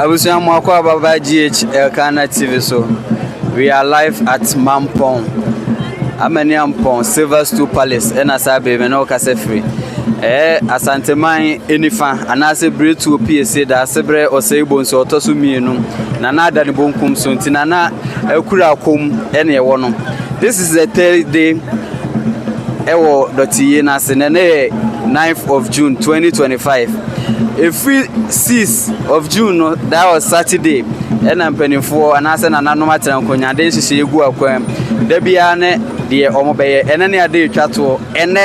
Abusuya mwakwa baba GH Elkannah TV so. We are live at Mampong. AMANIAMPONG Silver Stool Palace. Ena sabe me no kase free. ASANTEMAN enifa anasebre to PSA DAASEBRE Osei BONSU otosu mienu. Nana da ne bonkum so nti nana ekura akom ene ewo no. This is the third day ewo dotiye na se ne 9th of June 2025. Every 6th of June, that was Saturday, and I'm penning for an answer and another Konya. Then she go aquam. Debiane, dear Omobay, and any other chato, and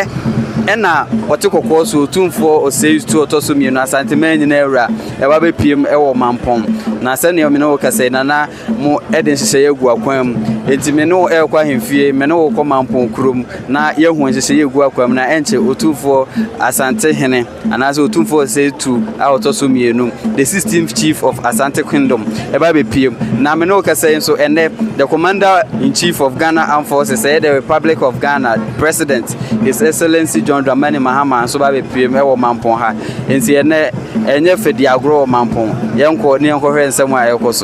what took a course to Otumfour Osei Tutu, ASANTEMAN in era, a baby PM, or Mampong. Nasani Ominoka say, Nana, more Eden say, go aquam, it's me no elkwa him fear, me no come Mampong crum, na young when she say, go aquam, na enter Otumfuo ASANTEHENE, and as Otumfuo Osei Tutu, out of Sumienu, the 16th chief of Asante Kingdom, a baby PM. Namenoka saying so, and the commander in chief of Ghana Armed Forces, the Republic of Ghana, President, His Excellency John Dramani Mahama, and so baby PM, or Mamponghene, and see and for the agro Mampong, young court near Korean somewhere else.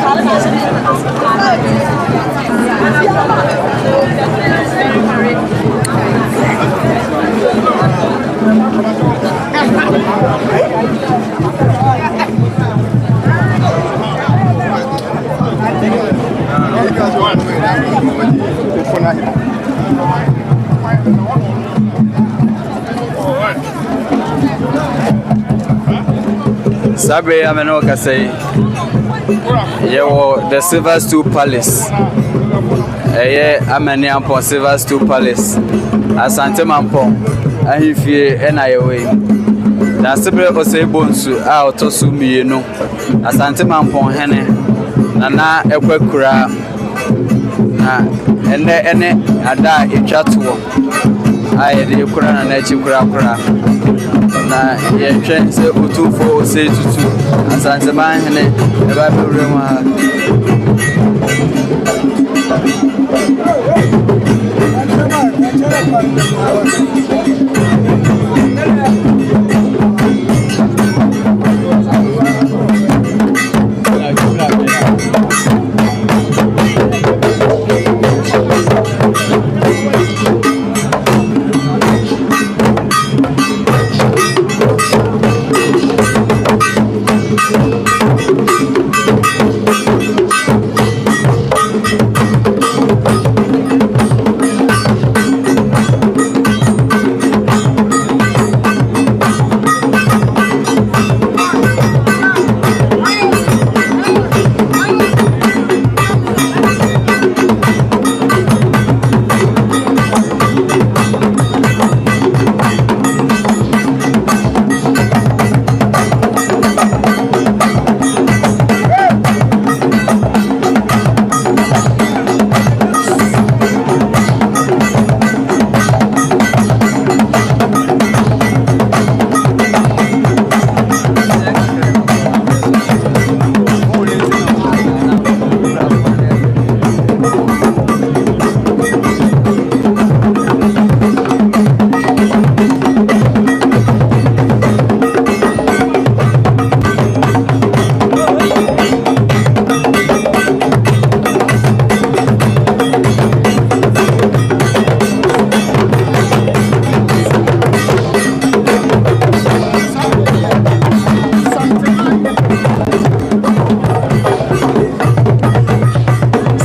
Uncontrollably. Sabre ameno kasei yewo the Silver Stool Palace AMANIAMPONG Silver Stool Palace Asante Mampong ahifie ena yewe DAASEBRE Osei BONSU a otosu mienu Asante Mamponghene nana ekwekura na ene ada etwatuo ayede ekura na echi kura na yetwen se Otumfour Osei Tutu ASANTEMAN eba bewrema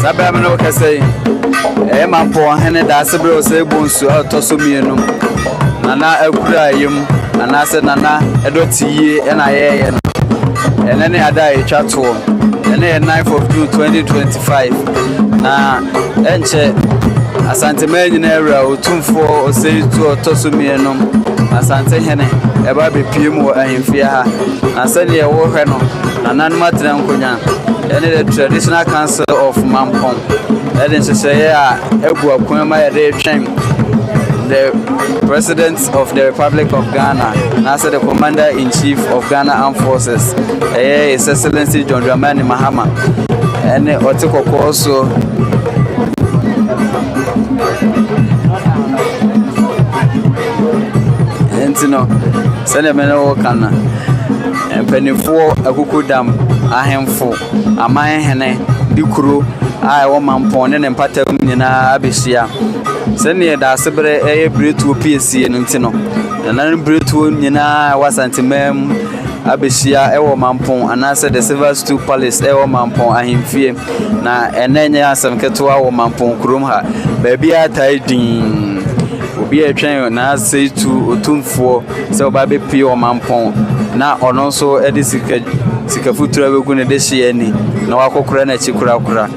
Sabameno kasei Mamponghene DAASEBRE Osei BONSU otoso mienu nana akura yim anase nana edotiye ena yeye enene ada etwato ene 9th of June 2025 na enche ASANTEMAN nyina era Otumfuo Osei Tutu otoso mienu ASANTEHENE eba bepiem wo ahemfia ha asane ye wo hwe no nananom atena nkonya the Traditional Council of Mampong. That is to say, the President of the Republic of Ghana, and also the Commander-in-Chief of Ghana Armed Forces, His Excellency John Dramani Mahama, and Otiko also. And you know, Senator Okana and Pennyfo Akukudam. Ahemfo AMANIAMPONG dikuro a wo Mampong ne mpatam nyina abesia sene DAASEBRE bretu PSC no ntino na bretu nyina wasantemam abesia wo Mampong anase the Silver Stool Palace wo Mampong ahemfie na enenya asem ketewa wo Mampong kurom ha baabi ataidin obi atwen na sei tu Otumfuo se oba be pie wo Mampong na ono so sika futura begu ne dehye ani na wakokura na chikura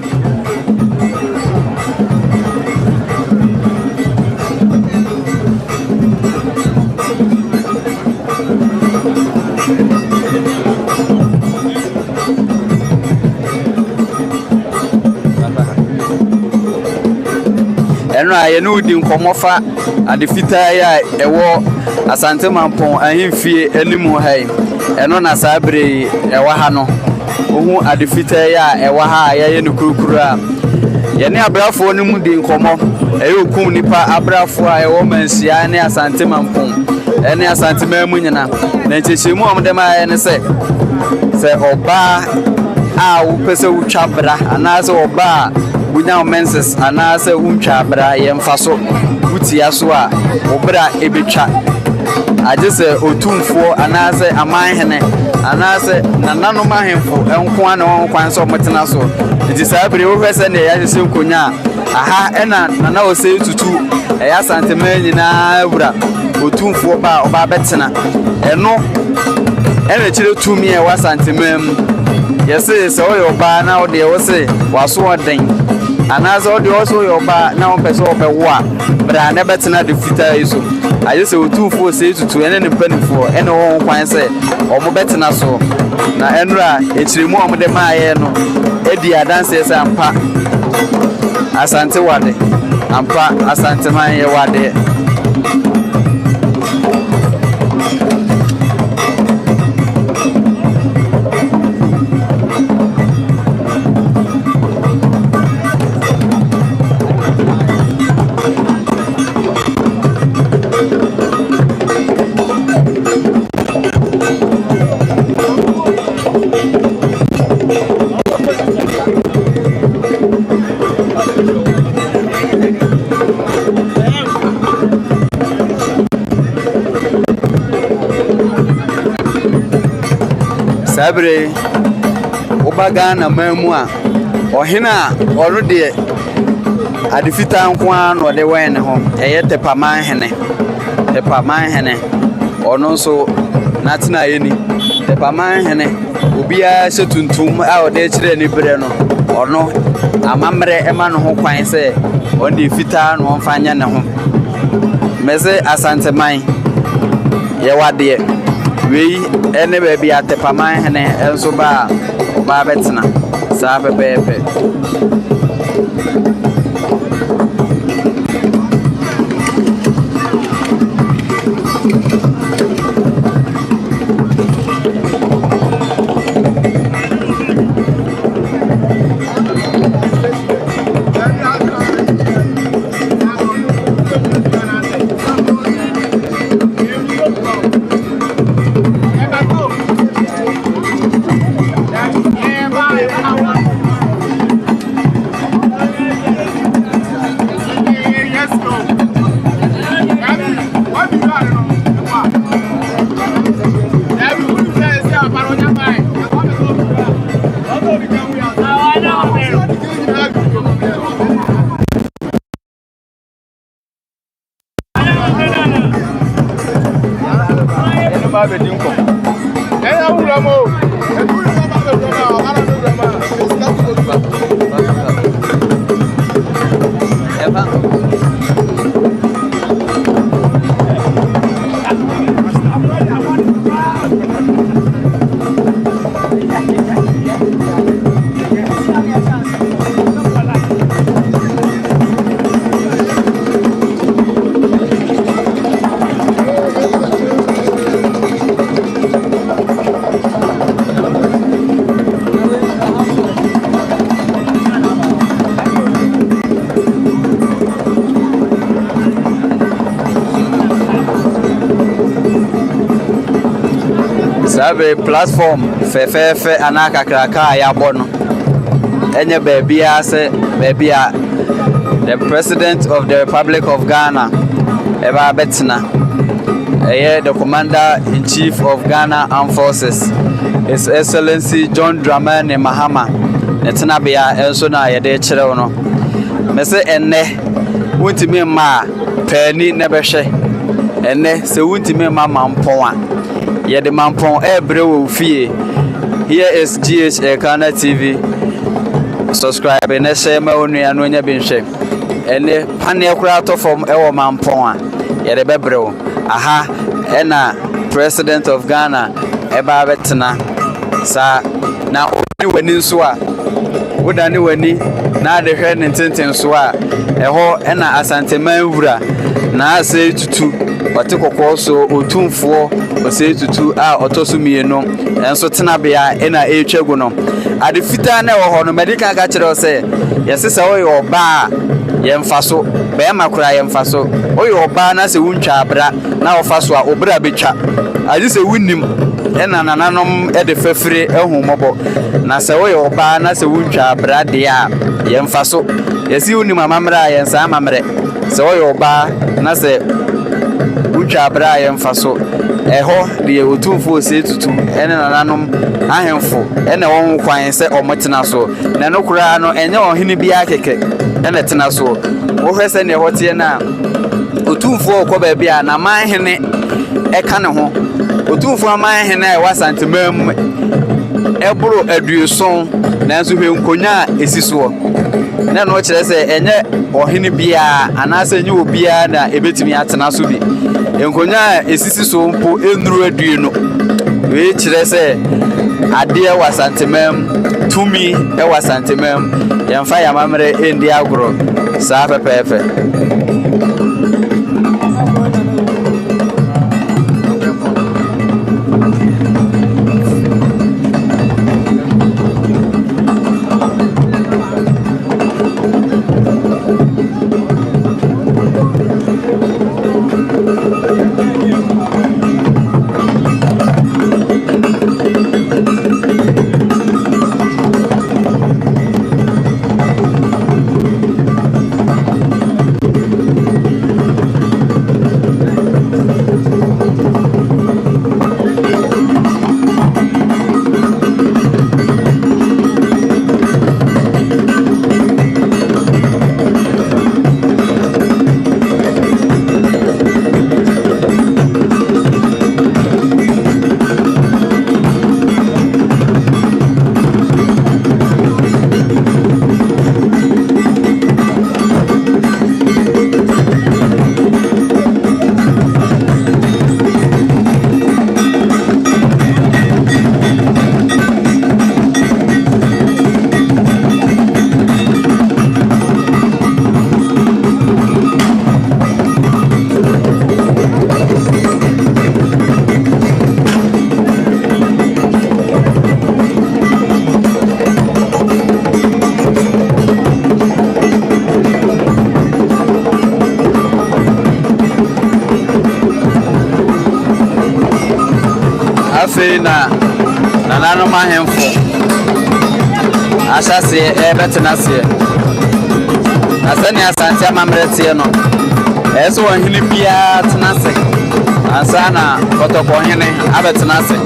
eno aye no di nkomofa adefita ya ewo Asante Mampong ahemfie animu hai eno na sabre ewa ha no ohu adefita ya ewa ha ya ne kurukura ye ne abrafo no mu di nkomo okum nipa abrafo a ewo mansia ne Asante Mampong ene ASANTEMAN mu nyina na nchechemu omdem a ne se oba a wo pese wo twabra anaase oba bunya menses anase untwa bra yemfa so utia so a obra ebetwa agese otumfuo anase amanhene anase nananom ahemfo enko ana won kwan so motena so enti sabere wo hwese ne ya se nkonya aha ena nana Osei Tutu eya ASANTEMAN nyina wura otumfuo ba oba betena eno ene chire tumi e wa ASANTEMAN yese se oyoba na ode wo se waso oden anase ode wo so oyoba na won pese obewo a bra na betena de fita yeso ayese Otumfour Osei Tutu ene ne panifo ene won kwan se omo betena so na enra echiremu omo de maaye no edi adanse se ampa asante wade ampa ASANTEMAN ye wade Sabre obaga na mamu a ohina oro de adifita nko an no de wen ho eye tepamanhene ono so natina yeni tepamanhene obia se tuntum a ode kire ni bre no ono amamre ema no ho kwan se on de fita no onfanya ne ho meze ASANTEMAN ye wade wei ene baby atepamanhene enso ba oba betena sa pepepe Sabe platform fe anaka kraka ya bono enye bebia se bebia the President of the Republic of Ghana eba betna the Commander-in-Chief of Ghana Armed Forces His Excellency John Dramani Mahama netna bia enso na yede kire no mese enne wuntimi ma pani ne behwe enne se wuntimi ma Mampong a yede Mampong ebre wo fie. Here is GH Elkannah TV. Subscribe and share my own and when you been share. Ene pane kura to from ewo Mampong a yede bebre wo aha ena President of Ghana eba betena sa na oni wani so a wodani wani na de hwe ne tenten so a eho ena ASANTEMAN wura na Osei Tutu wate kokko so Otumfour Osei Tutu a otosumieno enso tenabea ena etwagu no ade fita na ewo ho no medical ga kire ose yesesa oyo oba yemfa so be makura yemfa so oyo oba na se wuntwa abra na ofa so a obra betwa aje se wunnim ena nananom ede fafire ehumobo na se oyo oba na se wuntwa abra de a yɛmfa so yɛsi wonim amammerɛ a yɛnsa amammerɛ sɛ wɔyɛ ɔbaa na sɛ wotwa abra a yɛmfa so ɛhɔ de Otumfour Osei Tutu ɛne nananom ahemfo ɛne wɔn kwan sɛ ɔmotena so na no koraa no ɛnyɛ ɔhene biara kɛkɛ ɛne tena so wohwɛ sɛ ne ɛhɔ teɛ na Otumfuo kɔ baabi a na Mamponghene ɛka ne ho Otumfuo Mamponghene a ɛwɔ ASANTEMAN ɛboro aduoson nanso hwɛ nkonya a esi soɔ na no kyerɛ sɛ ɛnyɛ ɔhene biara anaasɛ nyɛ obiara na ebetumi atena so bi nkonya a esisi so mpo enuru aduo no wee kyerɛ sɛ adeɛ wɔ ASANTEMAN tumi ɛwɔ ASANTEMAN yɛmfa yamammerɛ endi agorɔ saa pɛpɛɛpɛ. Afei na nananom ahemfo ahyɛseɛ ɛbɛtena aseɛ na sɛnea asante amammerɛ teɛ no ɛyɛ sɛ ɔhene biara tena ase ansa na kɔtɔkɔhene abɛtena ase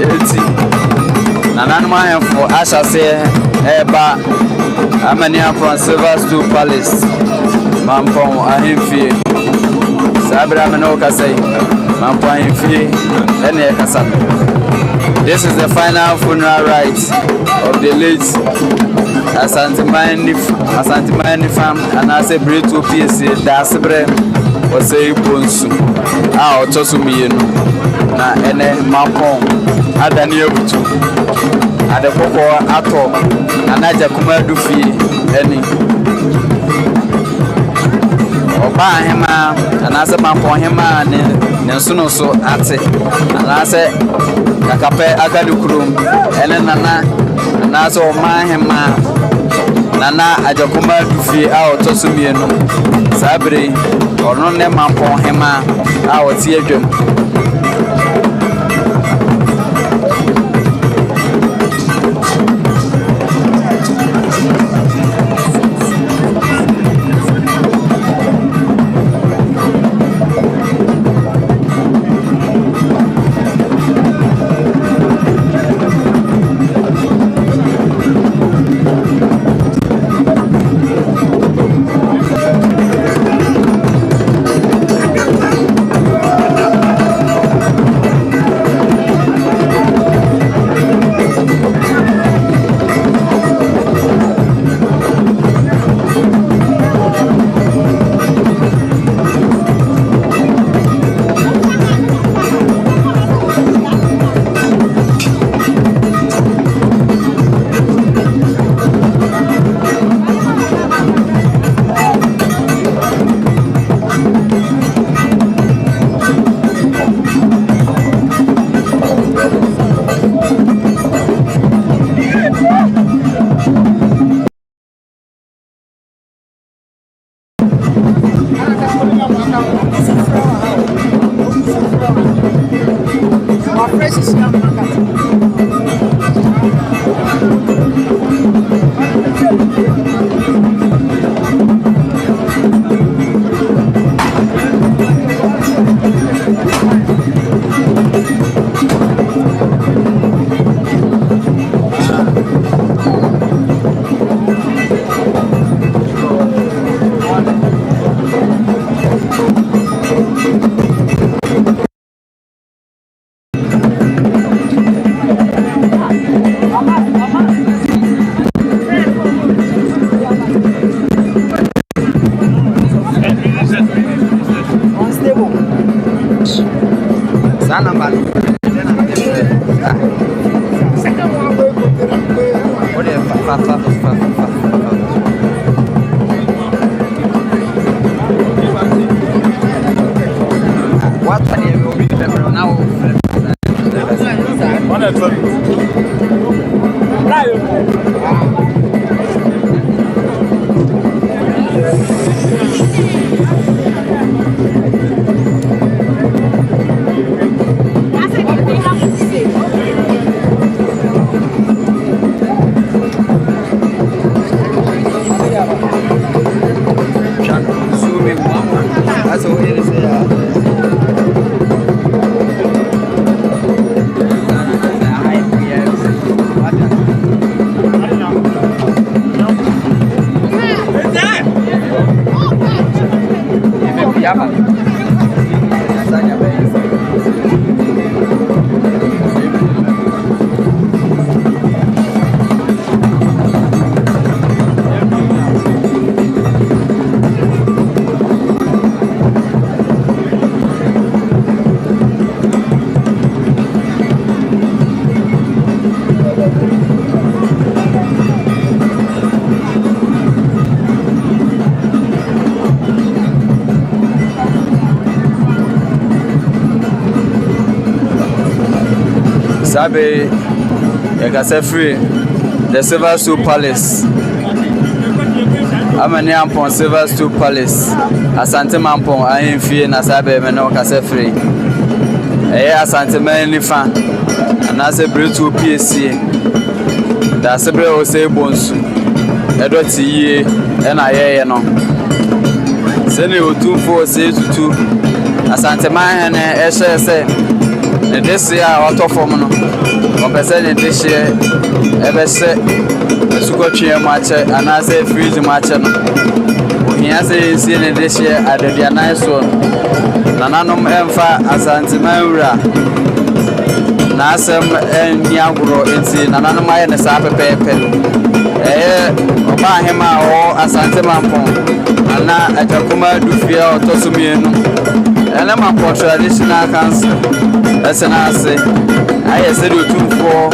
eti nananom ahemfo ahyɛseɛ ɛba AMANIAMPONG STOOL Palace Mampong ahemfie saa bere a me ne wo kasa yi Mamponghene and ASANTE. This is the final funeral rites of the late ASANTEMAN fam and DAASEBRE to PSA DAASEBRE Osei BONSU. Otosumienu na ene Mampong adani ebutu ade koko ato anaja kuma dufi eni Oba ahema anase Mamponghene ne nsono so ate anase kakapɛ agadukurum ene nana anase Mamponghene nana ajakuma dufi a otosumienu sabre ono ne Mamponghene a otie adwam Sabe, free the Silver Stool Palace. AMANIAMPONG Silver Stool Palace. Asante Mampong ayin fie na sabe me no kase free. ASANTEMAN ni fa. ANASEBRE to PSC. DAASEBRE Osei BONSU. Edoti ye na ye no. Sene Otumfour Osei Tutu. ASANTEMAN se this year out of form no represent this year ever say sukochie match and I say freeze match no he has seen this year at the nice one Nananom emfa ASANTEMAN ura na asem enyiagro enti Nananom aye ne sa pepepe oba hema o ASANTEMAN ana ajakuma dufia otosumienu ene Mampong traditional council esenase aye se do Otumfuo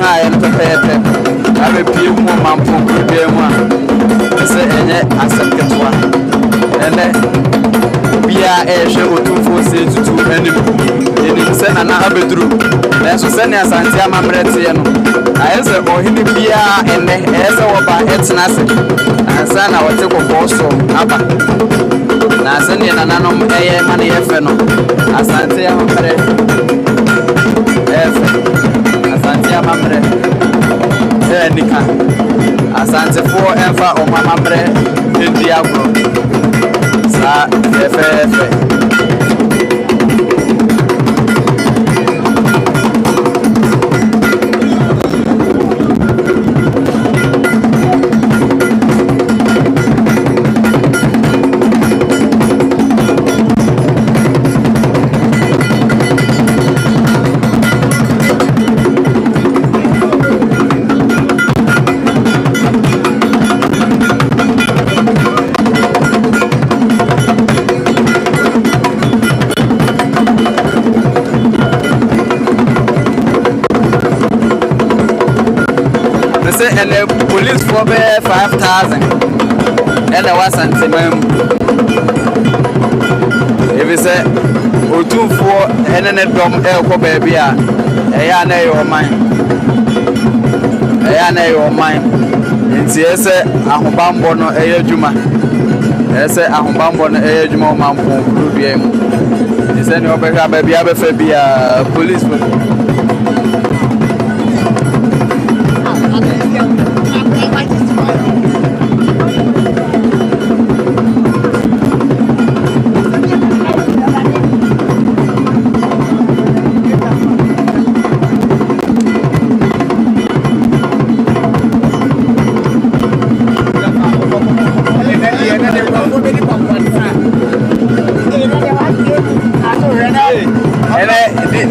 ka ye pepepe abe pie mu Mampong bia mu a se enye asaketwa ene bia ehwe Otumfuo Osei Tutu enim se na abeduru nenso se ne asante amamrete ye no aye se ohini bia ene ese woba etenase ansa na wote kokoso aba na se ne Nananom eye mane ye fe no asante amamre efe asante amamre nika asantefo emfa omamamre ndi agro sa efe and the police for 5,000 and the ASANTEMAN if you say Otumfuo and then a dom elko baby na your mind your mind nti ese ahobambo no eyadwuma ese ahobambo no eyadwuma Mampong bia mu ese ne obeka baby abefa bia police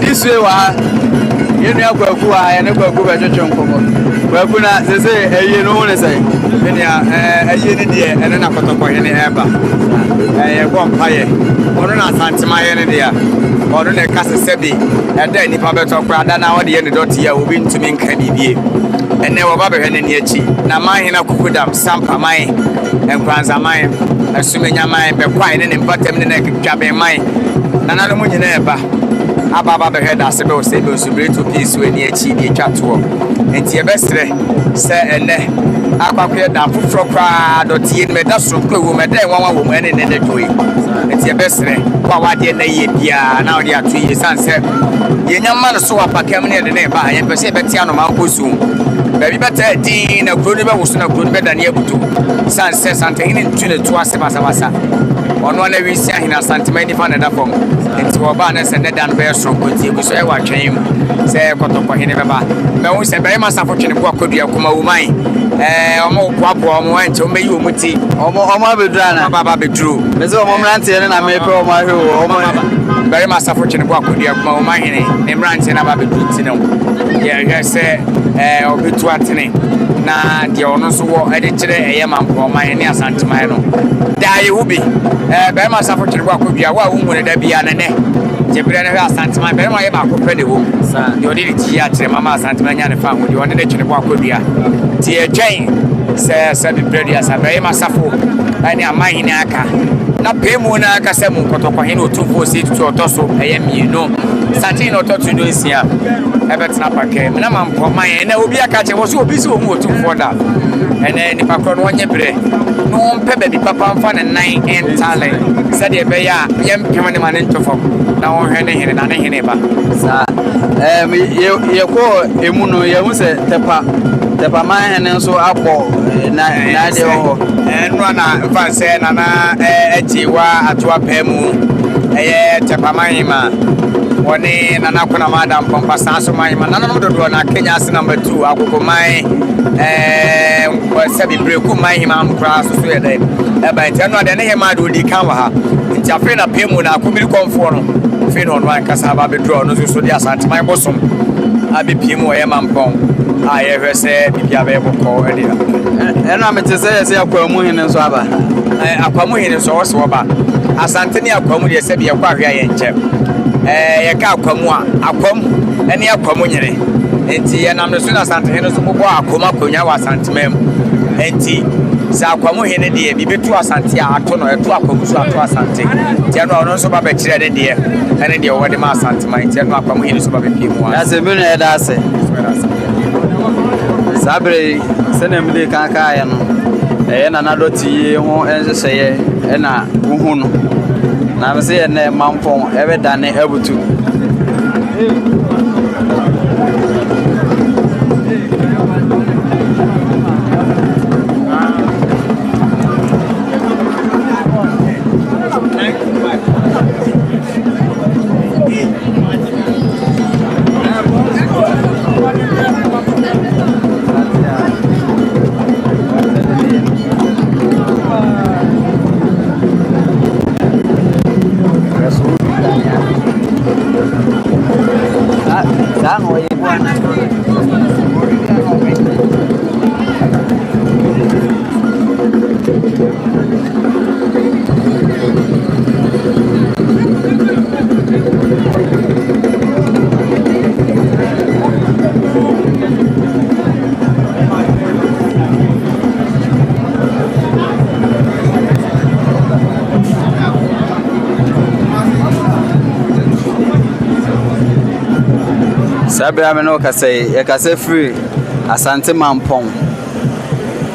this way yenu ya kwaku a ya ne kwaku be twetwe nkomo kwaku na sese eye no ne sai ene eye ne de ene na Kotokɔhene eba go mpaye ono na Asantema ye ne de a ono ne kase sebi eda nipa beto kra da na wode ye ne dot ya obi ntumi nka bibie ene wo ba behwe ne ne achi na mahina kukudam sampa mai enkwanza mai asumenya mai be kwai ne mpatam ne na kitwabe mai Nananom nyina eba ababa behwe da sebe o sebe osubire to peace we ne achi ne twatoɔ enti ebesre se ene akwakoye da fufuro kra dotie me da so kwa wo me da nwanwa wo ene ne ne doyi enti ebesre kwa wade na ye bia na odi atu ye sanse ye nyama no so apakam ne de ne ba ye pese betia no mankosu baby beta din na kuro ne be woso na kuro ne be da ne abutu sanse Asantehene ntune to ase basa ono na wi si ahina Asantema ni fa na da fom enti wo ba na se ne dan be so kontie bu so e wa twen se Kotokɔhene beba me wo se be ma safo twene bo akodua kuma wo man omo kwabo omo ente o meyi omuti omo abedura na baba bedru meze omo mrante ne na mepe omo ahwe omo bari ma safo twene bo akodua kuma wo man hene ne mrante na baba bedru ti no ye se obetu atene na de ono so wo ede kire eye Mampong man ne Asantema no da ye hubi bari ma safo twene bo akodua wa wo ngure da bia ne jebre ne Asantema bari ma ye ba ko pede wo de odi ti ya kire mama Asantema nya ne fa ho de ono de twene bo akodua ti e twen se bi bredi asabe ma safo ani amahene aka na pemu na aka se mu Kotokɔhene Otumfour Osei Tutu otoso eye mienu sati no ototo do nsia ebetna pake na Mampong man na obi aka che wo so obi se o mu Otumfour da ene ni pakro no onye bre no mpe be bi papa mfa ne nan entale se de be ya ye mpem ne mane ntofo na wo hwe ne hene na ne hene ba sa ye ko emu no ye hu se tepa mahene nso abo na de ho enwa na mfa se na eji wa atoa pemu eye tepa mahima woni nana kuna madam pompa saso mahima Nananom dodo na Kenya ase number 2 akoko mai sabi breku mahima amkra so ye dai eba enwa de ne hema do di kan wa ha nti afi na pemu na akomiri konfo no fi no no ankasa ba bedro no so di Asantema bosom abi pemu ye Mampong aye hwese bibia be boko edia eno amete se akwamu hene nso aba akwamu hene nso wose wo ba Asante ne akwamu de se bia kwa hwe aye nche ye ka akwamu akwam ene akwamu nyere enti ye nam so na Asantehene so bobo akoma konya wa Asantema enti sa akwamu hene de bibetu Asante a ato no eto akwamu so ato Asante ti eno ono so ba be kire de ene de wo de ma Asantema enti eno akwamu hene so ba be pie mu DAASEBRE no e daase sabre senemle kanka ya no na doti ho ensese na uhu no na me se ne Mampong ebe dane abutu Sabra ameno kase free Asante Mampong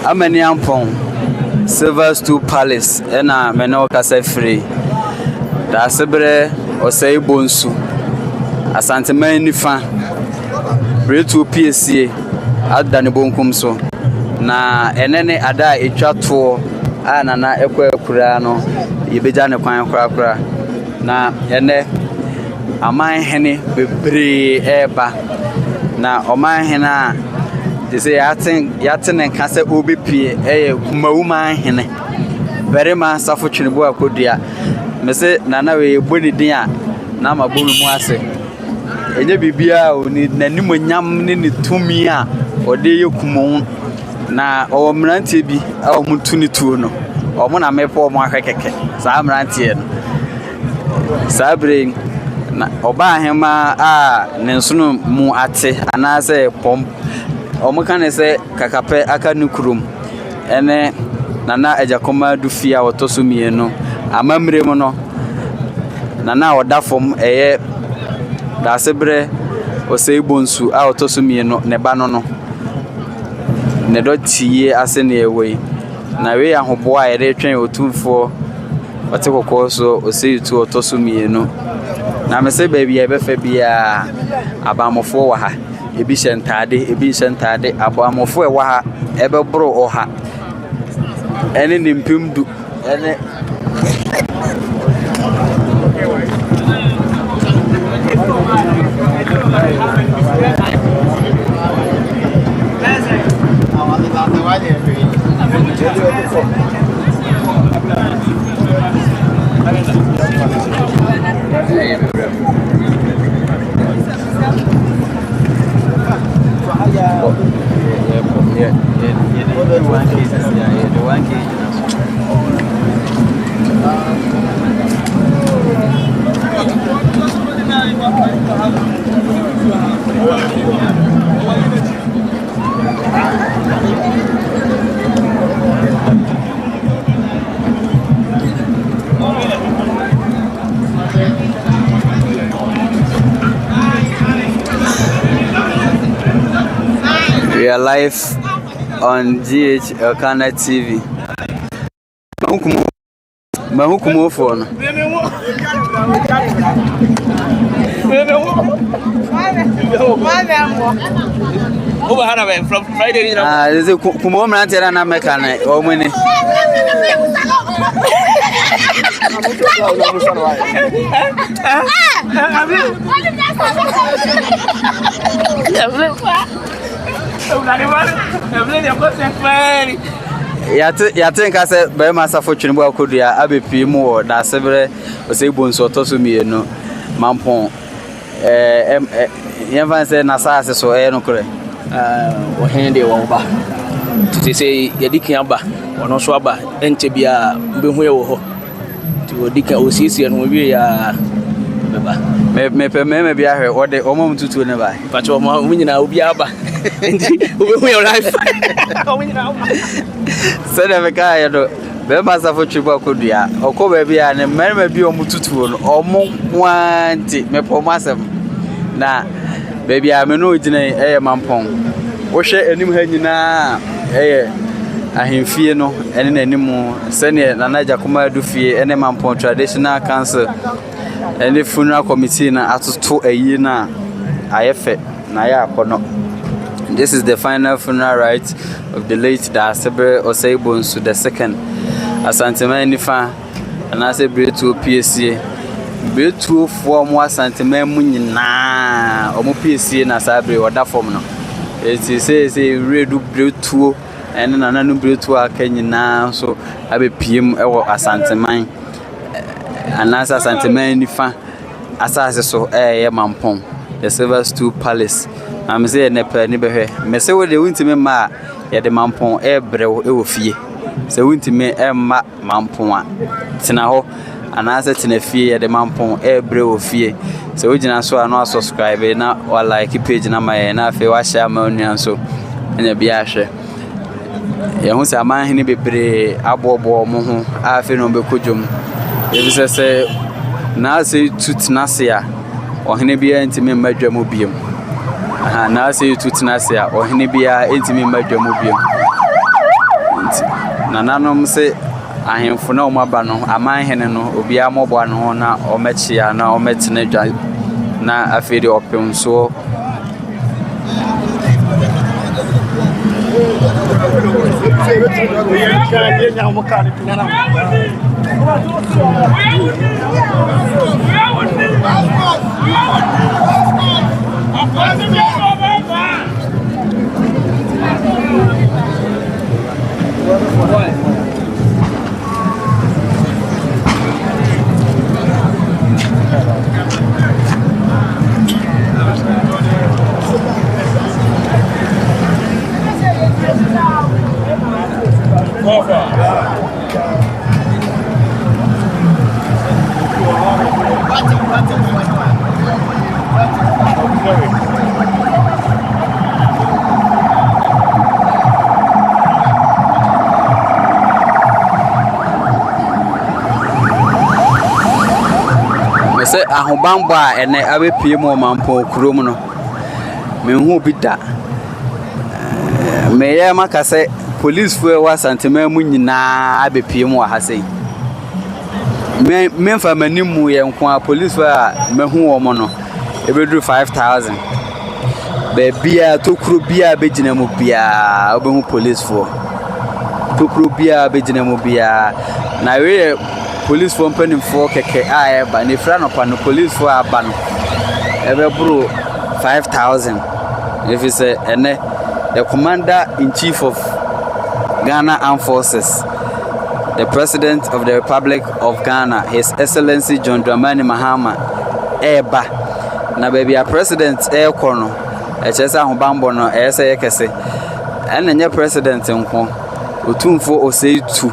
AMANIAMPONG STOOL Palace ena meno kase free DAASEBRE osei BONSU ASANTEMAN nifa bretu PSA adane bonkum so na enene ada etwato anana ekwa no yebeja ne kwan kura na ene Amanhene bebre eba na Omanhene a dise yaten kase obepie kumawumanhene berema safo twinebo akodua mese nana we boni din a na mabonu mu ase enye bibia oni nanim nyam ne ne tumi a ode yekumo na o mrantie bi a o mutu ne tuo no o mo na mepo mo ahwe keke saa mrantie no sabre na oba ahema a ne nsono mu ate anase pom o mo kan se kakape aka nukurum ene nana ejakoma dufia otoso mienu amamre mu no nana odafom eye DAASEBRE Osei BONSU a otoso mienu ne ba no ne do tie ase ne ewe na we ahobo a yede twen Otumfuo Osei so Osei Tutu otoso mienu na me se baby e be fa bia abamofo wa ha ebi hyentade abamofo e wa ha e be bro oha ene nimpimdu ene We are live on GH Elkannah TV. Mahukumo phone. From Friday. This is Kumo Mantera na mekane o mwini. Ya think say be masa fortune bo akodua abepi mu o DAASEBRE Osei BONSU otoso mienu Mampong yemfa say na saase so no kore o hende wo ba tete say yedikan aba ono so aba ente bia behu ye wo ho ti odika osiesie no wie ya beba me bia hwe ode omom tutu ne ba pacho mo nyina obi aba enti obehu your life o nyina aba so na me ka ya do be masa fortune bo akodua okoba bia ne merma bi omututu no omo kwanti me pomasem na baby a me no gina Mampong wo hwe enim ha nyina ahemfie no ene nanim sene nanaja kuma dufie ene Mampong traditional council ene funeral committee na atoto ayi na ayefe na ya akono. This is the final funeral rite of the late DAASEBRE Osei BONSU the second ASANTEMAN nifa ANASEBRE to PSA betu fo mo ASANTEMAN mu nyina omo PSA na sabre oda form no eti say redu bretu ene Nananom bretu aka nyina so abepiem ewo ASANTEMAN anasa ASANTEMAN nifa asase so Mampong the Silver Stool Palace. I'm saying nepa ni behwe me se wo de wuntime ma ye de Mampong brew e wo fie se wuntime ma Mampong a tena ho anasa tena fie ye de Mampong brew wo fie se wo gina so ano subscribe na wa like page na ma ye na fe wa share ma onuan so enya bia hwe ye hu se amanhene bebre abobo mo ho a fe no be kodwom ye bi se na se tutinase a ohene bia ntime madwam biem na Osei Tutu na se a ohene bia entimi madwam biem Nananom se ahemfo na omaba no amanhene no obia mobo no na omechia na ometene dwa na afede opem so Say ahobambo a ene abepie mu Mampong kurom no menhu bi da meye maka say police fu wa ASANTEMAN mu nyina abepie mu ha sei memfa manimu ye nko a police fu a mehu wo mo no ebeduru 5000 be bia tokuro bia begina mu bia obehu police fu tokuro bia begina mu bia na we police for penning for keke a eba ne fra no pa no police for aba no ebe bro 5000 if you say ene the commander in chief of Ghana Armed Forces, the president of the Republic of Ghana, His Excellency John Dramani Mahama eba na baby a president kono echesa hobambo no ese yekese ene nye president nko Otumfour Osei Tutu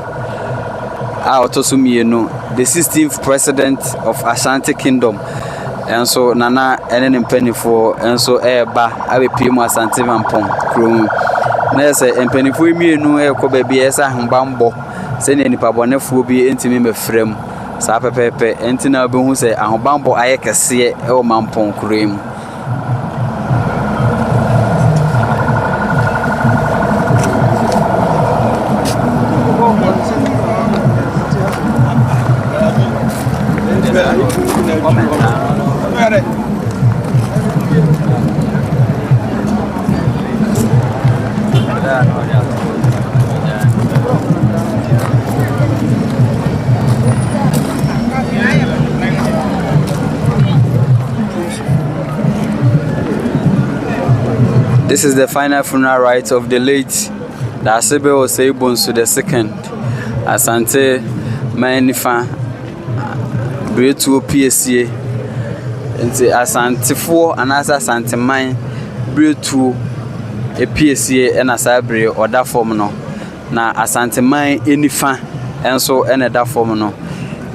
Otosumienu, the 16th president of Ashanti Kingdom, and so Nana and penny for and so eba abepiem Asante Mampong krum na say penny for me no e ko baby esa hambambo se ne nipa bonefuo bi entimi mefrem sa pepepe entina obehu se ahobambo ayekese e o Mampong krum. This is the final funeral rites of the late DAASEBRE Osei BONSU II, ASANTEMAN Bretu PSA, and the ASANTEFUO and ASANTEMAN Bretu a PSA and ASABRE or that form no. Na ASANTEMAN enifa and so any that form no.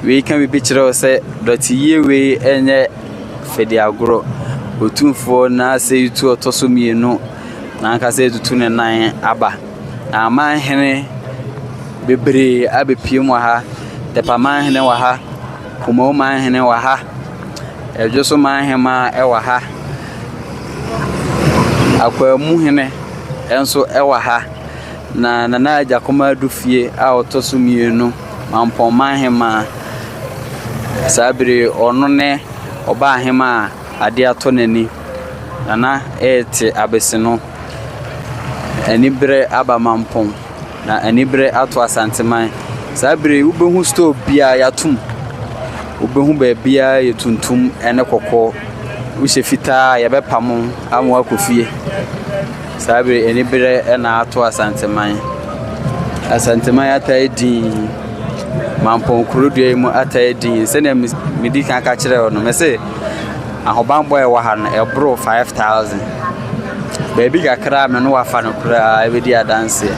We can be picture say that yewe enye fediagro. Otumfuo na sei tu otosumienu na anka sei tutu ne nan aba na Amanhene bebre abepiem wa ha depa Amanhene wa ha kuma Amanhene wa ha ejoso Amanhema e wa ha akwamuhene enso e wa ha na nana ajakoma dufie a otosumienu Mampong Amanhema sabire ono ne oba ahema ade atonani nana ete abesino enibre aba Mampong na enibre ato ASANTEMAN sabire ubehu store bia yatum ubehu ba bia yetuntum ene kokko uhye fita yebepam amwa kofie sabire enibre ena ato ASANTEMAN ataidi Mampong kurudua mu ataidi se na medika ka kire ono mese ahobambo e wa ha no ebro 5000 baby kakra me no wa fa no kura ebedi adanse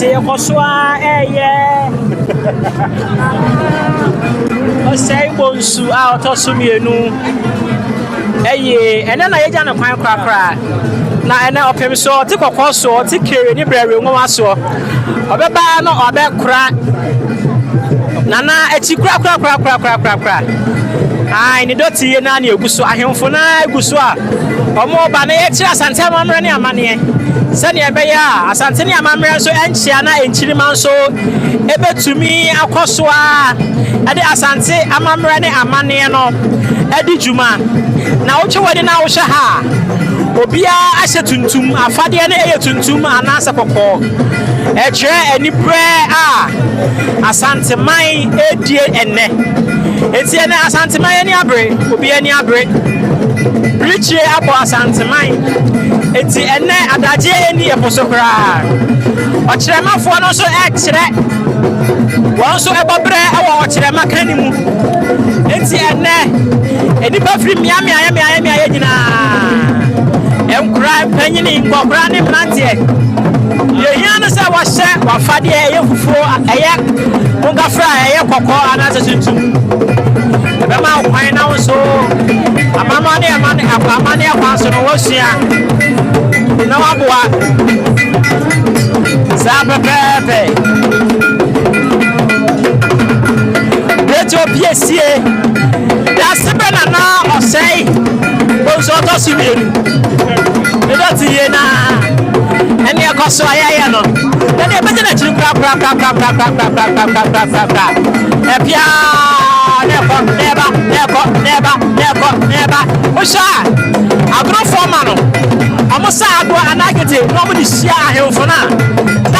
Asante Koswa Osei BONSU a otosumienu ene na yeja na kwan krakra na ene opem so ti kokko so ti kere ni brewe nwa so obeba no obekura nana echi kra ai ni doti ye na eguso ahemfo na eguso a omo ba na ye kira asante amamre ne amane sani ebeya asante ne amamre so enchia na enchiri man so ebetumi akoso a ade asante amamre ne amane no edi juma na wo chewode na wo hye ha obia ahye tuntum afade ne eye tuntum anasa kokko ekire eni pre a asanteman edie enne eti ene asanteman eni abre obi eni abre riche abo asanteman eti enne adaje eni eposokra okiremafo no so ekire won so ebobre awo okirema kanimu eti enne eni bafri miamia nyina enkura panyini ngokura ne plantie yehia no se wo hye wafade eye fufuo eye ngafra eye kokko anase tuntum ebema kwan na wo so amane akwanso no wosua na waboa sapepepe Ethiopia DAASEBRE Nana Osei BONSU otosumienu edoti ye na ene ekoso ayaya no ene ebete na chiri kra epia neba osha agrofo ma no amosa ado anagete no mo di sia ahemfo na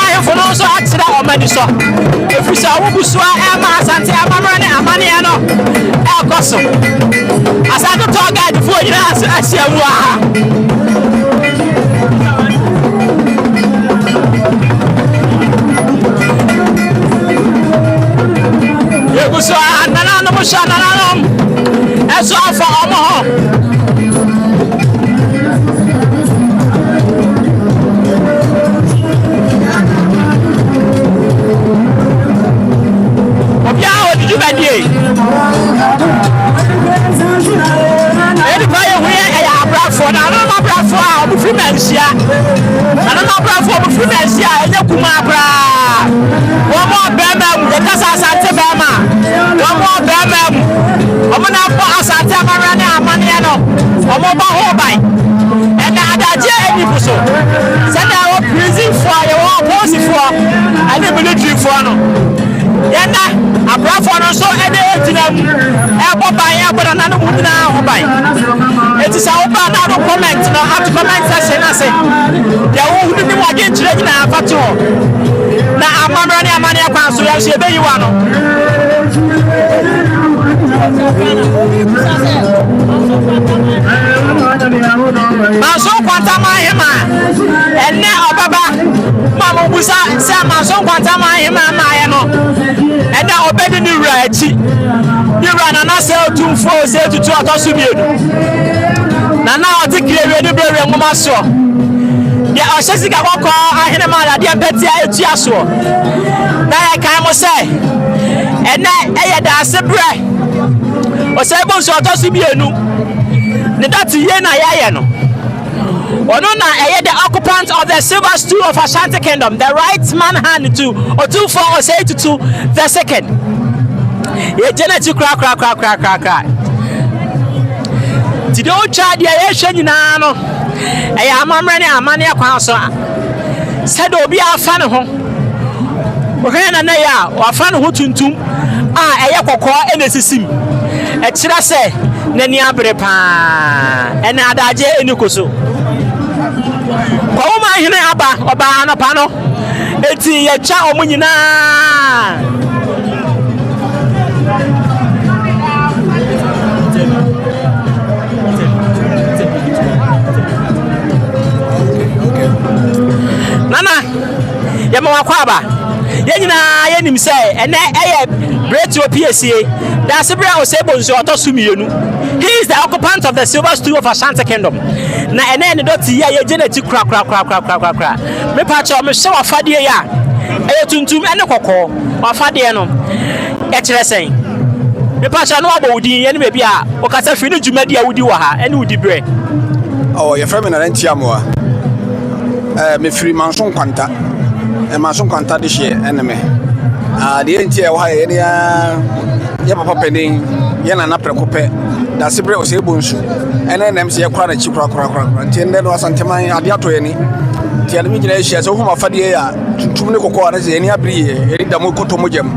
ahemfo no so atira omani so efisa wobusua ema asante amamre ne amane no ekoso asante to guide fo yira asia mu aha Yeguso Nananom Nananom eso afa omo ho obia o diju badie edi pa ye we ya abrafo na no abrafo a obu fi mensia na no abrafo obu fi mensia enye kuma abra wo mo bema mu ye kasa asante bema wo mo bema mu omo na po asante amara ne amane no omo ba ho bai and adaje eni buso se na wo prison for ye wo police for and military for no yenda abrafo no so ede etinam ebo ban ya boda na no mudina ho ban eti sa wo ba na do comment no at comment section na say ya wo hu ni wage nkire nyina afato na amamra ne amane akwan so ya hye beyi wa no Maso kwanta mahema enne obaba mama busa se maso kwanta mahema maaye no eda obedi ni wura achi ni wura na na se Otumfour Osei Tutu atosubienu na na otikire ni brewe ngoma so ya oshesi ga kokko ahene mala de peti etu aso na ya kan mo se enne eye DAASEBRE Osei BONSU atosubienu ne that ye na yaye no ono na eye the occupant of the silver stool of Asante Kingdom, the right man hand to Otumfour Osei Tutu the second. Ye geneti kra. Did you try the Asian nyina no? Eye amamre ne amane akwan so. Said obi afa ne ho. Ohena na ya, wafa ne ho tuntum a eye kokko enesisim. E kira se nani abre pa ene adaje eni koso ko ma hene aba oba anopa no eti ye cha omunyina nana ye ma wakwa aba ye nyina ye nim se ene eye Ethiopia DAASEBRE Osei BONSU otosumienu. He is the occupant of the silver stool of Asante Kingdom. Na ene ne doti ya ye geneti kra. Me pa cho me hye wafade ya tuntum ene kokko wafa de no e kire sen me pa cha no abodi ene be bia o kasa fi ne dwumadi a wudi wa ha ene wudi bre oh ye frame na ntiamo a me free manson kwanta e manson kwanta de hye ene me de ntia wa ha ye ya papa penin ye na prekope DAASEBRE Osei BONSU ene nem se ye kura na chi kura ntie ne no asanteman ade ato ye ni tie ne mi gina hye so hu ma fade ya tuntum ne kokko na se ye ni abri ye eri da mo koto mo jam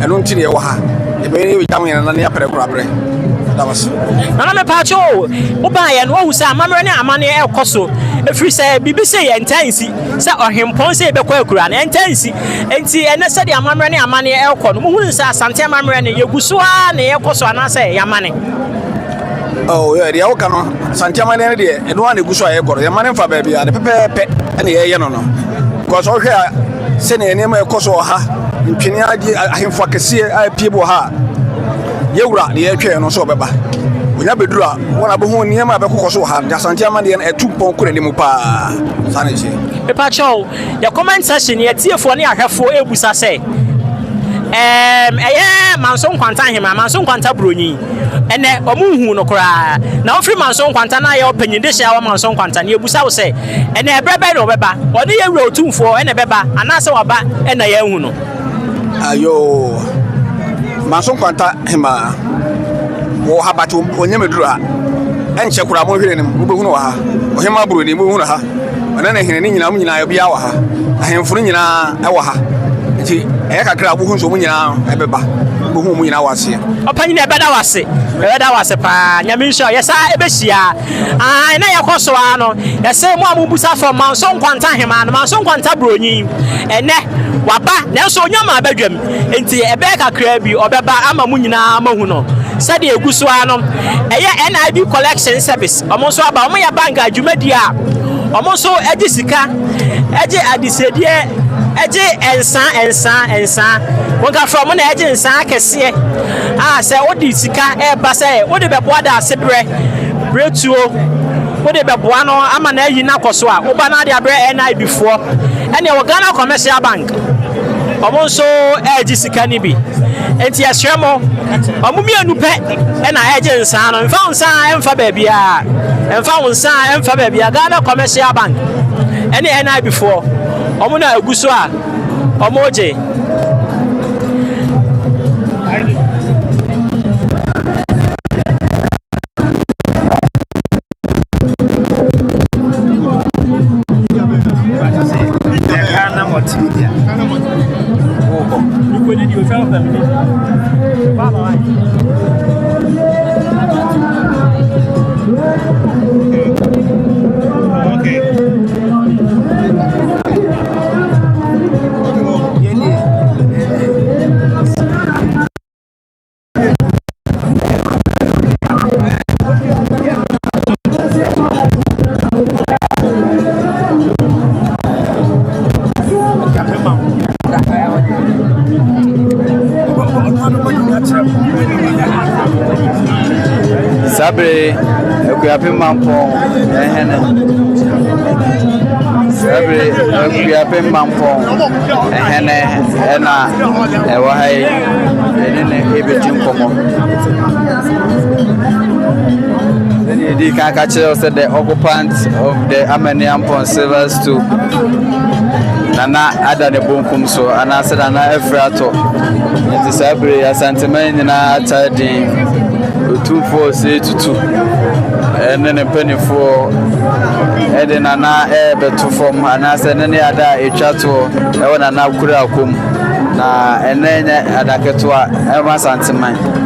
eno nti ne wa ha e be ye jam ye na ne apre kura bre da was na me pa cho wo ba ye no hu se amamre ne amane e koso efiri se bibi se ye ntansi se ohempon se be kwa akura na ntansi enti ene se de amamre ne amane e kɔ no mo hu se asante amamre ne ye guso a ne ye koso ana se yamane oh yeah dia woka no santiama ne de eno an eguso aye goro yamane mfa ba bia de pepepe ene ye no because o hwe se ne ene ma ekoso ha mpini ade ahemfo akese a piebo ha yewura ne ye twe no so beba onya bedura wona bo hu niam abekokoso ha da santiama de ene etumpon kure ne mu pa saneje e pa cho the comment section ye tiefo ne ahwefo ebusa se manson kwanta hema manson kwanta bronyi ene omuhu no kora na ofri manson kwanta na ye opanyin de hia wa manson kwanta ne ebusa wo se ene ebrebe no beba ode ye wura otumfuo ene beba anase waba ene ye hu no ayo manson kwanta hema wo habatu onyameduru ha enche kura mo hwere ne mo behu no ha ohema broni mo hu no ha ona na hene ni nyina mo nyina bia wa ha ahemfuru nyina e wa ha ti e kakra bo hu so mo nyina e beba bo hu mo nyina wase opanyi na ebeda wase pa nyame nsho yesa ebehia na yakoso ano yesa mo amubusa for manson kwanta hema no manson kwanta bronyi ene waba na so onyama abadwam enti ebe kakra bi obeba ama mo nyina mahu no sade eguso ano eye NIB collection service omo so aba omo ya bank adwumadi a omo so eji sika eji adisedie eji ensan wonka from na eji ensan akese se odi sika e ba se odi beboa DAASEBRE bretuo odi beboa no ama na yi na koso a oba na de abre NIB fo ene wo Ghana Commercial Bank omo so eji sika ni bi enti asremo omo mienu pe na eji ensan no mfa ensan emfa baabia emfa baabia Ghana Commercial Bank ene NIB fo omo na eguso a omo oje Sabre ekuyape Mamponghene Sabre ekuyape Mamponghene ena ewa hai enene ebetim komo then the Kakache said the occupant of the AMANIAMPONG Silver Stool Nana Adane Bunkum so and I said Nana Efrato in the Sabre ASANTEMAN na atadin Otumfour Osei Tutu and then a penny for Eden Nana beto from and I said any other a chato I na kura kum na and then adaketwa ASANTEMAN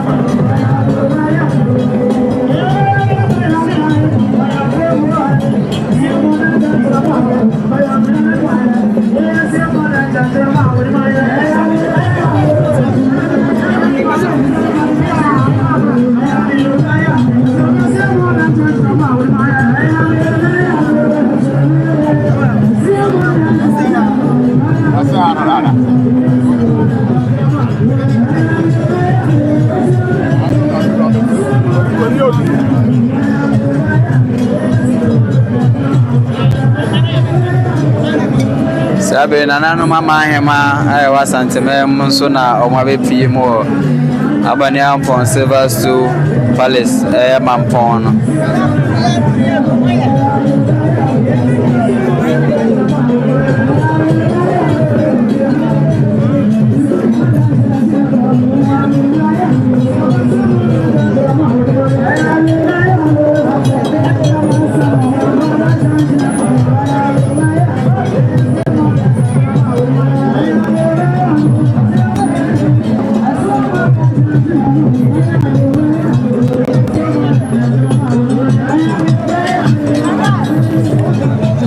Sabe Nananom Mamahema I was ASANTEMAN so na omabe pie mo AMANIAMPONG Silver Stool Palace Mampong.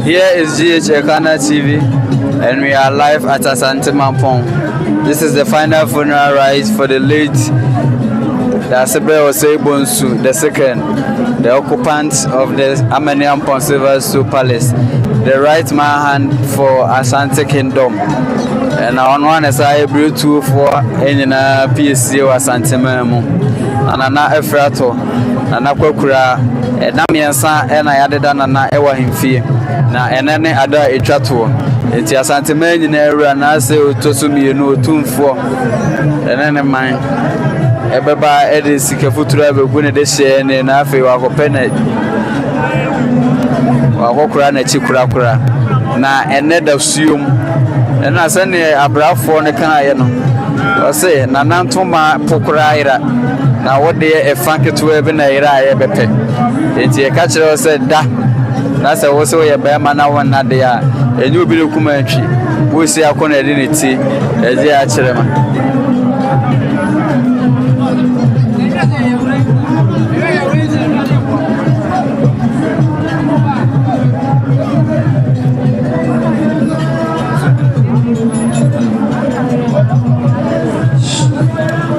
Here is GH Elkannah TV and we are live at ASANTE Mampong. This is the final funeral rites for the late DAASEBRE Osei BONSU the second, the occupant of the AMANIAMPONG Silver Stool Palace, the right man hand for Asante Kingdom. And on one is I bring 2 for any PSC or ASANTEMAN. And I'm not Efrato, and I'm Kokura, and I'm Yansa, and I added Nana Ewa Himfi. Na enene ada etwato enti ASANTEMAN nyina ewura na ase otosumi no OTUMFUO enene man ebeba ede sika futuro abegu ne de hye ne na afi wakope na wakokura na chikura na ene da suom ena ase ne abrafo ne kan aye no ose na nantoma pokura ira na wode e fanketo ebe na ira aye bepe enti e ka kire ose da na se wo so ye be ma na won na de a enyu bi lekuma antwi wo si akona ede ne ti eje a kire ma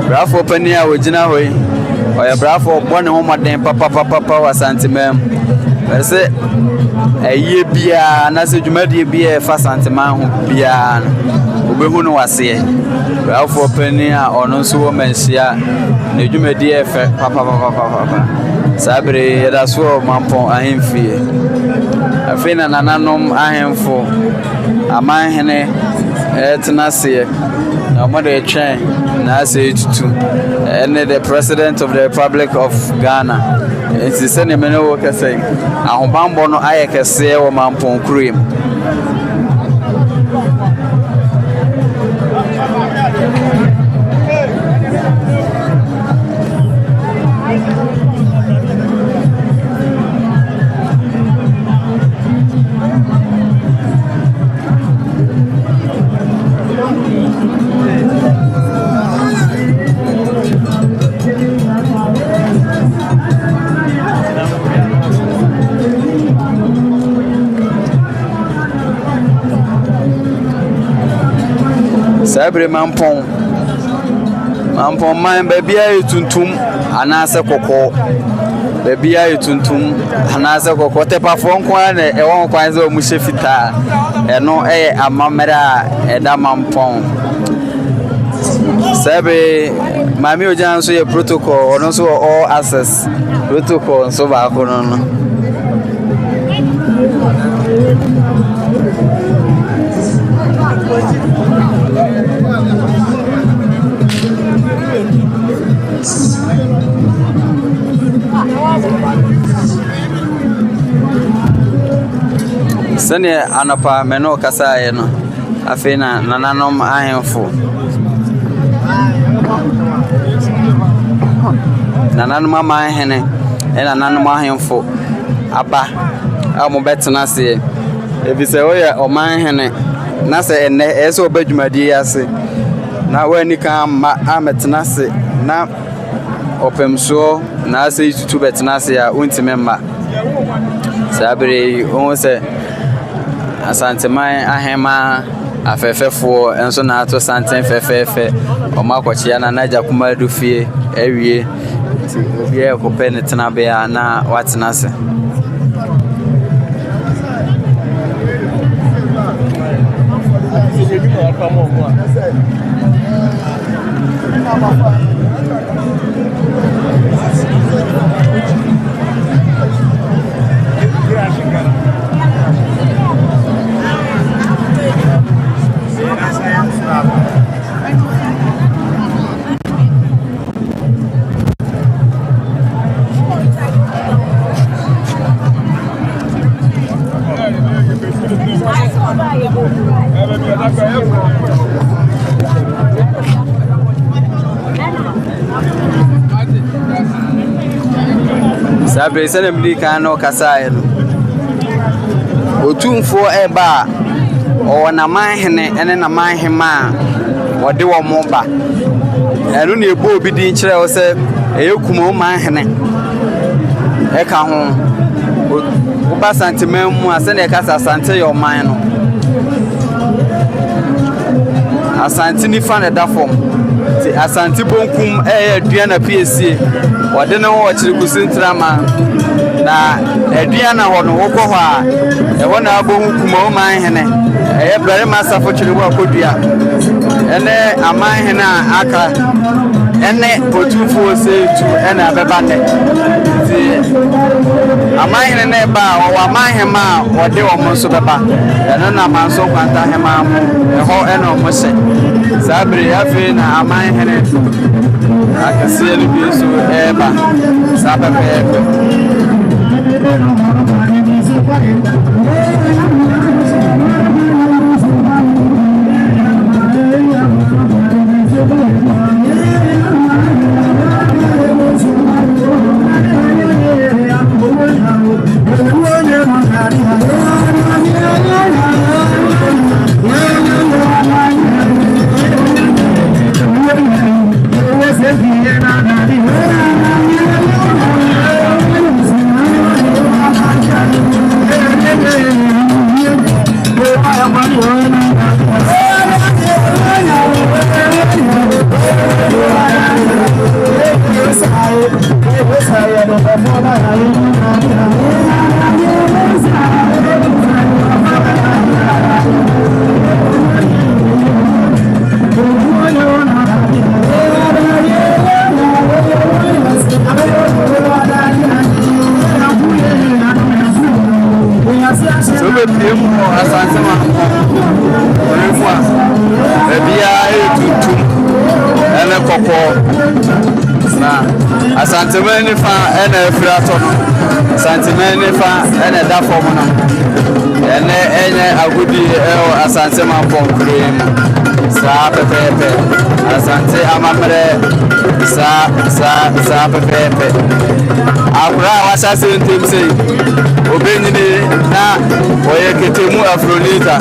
brafo pani a wogina hoyi oya brafo bone ho maden papa wa ASANTEMAN ese eye bia na se dwumadie bia fa ASANTEMAN ho bia obehu no wase brafo pani a ono so wo manhia na dwumadie fe papa sabre yeda so Mampong ahemfie afina Nananom ahemfo amanhene tenase na mother train na Osei Tutu and the president of the Republic of Ghana. It's the same man who can say ahobambo no ayekese wo Mampong cream. Sabre Mampong man baby ayi tuntum anase kokko baby ayi tuntum anase kokko tepa fonko na e won kwan ze mu shefita eno amamera eda Mampong sabre mami ojan so ye protocol ono so all access protocol so ba ko no sene anapa meno kasa ye no afina Nananom ahemfo Nananom Mampongene ena Nananom ahemfo aba amu betena se ebise oya omanhene na se enne eso badwumadi ase na wani kan ma ametena se na opemso na Osei Tutu betena se ya untimemma sabre on se ASANTEMAN ahema afefefo enso na ato santen fefefe o makochia na naja kumadu fie ewie obi e ko pen tena be na watena se sabre sene mdi kan no kasae no Otumfuo eba o na manhene ene na manhema ode wo mo ba enu na ebo obi din kire wo se eyekuma manhene e ka ho wo ba santeman mu ase na e ka asante yo man no asante ni fa na da fom ti asante bonkum adua na PSC ode ne wo kire kusintrama na adua na ho no wo kɔ hɔ a e wo na abo hukuma manhene bere masafo kire wo akodua ene amanhene aka ene Otumfour Osei Tutu ene abeba ne ti amanhene ne ba o amanhema ode wo mo so beba ene na manso kwanta hema mo ho ene o mo hye sabre afi na amanhene akase ni bi so eba sabepe ASANTEMAN ASANTEMAN fa ena afirato no ASANTEMAN fa ena da fom no ene enye agudi ASANTEMAN pokrim sa pepepe asante amamre sa pepepe abra wasa sentem sei obenyine na oye ketemu afronita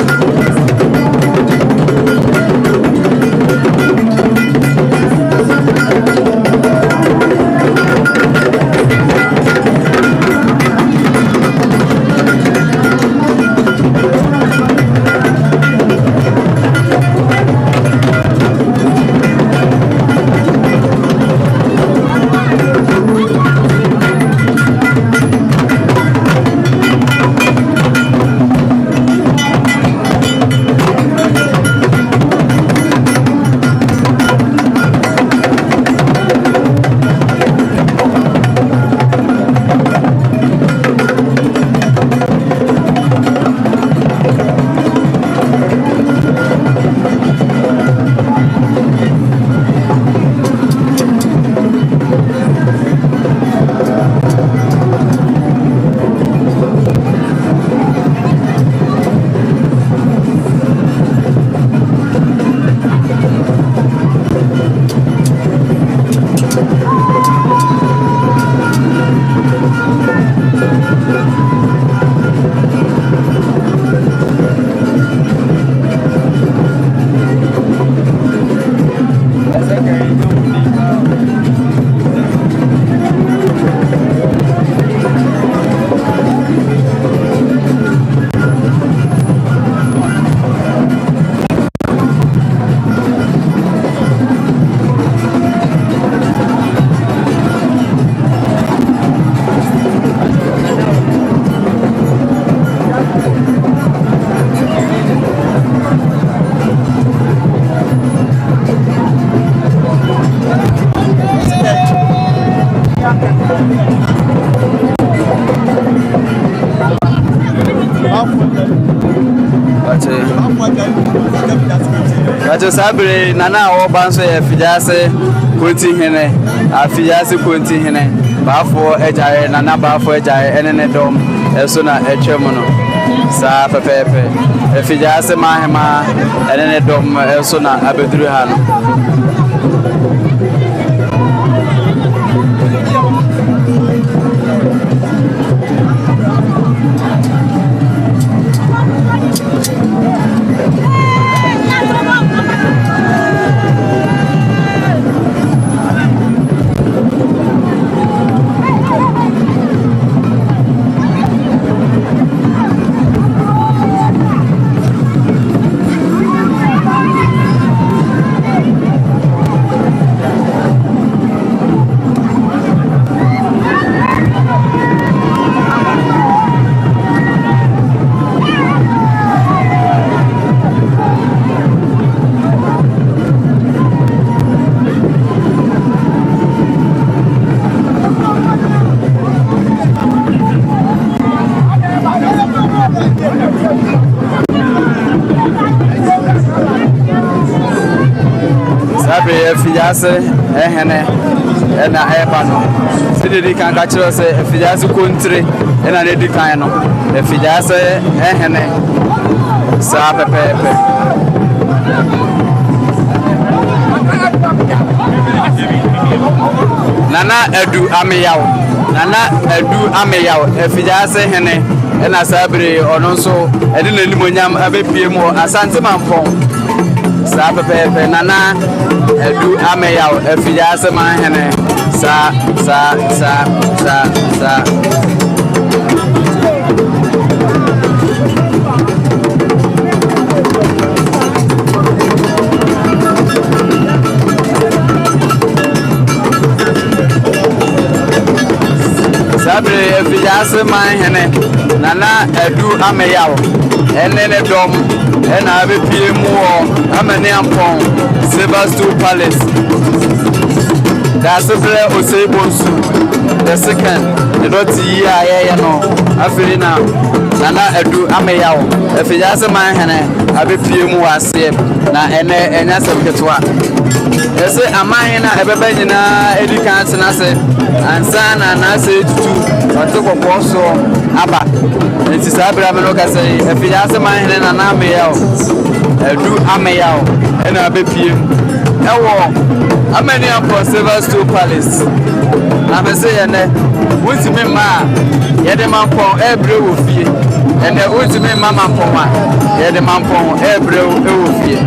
sabre nana o banso e fijase Kontinhene afijase Kontinhene bafo ejaye nana bafo ejaye enene dom eso na etwem no sa pepepe e fijase mahema enene dom eso na abeduru ha no efidiase ehene ena eba no sididi kan ka kire se efidiase kontre ena ne di kan no efidiase ehene sa pepepe Nana Edu Ameyaw efidiase hene ena sabre ono so edi na nimonyam abepie mu Asanteman Pong sa pepepe Nana Edu Ameyaw efidiase man hene sa Sabre efidiase man hene Nana Edu Ameyaw enene dom ena abepie mu AMANIAMPONG STOOL Palace DAASEBRE Osei BONSU the second the doti ya no afirina Nana Edu Ameyaw efidiase man hene abepie mu ase na ene enya sebeketwa ese amahena ebebe nyina edikan senase ansana na se tutu otokoko so aba enti sabra me no kase efidiase mahena Nana Ameyaw Edu Ameyaw ena abepie ewo AMANIAMPONG STOOL Palace na me se yene wutimi ma yede Mampong ebre wo fie ene wutimi ma Mampong a yede Mampong ebre wo fie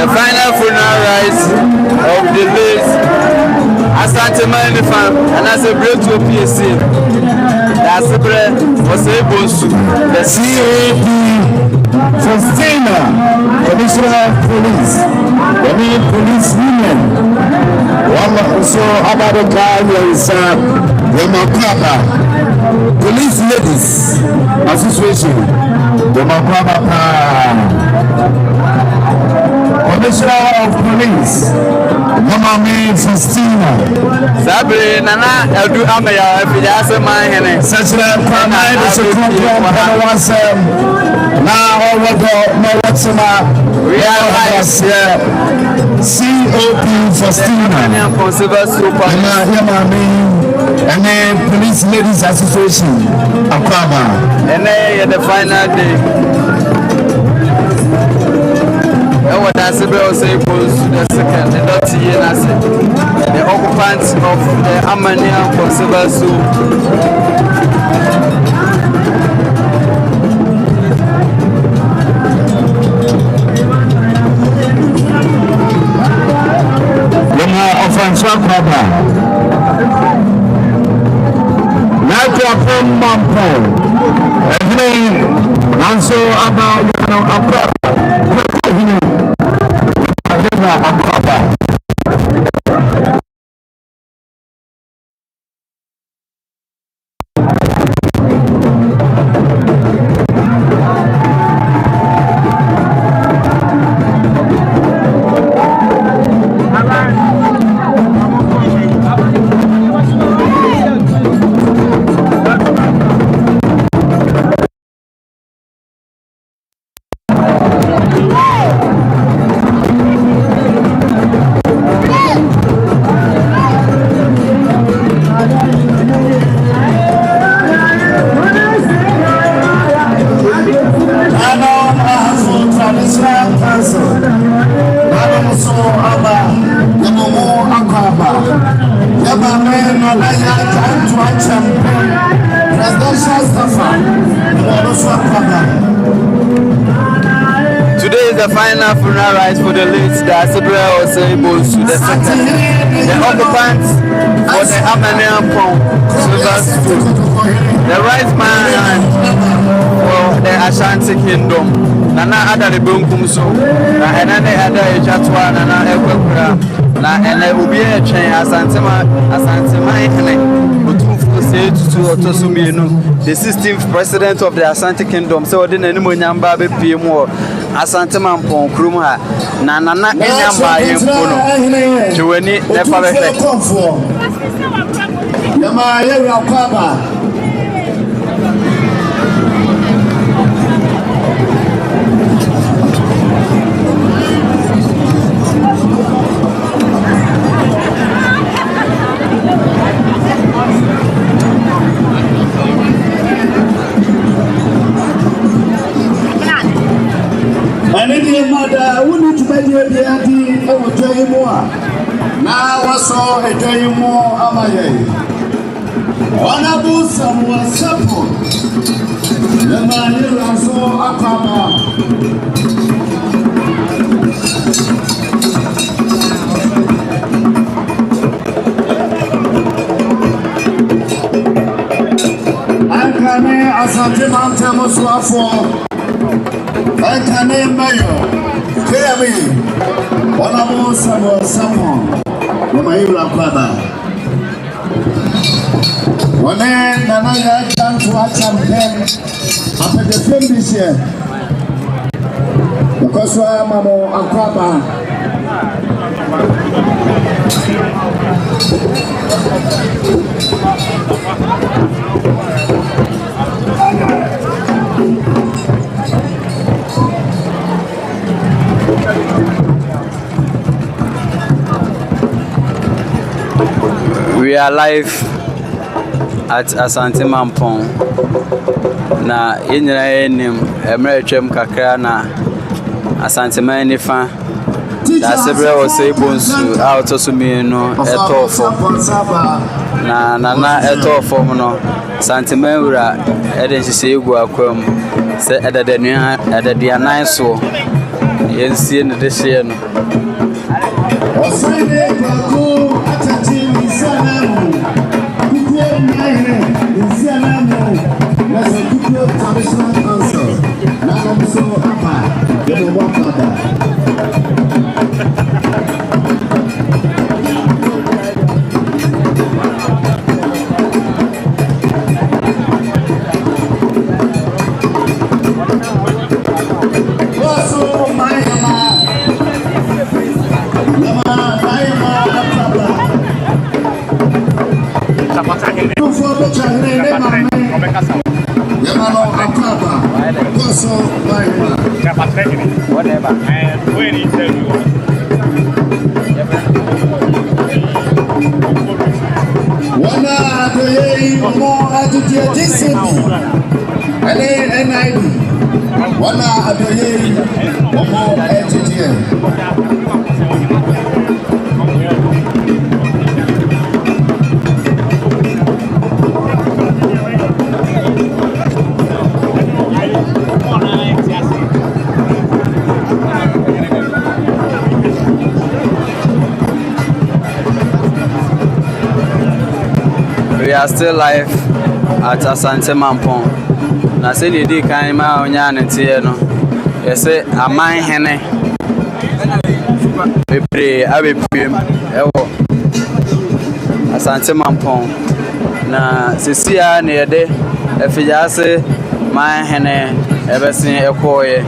The final funeral rites of the late ASANTEMAN and as a break to PSC. DAASEBRE Osei BONSU, the CAP Sustainer, Commissioner of Police, the main police union. One also about the guy is the Police Ladies Association. The Commissioner of Police, Mama Festina. Sabre Nana Edu Ameyaw efidiase man hene. Such a primary now over no what's realize COP Festina. And then Police Ladies Association Akwaba. And then the final day. DAASEBRE Osei Tutu the second, the dirty the occupants of the AMANIAMPONG from Mampong, and so about funeral rites for the late DAASEBRE Osei BONSU the second. The occupants for the AMANIAMPONG silver stool. The right man for the Ashanti Kingdom. Nana ada the bunkum so. Na enane ada ejatwa nana ekwekura. Na ene ubi etwen Asantemahene Otumfour Osei Tutu Otosumbienu, the 16th president of the Asante Kingdom. So the Nanyamba be PM ASANTEMAN Mampong Krumha Nana Mamponghene Juweni never we need to make the more. Now, what's all a day more? Honorable someone simple. The man here also a papa. Uncontrollably, ASANTEMAN elkannah mayo kemi honorable someone the mayura kwaba one nana ya can to campaign after the film this year because I am akwaba We are live at Asante Mampong. Na yenyina enim emre twem kakra na Asanteman nifa DAASEBRE Osei BONSU autosumienu etofo na nana etofo no Asanteman wura eden hye egu akwam se ededenuanan so yensie ne de hye no We are still live at Asante Mampong. Na se ni di kan ma onya ntie no. Yese AMANHENE. Bebre abepiem ewo Asante Mampong. Na sesia ne yede efijase AMANHENE ebesin ekoye.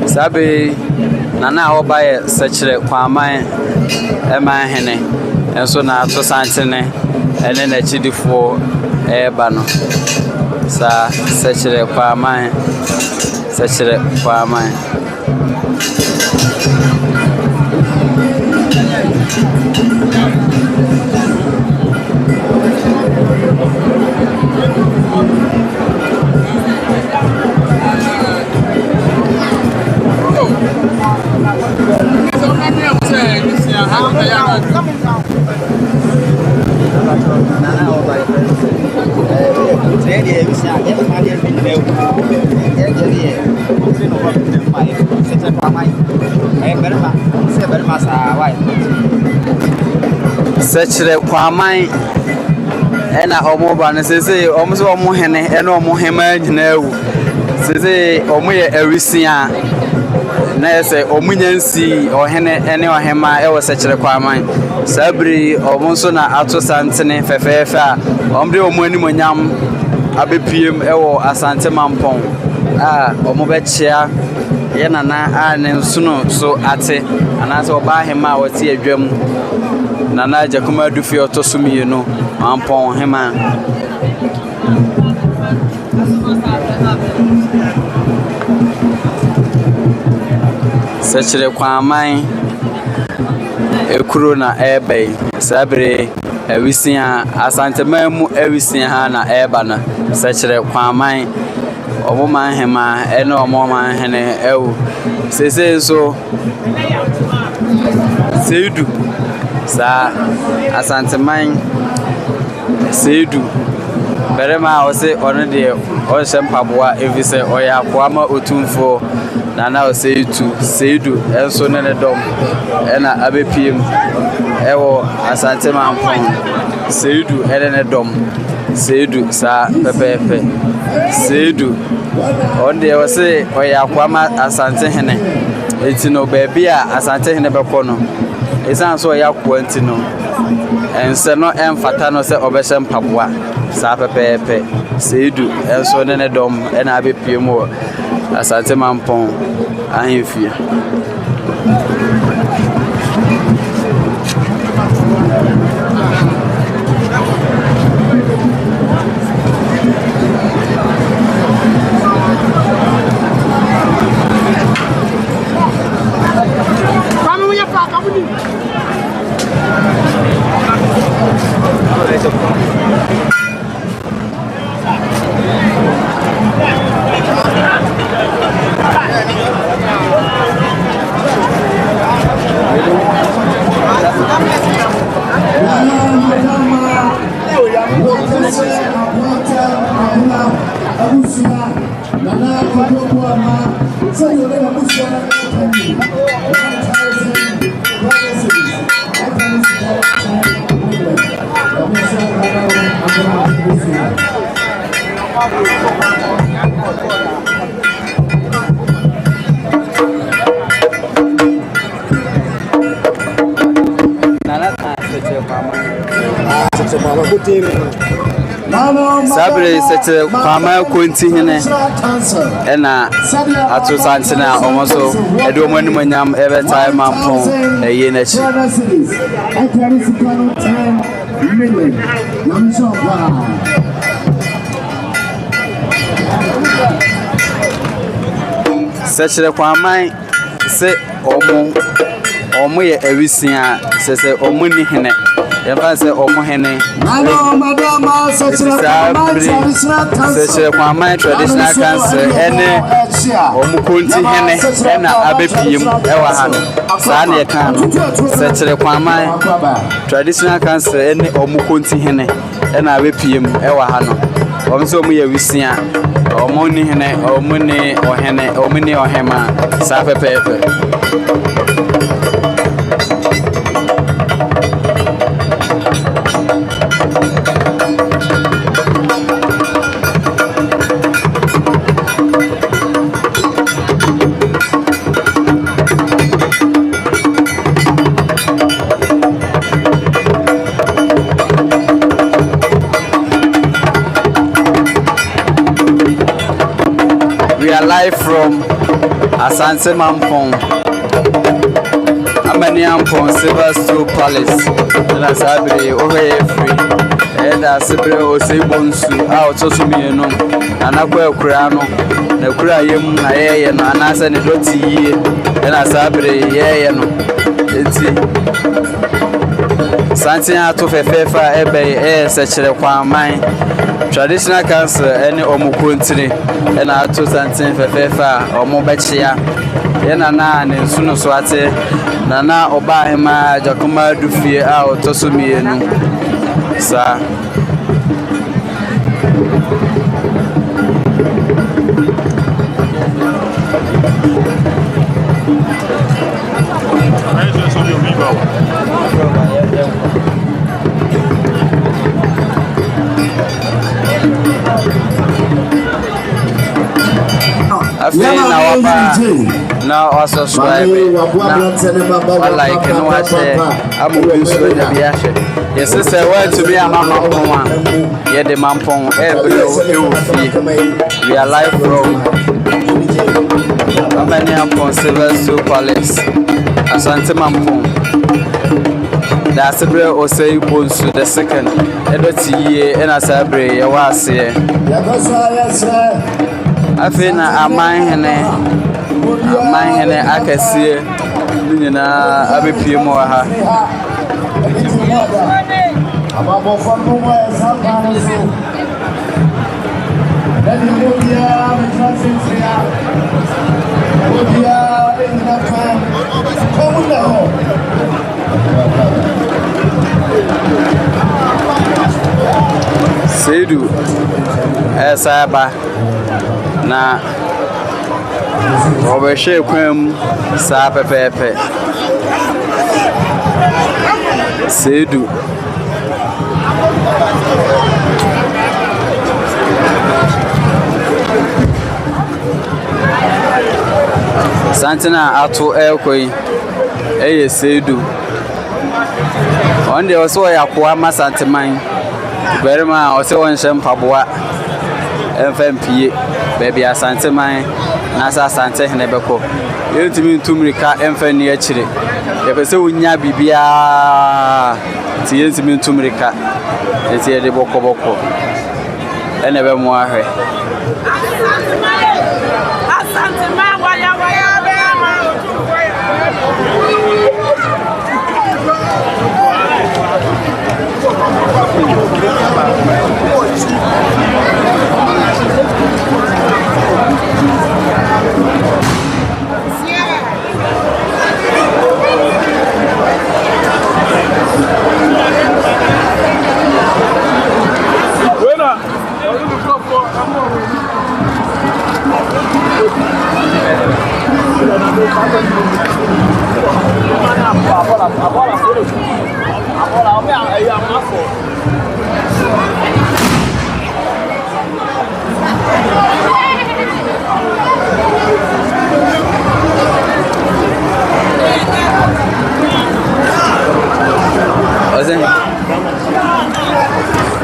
Sabe Nana obaye sechire kwaman MAMPONHENE enso na to santene ene na chidifo eba no sa sechire kwaman Sechire kwaman ena omo ba ne sese omo so omo hene ena omo hema nyina ewu sese omo ye erisia na ese omo nyansi ohene ene ohema ewo sechire kwaman sabri omo so na ato santene fefefe a omo de omo anim onyam abepiem ewo asante mampong omo be chia ye nana a ne nsuno so ate anase oba hema wati adwam Nana Jakuma Dufi Otosumi no Mamponghene Sechire kwaman ekuro na ebe sabre ewisia asanteman mu ewisia ha na eba na sechire kwaman omomanhema ene omomanhene ewu sese so seidu sa asanteman seidu berema ose ono de o sempaboa evise oya kwama otumfuo Nana Osei Tutu seidu enso ne dom ena abepiem ewo ASANTEMAN seidu ene dom seidu sa pepepe seidu onde ose oya kwama ASANTEHENE etino baby a ASANTEHENE bekono esan so oya kwanti no ense no emfata no se obehye mpaboa sa pepepe seidu enso ne dom ena abepiem wo ASANTEMAN ahemfie Sabre sete kwama Kontihene ena atu santena omoso edo mani manyam every time Mampong eye na chi sechire kwama se omo ye ewisia se omo ni hene yɛmfa sɛ ɔmo hene sɛkyerɛ kwaman traditional council ɛne ɔmo Kontihene ɛna abɛpiem ɛwɔ ha no saa ne yɛka no sɛkyerɛ kwaman traditional council ɛne ɔmo Kontihene ɛna abɛpiem ɛwɔ ha no ɔmo sɛ ɔmo yɛ wisia ɔmo ni hene ɔmo ni ɔhene ɔmo ni ɔhema saa pɛpɛɛpɛ live from ASANTEMAN AMANIAMPONG Silver Stool Palace DAASEBRE over free DAASEBRE Osei BONSU out to me no anakwa kura no na kura yem na ye no anase ne doti yi DAASEBRE ye no enti santin ato fefefa ebe sekire kwaman traditional council any omukontire na ato santin fefefa omobechia ye na ne nsuno so ate na oba hema jakoma dufie a otoso mienu sa na wapa na subscribe na like no watch amu binsu na biashe yes say word to be a Mampong ye the Mampong we are live from AMANIAMPONG Silver Stool Palace ASANTEMAN DAASEBRE Osei BONSU the second edoti na DAASEBRE ye wase afina amanhene akasie nyina abepie mo ha Sedu esaba na obeshe kwam sa pepepe Sedu Santina ato ekoi eye Sedu onde oso yakoa masanteman berema ose wonhye mpaboa emfampie baby asanteman na ASANTEHENE beko yentimi ntumrika emfani akire yepese wonya bibia ti yentimi ntumrika eti ede boko ene be mo ahwe ASANTEMAN waya be ma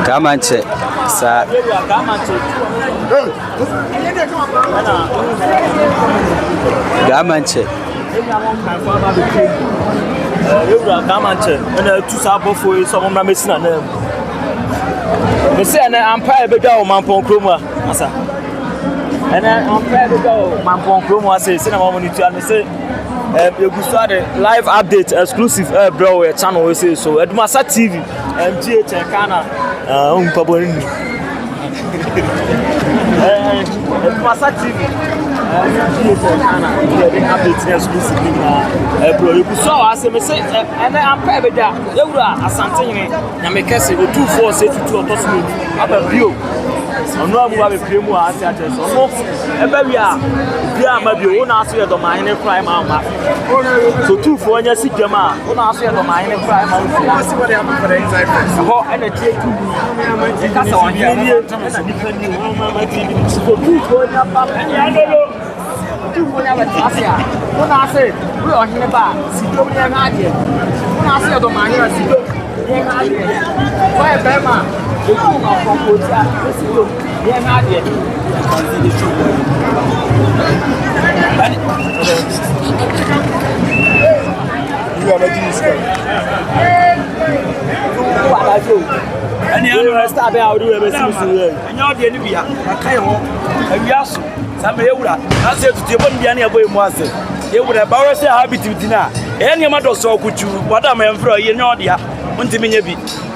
Kamanche sa Gamanche Gamanche and two sabo for some messing on them. They say I'm proud to Mampong Kroma, Asa. And I'm proud to go Mampong Kroma, say, Cinema Monitor, and say, you could start a live update exclusive bro channel, we say so. At Masa TV and GH Elkannah, Mamponghene. Masa TV update exclusively bro you saw as me say and I'm proud da ewura ASANTEHENE na me kese Otumfour Osei Tutu otosmo aba bio ono amu ba be premu a ase ate so no eba wi a bia ma bio na aso ye do mahene cry ma so Otumfuo nya sigama na aso ye do mahene cry ma so what happen for the inside first ho and tie tu e ka sa wanye ni na dipani ma ti so Otumfuo nya pa ya lolo Otumfuo nya ba asia na ase we ohene ba sido nya na ade na ase ye do mahene sido nya na ade why be ma Otumfuo from Tëars sido nya na ade And you know, stop out do ever see and you're the enemy. I can't yes. Some I said to you, one Yanni boy was it. You would have borrowed a habit to dinner. Any matter so could you, what I'm in for you know, dear. Want to be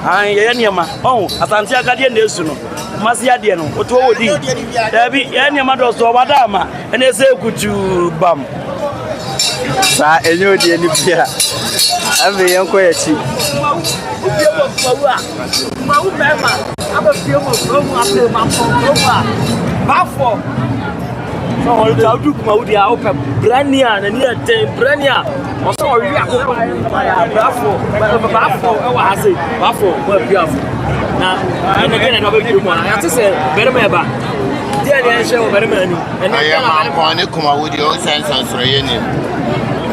I any oh, Asante Guardian Nesuno, Masiadiano, Otufour, there be any matter so Madama, and they say could you bum. Sir, and you're the enemy. I'm a young quiet. So I do come out here open Brania and near Brania. Also, we are Bafo. I say Bafo, well, beautiful. Now, and again, I will give you one. I have to say, better member. Dear, show better money. And I am on the come with your sense of reunion.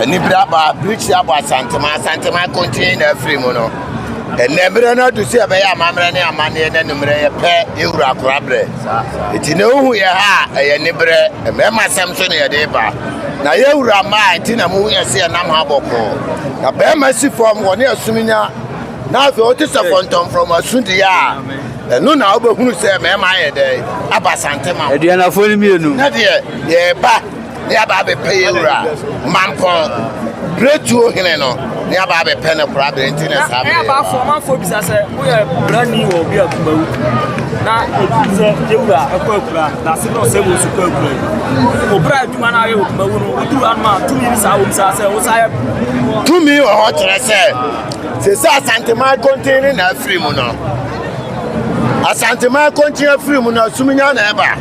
And if I preach about Asantema contain a free mono. And never know to see a mamma and money and a pair you are crabre. It's no who you are, a neighbor, a member Samson a deba. Now you are my Tina Moo and see a Namhaboko. A bear mercy from 1 year Sumina. Now the Otis of Fonton from a Sundia. And no now, but who say, Mamma a day, Abasanteman. Adriana for me, not yet, yeah, but nearby pay Mampong, great to Hino. Nearby a pen of crab and tennis. I have about 4 months. I said, we are brand new or be a boat. Now, you are a cookra, that's not several super good. Oh, Brad, you and I will do 2 minutes. I will say, 2 minutes or what I said. Say, Asantema containing a free mono. Asantema containing a free mono, Sumian ever.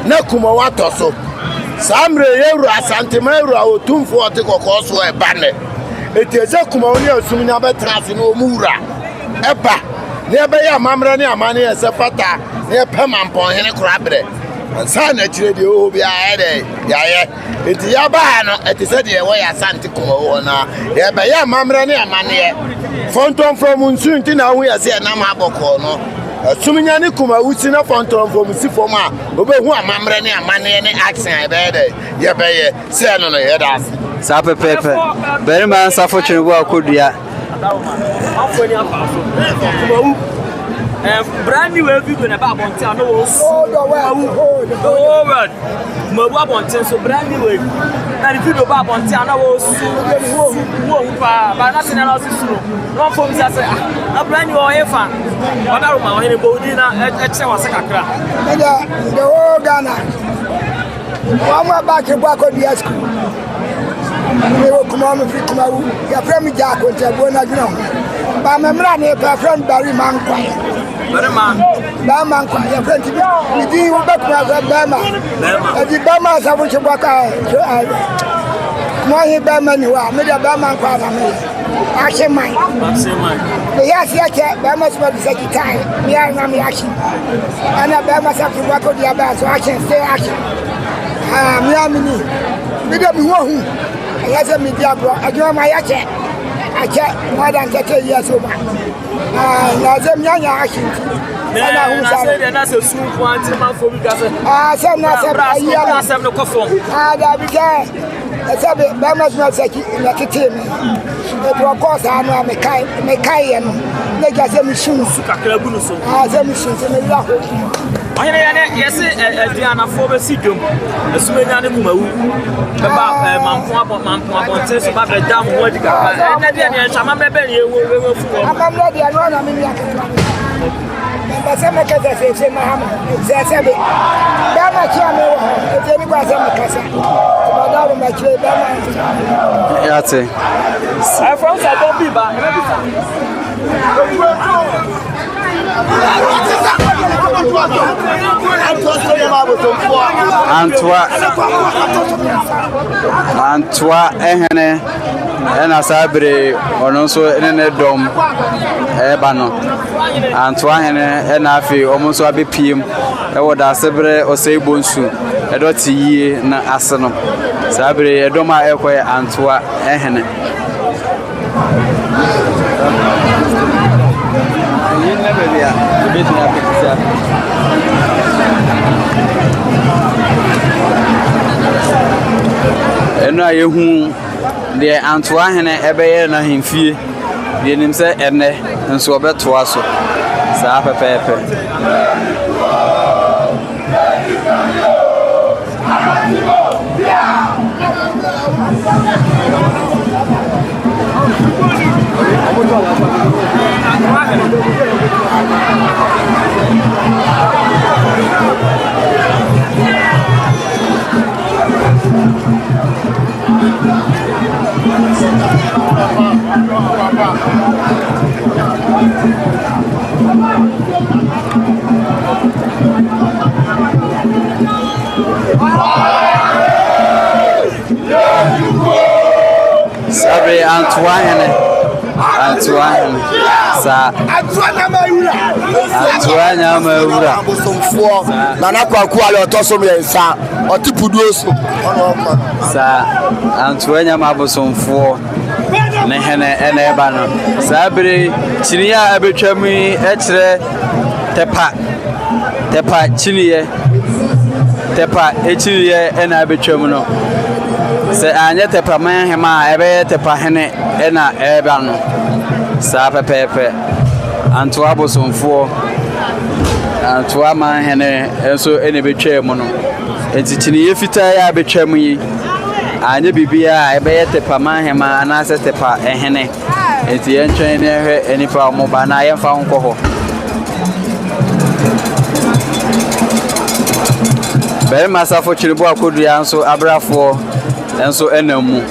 Nakuma what also. Some real Asantema or Otumfuo Osei a banner. It is a Kumonia Suminaba Trasino Mura. Epa, nearby a Mamrani Amani as a fata, near Mampong Crabre. And son, actually, you will be a headache. Yea, it's Yabano, it is a dear way Asante Kumona. Nearby a Mamrani Amani. Fonton from Munsun, Tina, we are saying Namabokono. Sumiani Kuma, Usina Fonton from Sifoma, over who are Mamrani Amani and accent. I bet it. Yabe, say no, head. Sape pepe. Very man suffer to work could ya. Brand new every going about Montana. Montana, so brand new. And if you go back Montana, was by national system. Not for me, I say, a brand new OFA. What are my Bodina at Sawasaka? The whole Ghana. One more back to back on the school. We will come on free Kumaru. Your friend Jack will tell you, but my money, my friend Barry Manqua. Bama, your friend, we did back to Bama. And the Bamas are which you back out. Money Bama, you are made a Bama. I say mine. Yes, yes, Bamas will be second time. Me and Mammy action. And a Bamas have to work on the other, so I can stay action. Miami, we don't be one. Yes, I'm media bro. I do my check. I check more than 30 years old. I'm young action. That's a soup one for me. Some no coffee. I said, Bamas not like it. Of course, I know Mekai and make us a mission. Yes, Diana for the Sidum, a Sudan about Mampong, about the damn word. And then I'm ready. I'm ready. I mean, but some of the say, Mahama, says, Dama Chamo, if anybody says, but my trade, That's it. I found I don't be back. Antoine and Asabre, or also in a dome, Ebano. Antoine and Afi almost a BPM, DAASEBRE Osei BONSU, a doti na Asano. Sabre, a doma equa Antoine. You never be a bit like yehu de Antoahene ebeye na hemfie de nim se ene nso obetoa so saa pepepe Sabre Antoahene sa Antoahene Mawura Otumfour Nana kwaku ale otoso myensa otipuduoso sa Antoahene Mabosomfoɔ ne hene ene eba no sabre chiniya abetwam ekire tepa chiniye tepa echiriye ena abetwam no se anye tepa manhema ebe tepa hene ena eba no sa pepepe Antoa Bosomfoɔ Antoa manhene enso ene betwam no enti chiniye fita ya betwam yi anye bibia ebe tepa manhema anase tepa ehene enti entwen ne hwe enipa omoba na yemfa nkɔ hɔ bɛrɛ masafo chiribo akodua nso abrafoɔ enso enamu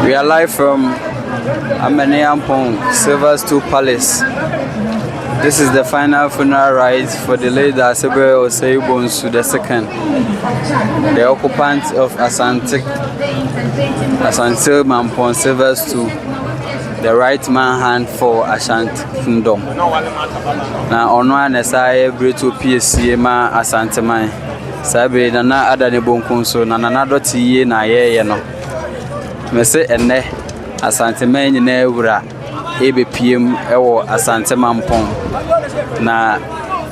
We are live from AMANIAMPONG, STOOL Palace. This is the final funeral rites for the late DAASEBRE Osei BONSU II, the occupant of ASANTE Mampong STOOL, the right man hand for Ashanti Kingdom. Now, on one SIA Breto PSC ma ASANTEMAN, Sabe Nana Adane Bonkunso, Nananom Tiye na ye no. Mese ene ASANTEMAN ne wura EBPM ewo Asante Mampong. Na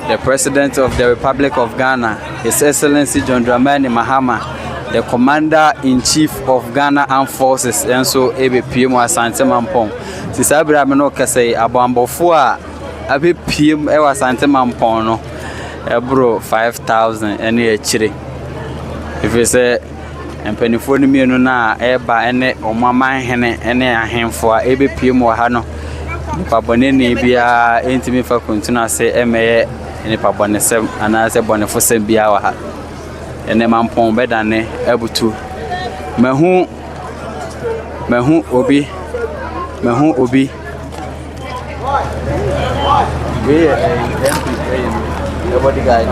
the President of the Republic of Ghana, His Excellency John Dramani Mahama, the Commander-in-Chief of Ghana Armed Forces, and so EBPM Asante Mampong. Sisabra meno kase abambofo a ABPM ewa Asante Mampong no ebro 5,000 ene echire. If you say empanifo ni mienu na eba ene Mamponghene ene ahemfo a EBPM wa ha no Pabonene bia entimi fa kontuna se emeye ni pabonesem anase bonefosem bia wa ha ene Mampong bedane abutu mehu obi we everybody guy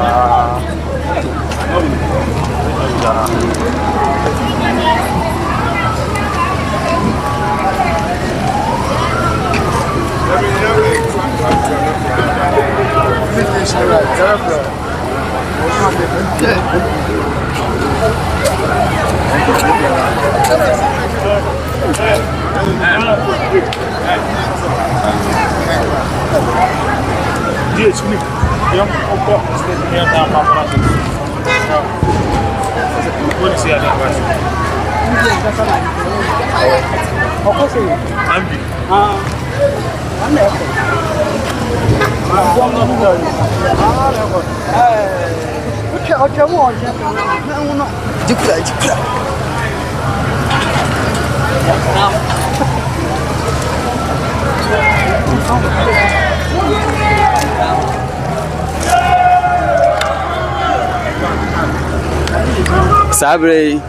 Sabre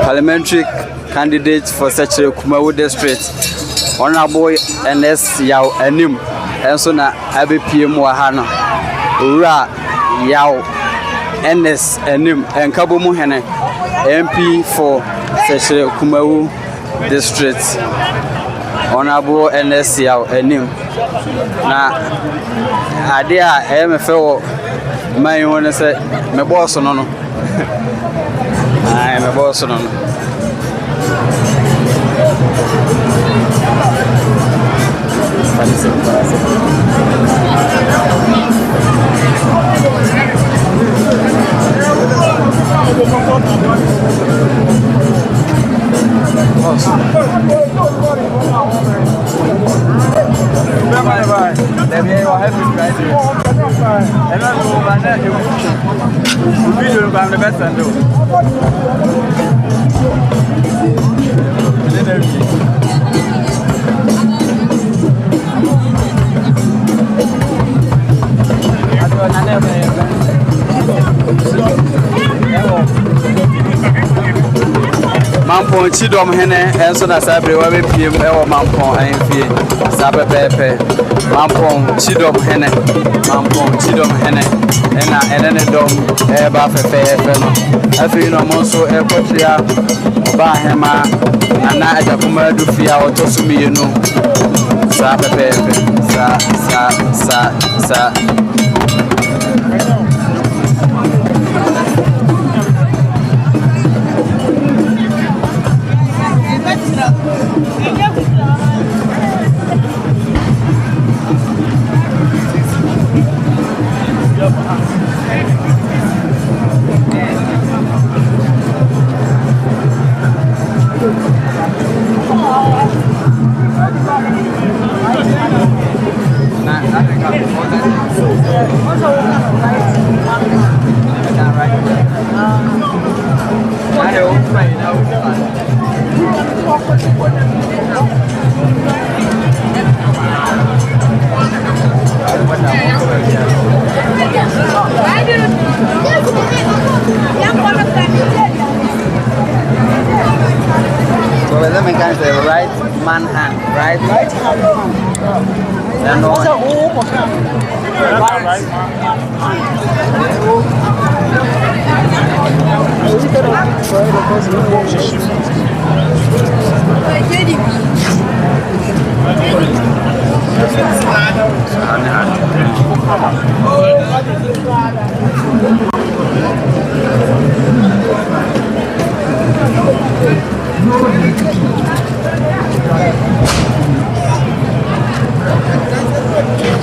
parliamentary candidate for Secretary Kumawu district Honorable NS Yaw Anim enso na ABPM wa ha no owura Yaw NS Anim enkabo mu hene MP for Secretary Kumawu district Honorable NS Yaw Anim na ade a me fe wo man won say me boss no no ai me boss no no Mampong chidom hene enso na sabre wa be piem e wo mampong anfie sabe pepe mampong chidom hene ena enene dom e ba fefe no afi no monso e kotria oba hema ana ajakuma du fia otosumi no sabe pepe sa right hand.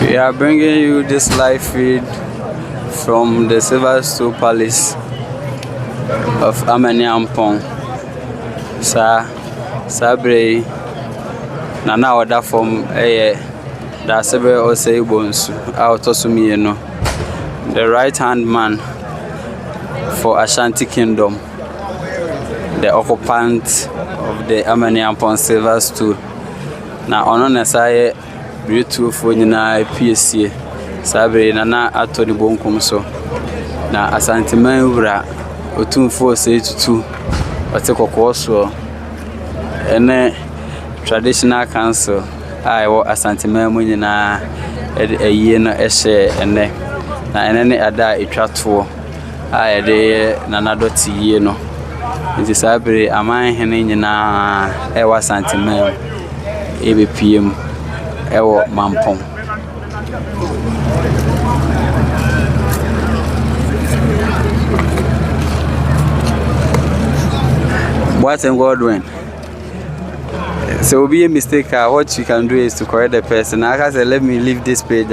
We are bringing you this live feed from the STOOL Palace of AMANIAMPONG. Sabre Nana order from DAASEBRE Osei BONSU out of Sumieno, the right hand man for Ashanti Kingdom, the occupant of the AMANIAMPONG silver stool. Now on Nesai beautiful na PSC Sabre Nana atoni bonkum so na ASANTEMAN wura Otumfour Osei Tutu ote kokko so ene traditional council I wo ASANTEMAN mu nyina eyi no ehye ene na ene ne ada etwato a ede nana doti yie no nti Sabre amanhene nyina ewa ASANTEMAN EBPM ewo Mampong. What am God doing? So will be a mistake. What you can do is to correct the person. I can say, let me leave this page.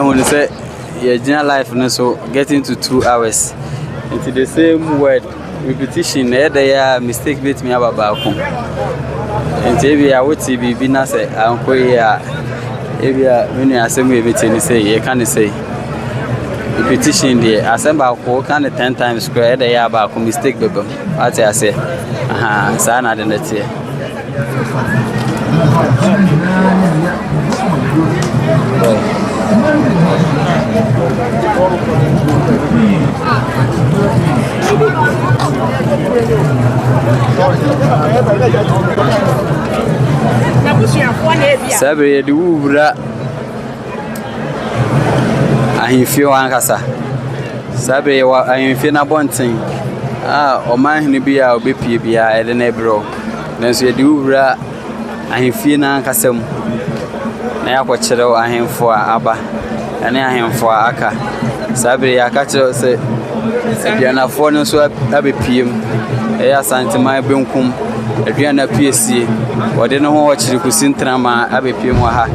when you say your general life, so getting to 2 hours into the same word repetition. There mistake with me about balcony. And maybe I would see be na say uncle here. Maybe when you ask me everything, say you can't say repetition there. I say balcony can 10 times square. There about mistake baby. What I say? Sana the net here. Sabre de ubra ahimfio ankasa sabre wa ahimfio na bonten omanhene bia obepie bia ede na ebro nanso de ubra ahimfio na ankasa mu na yakɔkyerɛw ahemfo aba ane ahemfo aka sabre yakakyerɛw sɛ aduanafo no so abepiem ɛyɛ asanteman benkum aduana piesie wɔde no ho wɔkyere kusintrama abepiem wɔ ha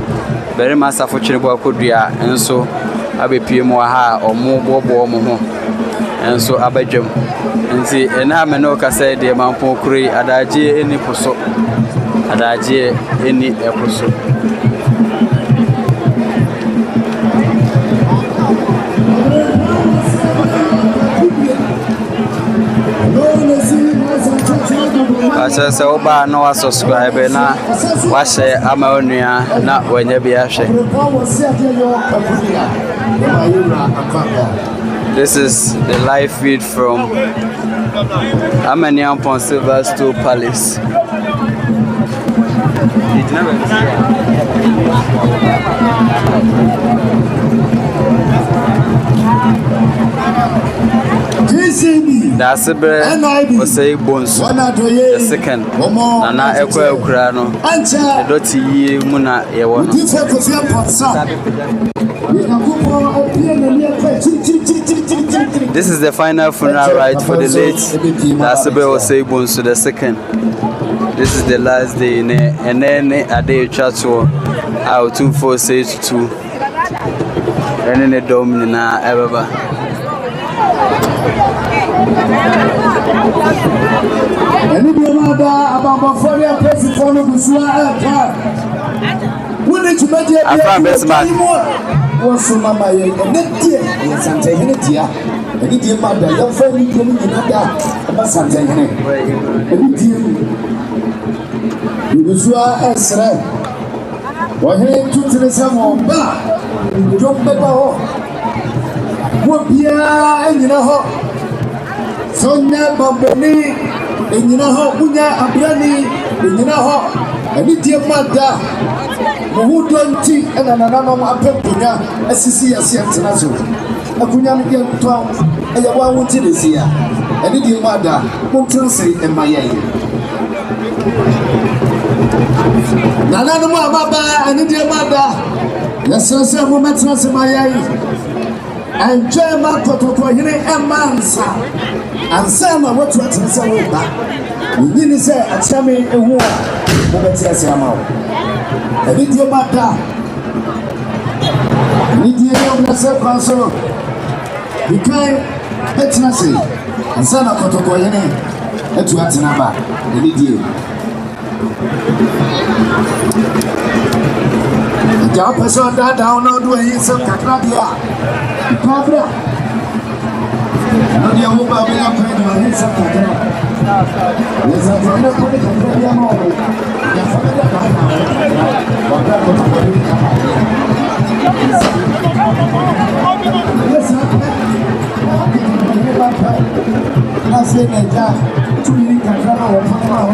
berima asafo twere akodua nso abepiem wɔ ha ɔmo bobo mo ho nso abadwam nti ɛna me no kasa de mampon kuri adagye eni poso adagye eni eposo Asa se oba no wa subscribe na wa share ama onua na wanya bi ahwe. This is the live feed from AMANIAMPONG STOOL Palace. DAASEBRE Osei BONSU the second Nana ekura no edoti yi mu na ye wo no. This is the final funeral rite for the late DAASEBRE Osei BONSU the second. This is the last day in and then ade chacho Otumfour Osei Tutu and the dom na ebaba. Any brother about foreign person for no busua we need to make it. I found best man. What's mama ye netie ASANTEHENE dia. Any dear mother, your friend coming in that ASANTEHENE. Any dear busua esre. Wohe tutire samo ba. Jombe ba ho. Wo bia enyina ho. Sonya Bamboni, enyina ho bunya abrani, enyina ho ani die mada mo donti ena nananom apempunya asisi asiantena so akunya no dia to eya wa wonti desia ani die mada mo transe emaye nananom ababa ani die mada yesese mo metranse maye enjoy ma kotoko hine emansa ansama watu atinisa woba nyini se achame ehu a mobeti asama wo ebidie mata nidie yo na se kwanso bikai betina se ansama kotoko hine etu atina ba ebidie ja person da down no do yin se kakra dia kakra no dia mo ba be na pray do yin se kakra yes I don't know what kakra dia mo ya fa da ba na wa ko ko yes na se na ja tu ni kakra na wa fa ma wa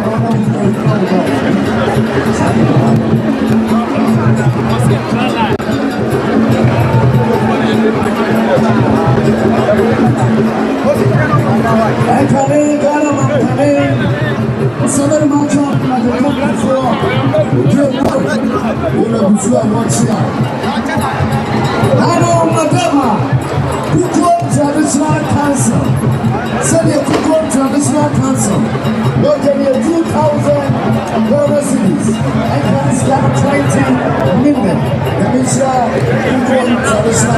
Traditional Council. Send your Traditional Council. Look at your 2,000 dollar cities. I can start 20 million. The Traditional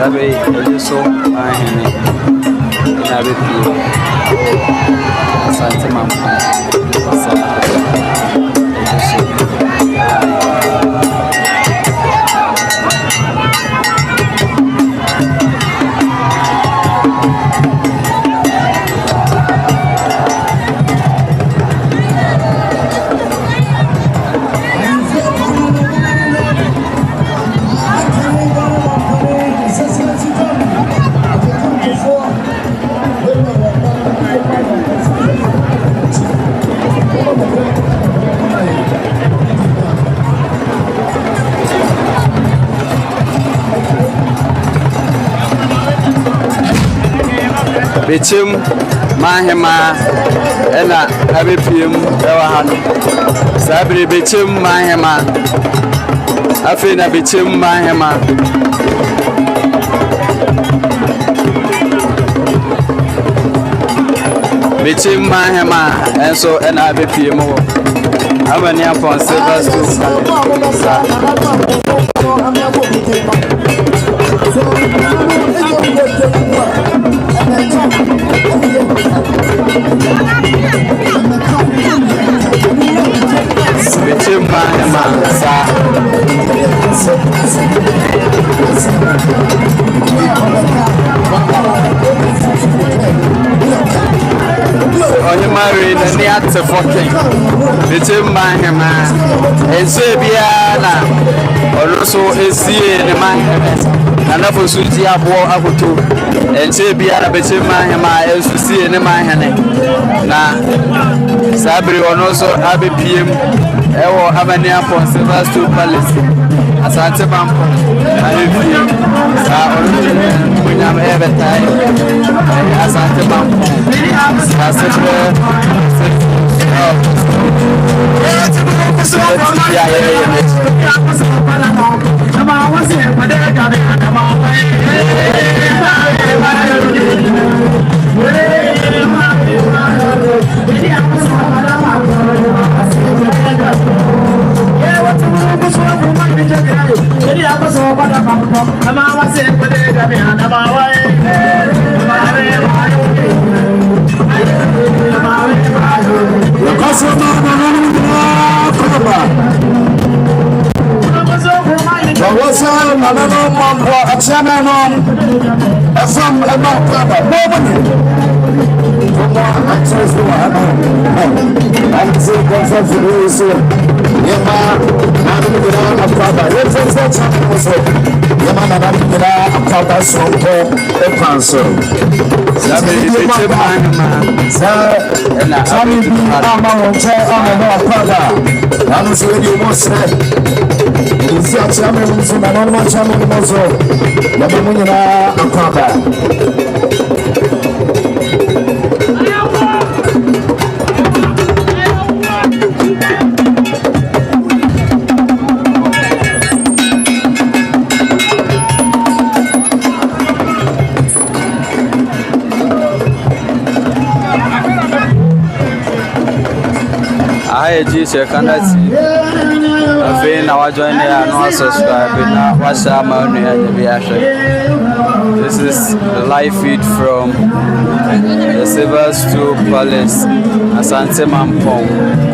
Sabe, eu sou a Hene. Na Betu. ASANTEMAN. Bichim mahema ena abepiem ewa hanu sabri bichim mahema afina bichim mahema bichim mahema enso ena abepiem wo AMANIAMPONG silver onye married and the actor fucking between my and so bia na also esie ne man na for suti abo akoto and so bia na between my esie ne man na sabri ono so abepiem ewo AMANIAMPONG silver stool palace asante Mampong abepiem sa ono munyam ebetai asante Mampong DAASEBRE Nananom Mampong Nananom from elkannah TV. Now join here and subscribe now. Watch this is the live feed from the Silver Stool Palace, Asante Mampong.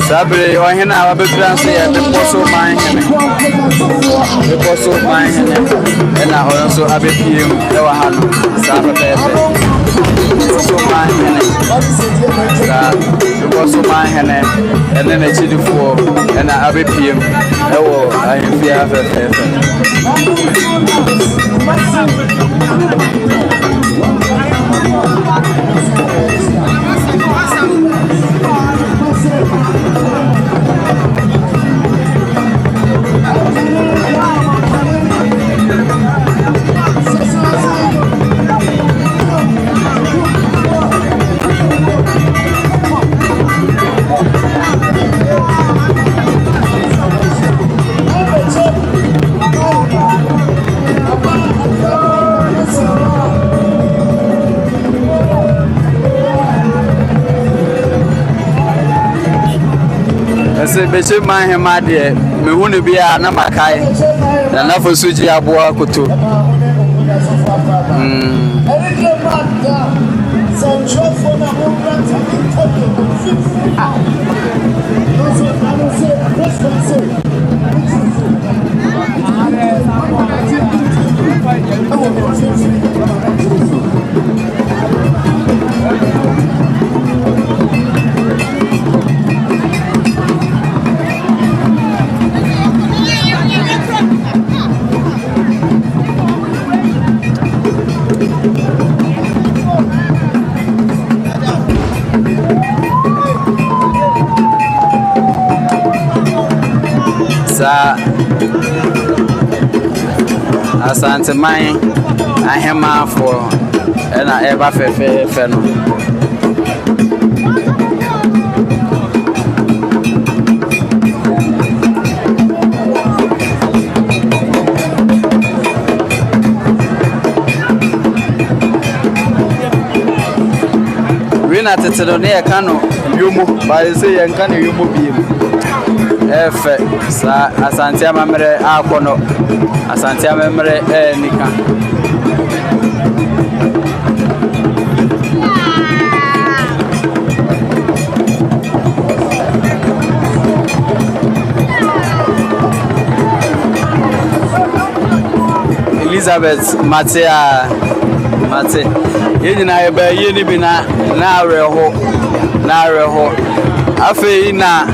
Sabre ohene a wabedura nso ye beposo manhene ena hono nso abepiem ewa ha no sa bebe beposo manhene sa beposo manhene ene na chidifo ena abepiem ewo ahemfia fefe se beche manhema de me hunu bia na makai na nafo suji aboa koto sa ASANTEMAN ahema for ena eba fefe no wina tetero ne kano yumu ba se yankano yumu biem efe sa asante amamre akono asante amamre nika Elizabeth Mate yenya eba yeni bi na areho afei ena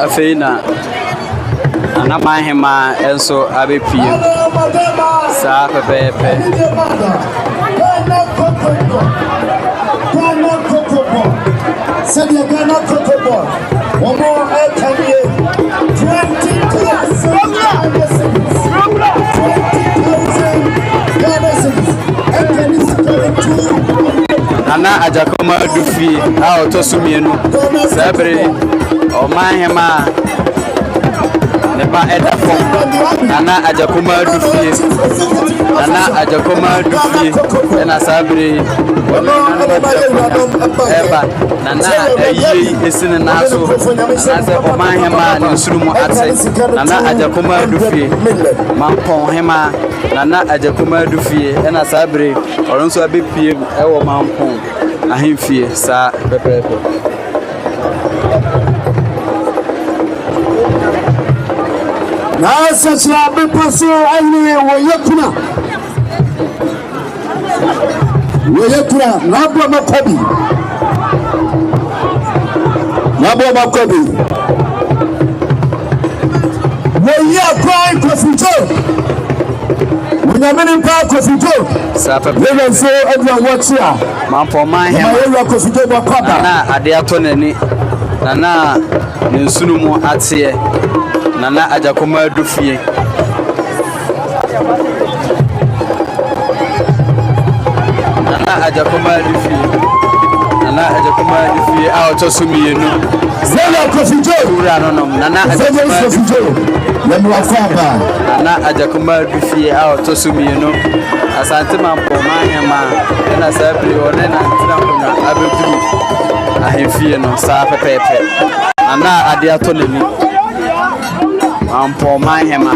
afeina anamahema enso abepie sa pepepe said you're gonna cook a ball. One more elkannah. 20,000 Nana ajakoma dufi a otosumienu sabre o mahema neba edafo Nana ajakoma dufi ena sabre eba Nana eyi esine naso ase o mahema ne surumu ate Nana ajakoma dufi Mamponghene Nana ajakoma dufi ena sabre oronso abepie ewo Mampong ahemfie sa pepepe na sasa bepaso ani wo yakuna ye kura na bo makobi we ya cry kofito we na many pa kofito Sapa we so everyone watch here Mamponghene ma kofito ba kwaba na ade ato nani na nsunu mu atie na ajakoma adufie na ajakoma adufie na ajakoma adufie a otosumienu zela kofito ura no na ajakoma kofito ya mu akwaba na ajakoma adufie a otosumienu asante Mamponghene ma na sabri one na ntina kuna abeduru ahemfie no saa pepepe na ade ato nani Mamponghene ma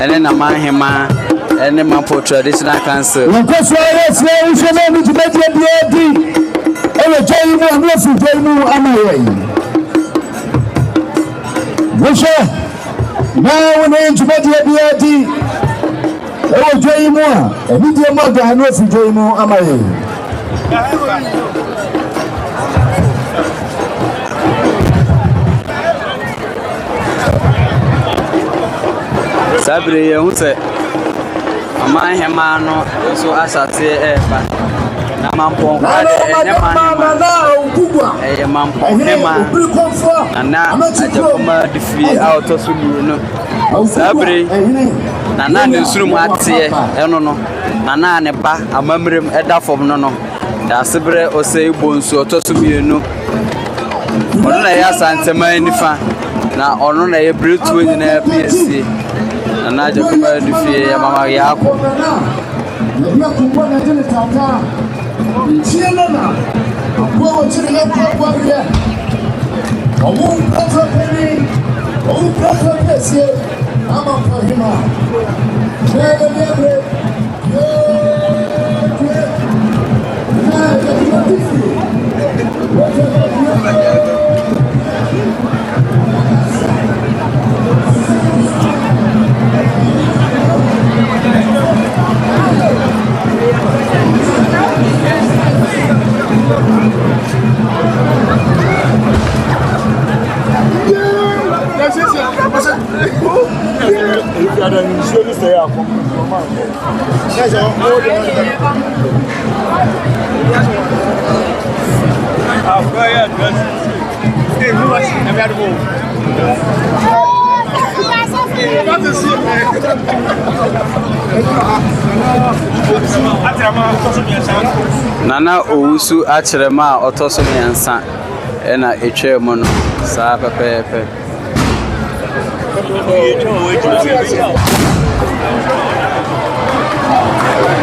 ene na manhema ene Mampo traditional council nkoso yesi usho mi tibeti biedi ewe joyi mu amlefu joyi mu amaye wosho na wona tibeti biedi ewe joyi mu ebi die mo ga amlefu joyi mu amaye sabre ye hute amanhema no so asate eba na Mamponghene ene manhema eye Mamponghene na ajakoma difi autosulu no sabre na nsuru mu atie eno no na ne ba amamrem eda fom no DAASEBRE Osei BONSU otosumienu ono na ya ASANTEMAN nifa na ono na ye bretu nyina PSC na ajakoma difi ya mama yako na kumbona tena tata nchiena na kwa chini ya kwa ya omu protopeni omu protopesi ama Mamponghene nebe Nana owusu achirema otosumiensa ena etwemo no saa pepepe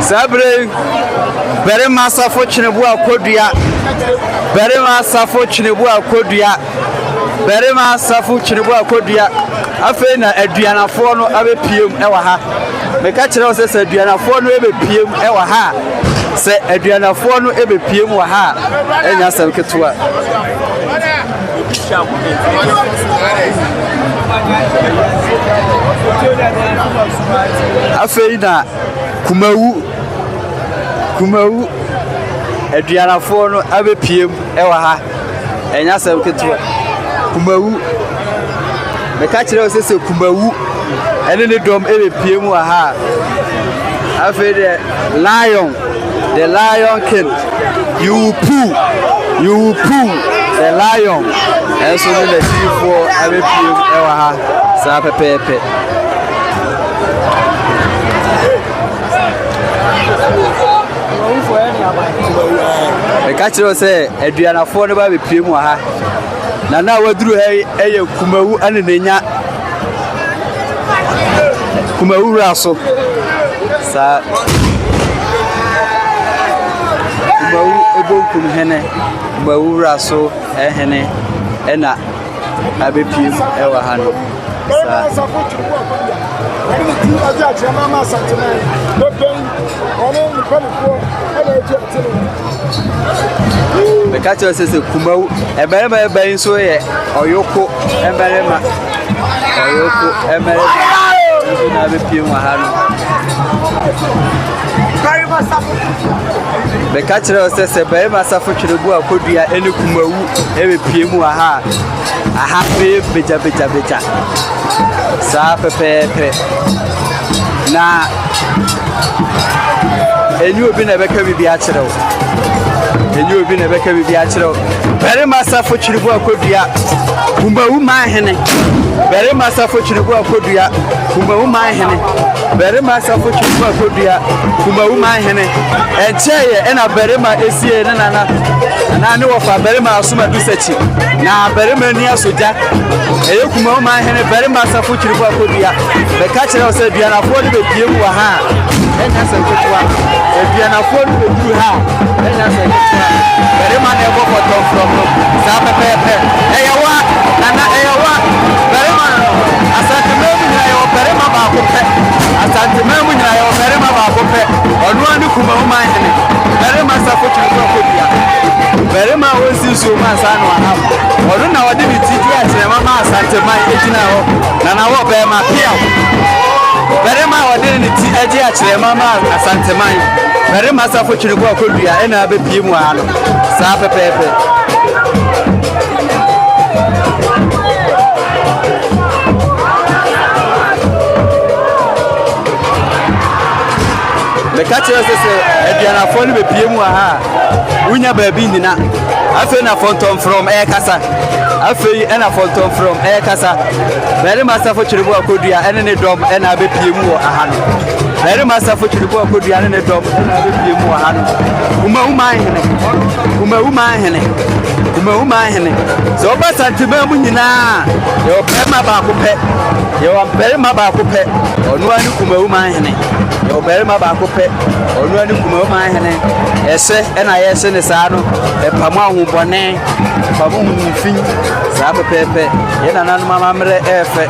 sabre bere masafo chinebu akodua bere masafo chinebu akodua bere masafo chinebu akodua afi na aduanafo no abepiem ewa ha meka kire o se aduanafo no ebepiem ewa ha se aduanafo no ebepiem wa ha enya sam ketua afi na kumawu aduanafo no abepiem ewa ha enya sam ketua kumawu meka kire o se kumawu ene ne dom ebepiem wa ha afi the lion king you will poo the lion and so the chief for abepiem ewa ha sa pepepe meka kire o se aduanafo no ba bepiem wa ha na waduru eye kumawu ane nenya kumawu raso sa kumawu Bonkunhene kumawu raso ehene ena abepiem ewa hano sa mekacho sese kumawu eberema eben so ye oyoko eberema na bepiem wa hano be catch se be ma safo twiregu akodua ene kumawu e be mu aha be beja sa pepe na enu obi na beka bibi a kyerɛw bere ma safo twiregu akodua kumawu manhene bere ma safo twiregu akodua kumawu manhene bere ma safo twiregu akodua kumawu manhene encheye ena bere ma esie ne na ne wofa bere ma asoma dusachi na bere ma ni asoja eye kumawu manhene bere ma safo twiregu akodua be ka kyerɛw sɛ duanafo de be biem wa ha enya sɛ kotwa duanafo de be du ha enya sɛ kotwa bere ma ne go for from sa pepe eyawa nana eyawa bere ma no asanteman mu nyina yo bere ma ba ko pe asanteman mu nyina yo bere ma ba ko pe onu ani kumawu manhene bere ma safo twiregu akodua bere ma wonsi so ma sa no aha onu na wode ni tiji a kyerɛ ma asanteman egyina ho nana wo be ma pia bere ma wode ni ti agye a kyerɛ ma asanteman bere ma safo twiregu akodua ena be pie mu aha no sa pepe the catcher says aduanafo no be pie mu aha unya baabi nyina afi na fontom from kasa afi na fontom from kasa bere ma safo twiregu akodua ene ne dom ena be pie mu aha no bere ma safo twiregu akodua ene ne dom ena be pie mu aha no kumawu manhene so oba santima mu nyina yo bere ma ba ko pe onu ani kumawu manhene yo bere ma ba ko pe onu ani kumawu manhene ese ena yese ne saa no epamu ahobone epamu humfin saa pepe ye nananom amamre efe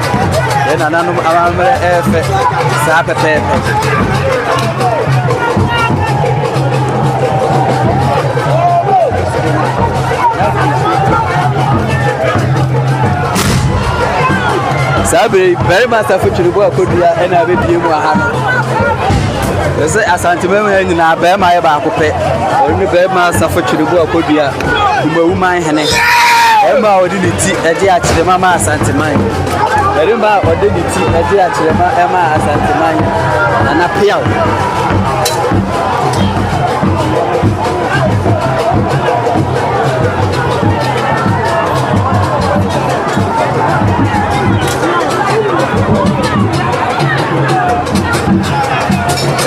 saa pepe sabe bere ma safo twiregu akodua ena be bie mu aha no se asanteman mu nyina bere ma ye ba ko pe onu bere ma safo twiregu akodua kumawu manhene ema odi ni ti eje a kyerɛ ma asanteman bere ma odi ni ti eje a kyerɛ ma ema asanteman na piaw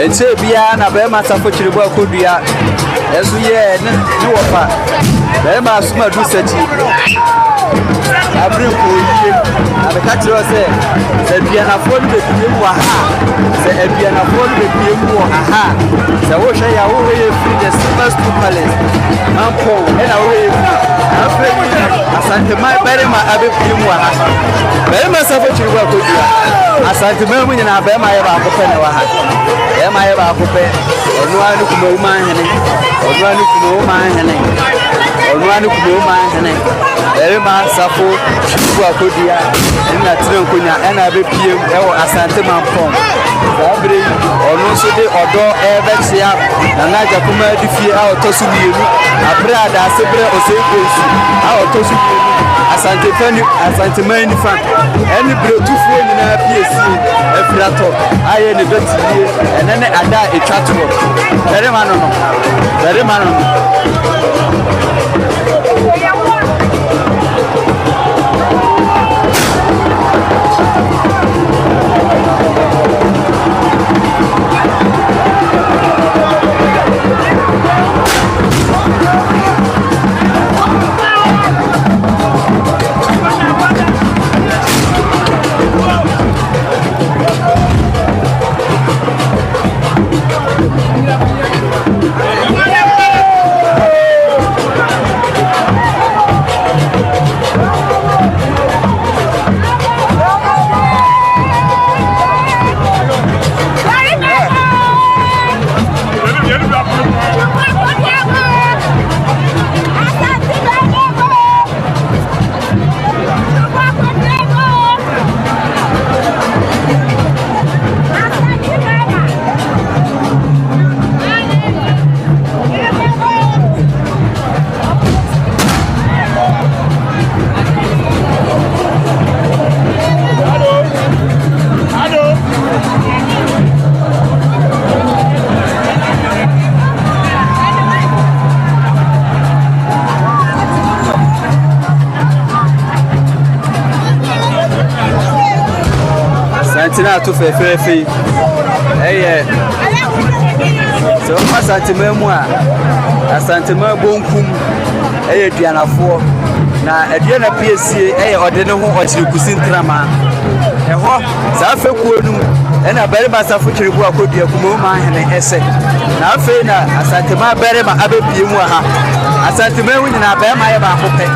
enche bia na be ma safo twiregu akodua ezu ye ne wofa be ma asuma du sachi abrin ko yie abeka kyerɛ sɛ aduanafo no be pie mu aha sɛ aduanafo no be pie mu aha sɛ wo hwɛ ya wo ye free the STOOL palace Mampong ena wo ye free afei asanteman bere ma abe pie mu aha bere ma safo twiregu akodua asanteman mu nyina be ma ye ba ko pe ne wa ha be ma ye ba ko pe onu ani kumawu manhene bere ma safo twiregu akodua ena tire nkonya ena be pie ewo ASANTEMAN Mampong sabre onu so de odo ebexia na naja kuma di fie a otosu mienu abra DAASEBRE osei BONSU a otosu mienu ASANTEMAN ni fan eni bretufuo nyina PSC efrato aye ne betie enene ada etwatwo bere ma no na to fefefe so asantema mu a asantema bonkum duanafo na aduana piesie ode ne ho ochire kusi ntrama eho za afekuo num bere ba safo chiribu akodua kuma ma hene ese na afe na asantema bere ma abepie mu ha asantema hu nyina bere ma ye ba kope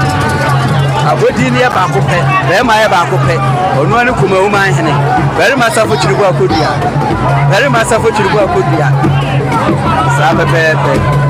abodi ne ba kope bere ma ye ba kope onu ani kuma ma hene bere ma safo chiribu akodua bere ma safo chiribu akodua sa pepe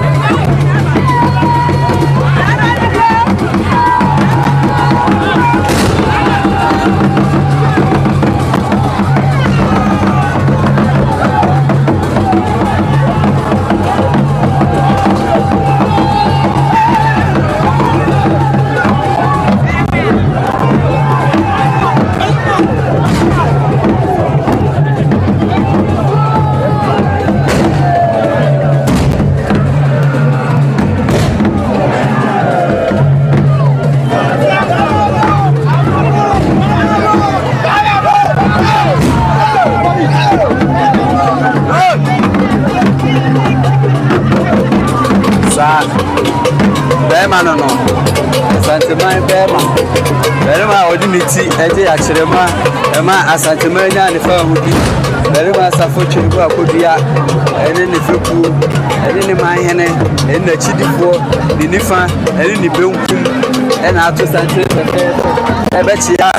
no Asanteman Berma odiniti eje ya kirema ema Asanteman nya ne fa hudi Berma safo chiribu akodua ene ne feku ene ne manhene ene na chidifo ne nifa ene ne benkum ena ato sante fefe ebechi ya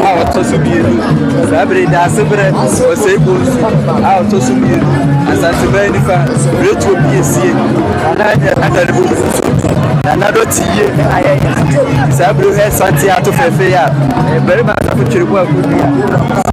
Autosubiru, Sabre DAASEBRE, Osei BONSU, Autosubiru, ASANTEMAN fa, Reto BSC, Nanado Tiye, Sabre Santi Ato Fefeya, very much of Chiribu.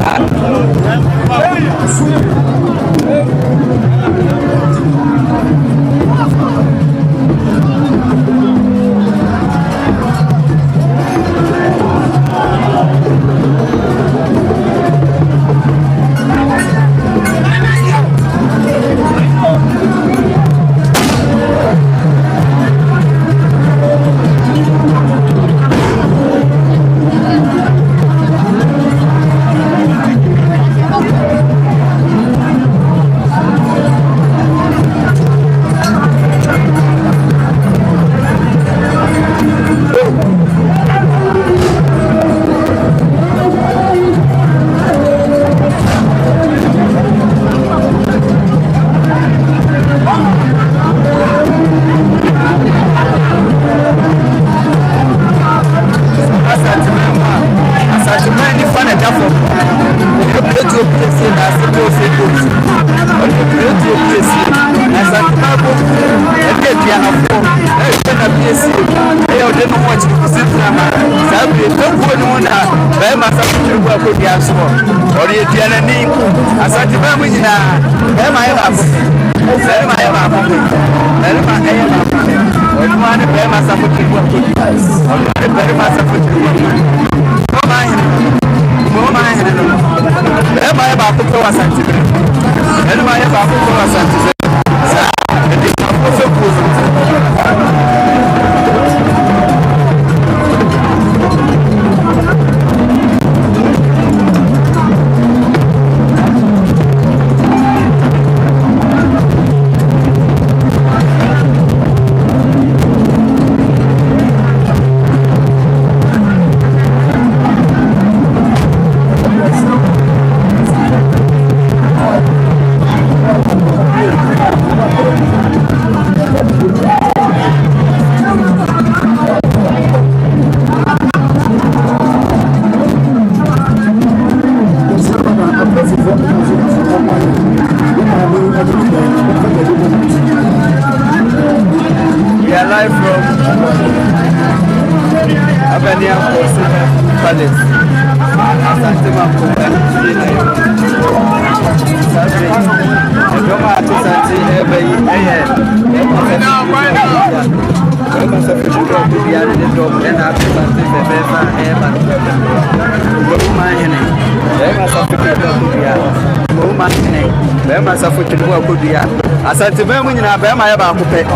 Mampong bema safu tuliwa kudia asante memu nyina bema ya ba kope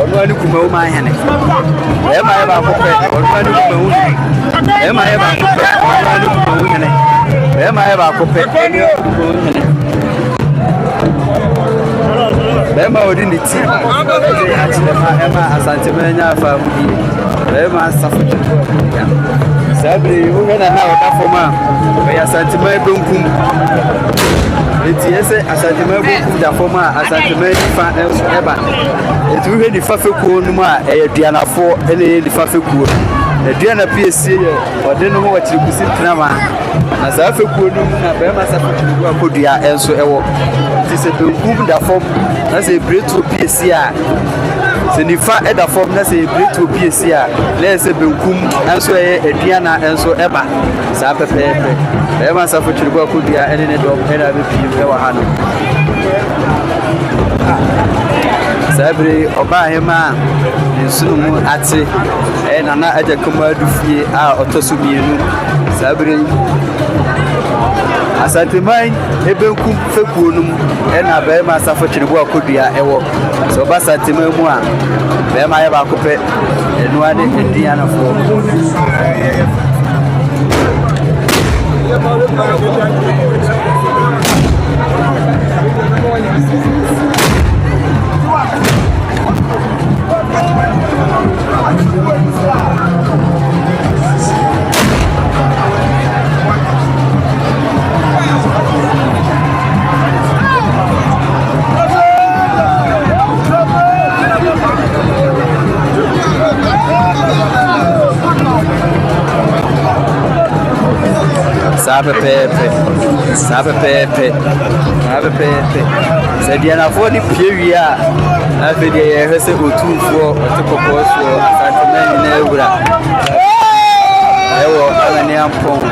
onu ani kuma Mampongene bema ya ba kope onu ani kuma uni bema ya ba kope onu ani kuma uni bema ya ba kope bema odi ni ti ema asante menya fa mudi bema safu tuliwa kudia sabre uhena na odafoma ya asante mebunkum eti ese asanteman bu da forma asanteman fa eba eti we di fa fekuo no a eduanafo ene di fa fekuo eduana piesie ye ode no ho wachiri kusi trama na sa fekuo no na be ma sa fekuo akodua enso ewo ti se benkum da form na se breto piesie a se ni fa eda form na se breto piesie a le se benkum enso eduana enso eba sa pepepe be ma sa fekuo akodua ene ne do ena be pii ewa hano sabre oba hema nsunu ate nana aja kuma dufie a otosumienu sabre asanteman ebenkum fekuonum na be ma safo chiribo akodua ewo so ba asanteman mu a be ma ye ba kope enu ade endia na fo Sabe pepe se dia na fo ni pie a na fe dia ye hwese Otumfuo Otekokoso Asanteman na ewura ewo AMANIAMPONG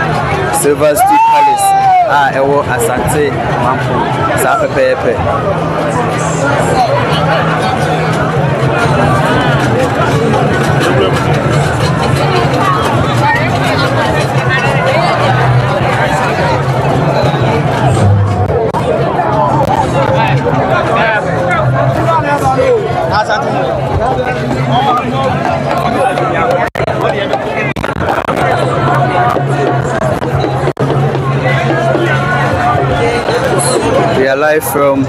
Tëars Palace ewo Asante Mampong sabe pepe We are live from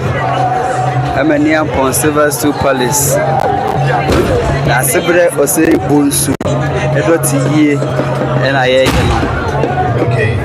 AMANIAMPONG Tëars Palace. DAASEBRE Osei BONSU. Edotiye ena ye okay.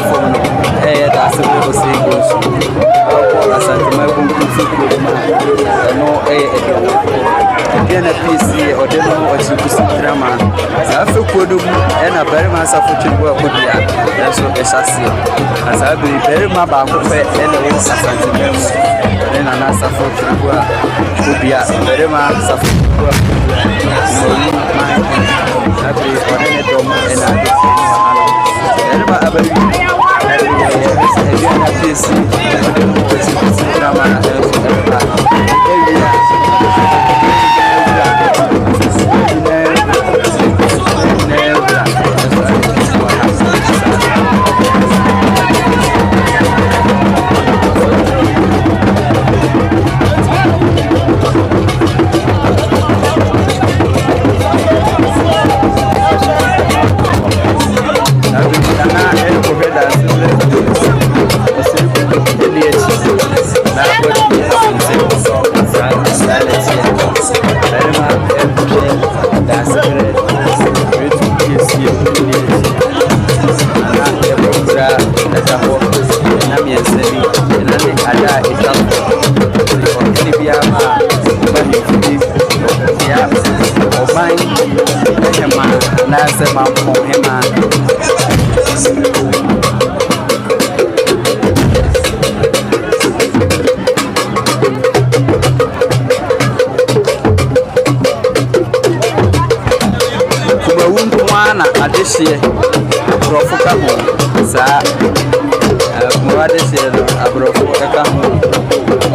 platform no DAASEBRE Osei Tutu ASANTEMAN Uncontrollably no Diana PC or demo or Chibusi drama. Safi Kodum and a very massive fortune work with the that's what as I believe very much about and the ASANTEMAN. Then another fortune work could be a very massive work. I believe on any dome and I believe. Mamponghene Kuba adehye abrofo ka ho saa mo adehye abrofo ka ho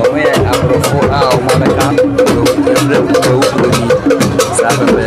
omo ye abrofo a omo beka saa bebe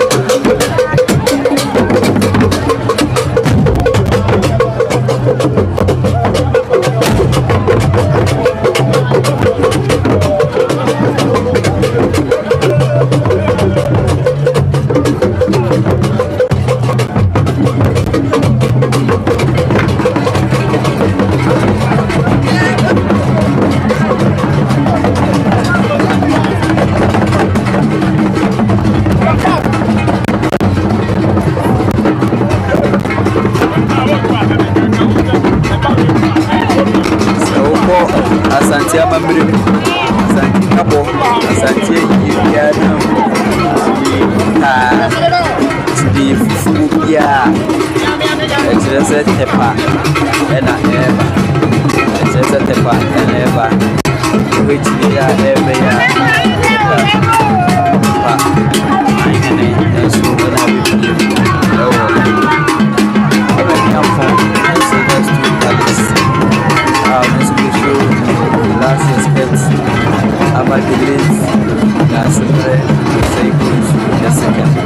Asante amamre asante kabo asante yia na di fubia exercise tepa ena eba exercise tepa ena eba which ya ebe ya pa ayene enso na bi Mampong last respect Abadilin DAASEBRE Osei Tutu the second.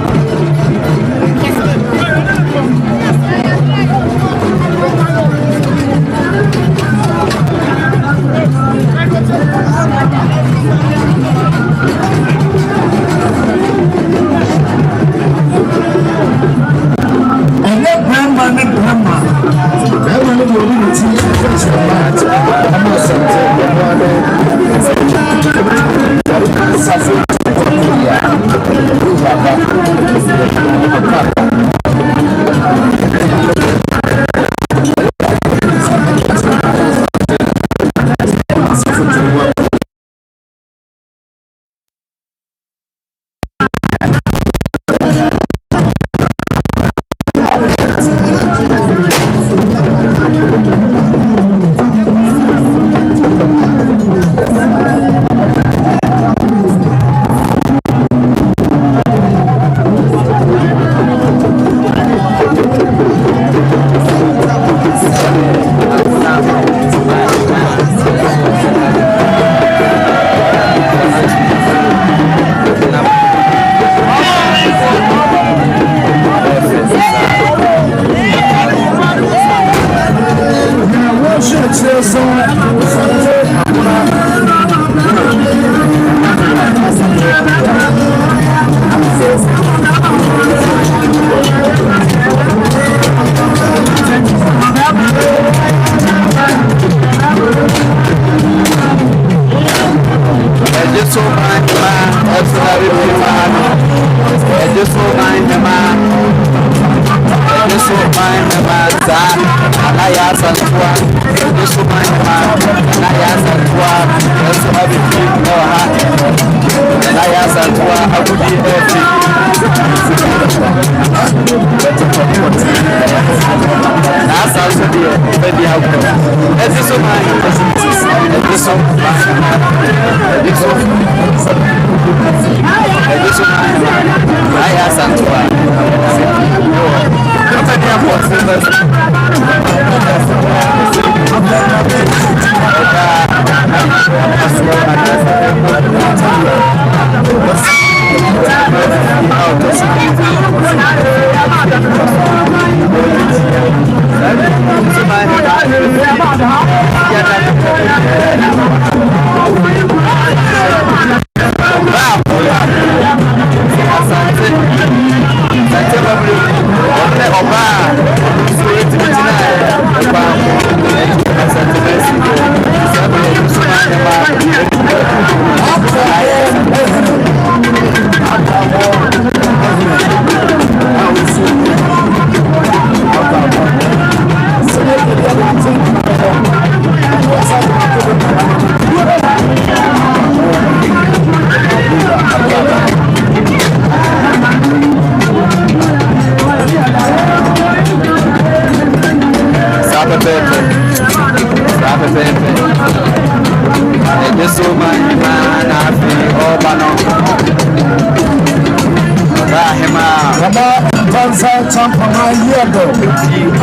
so my mata ana ya santua so my mata ana ya santua so abi no ha ana ya santua abudi efi na sanso dia baby agro ezi so my ezi so my ya santua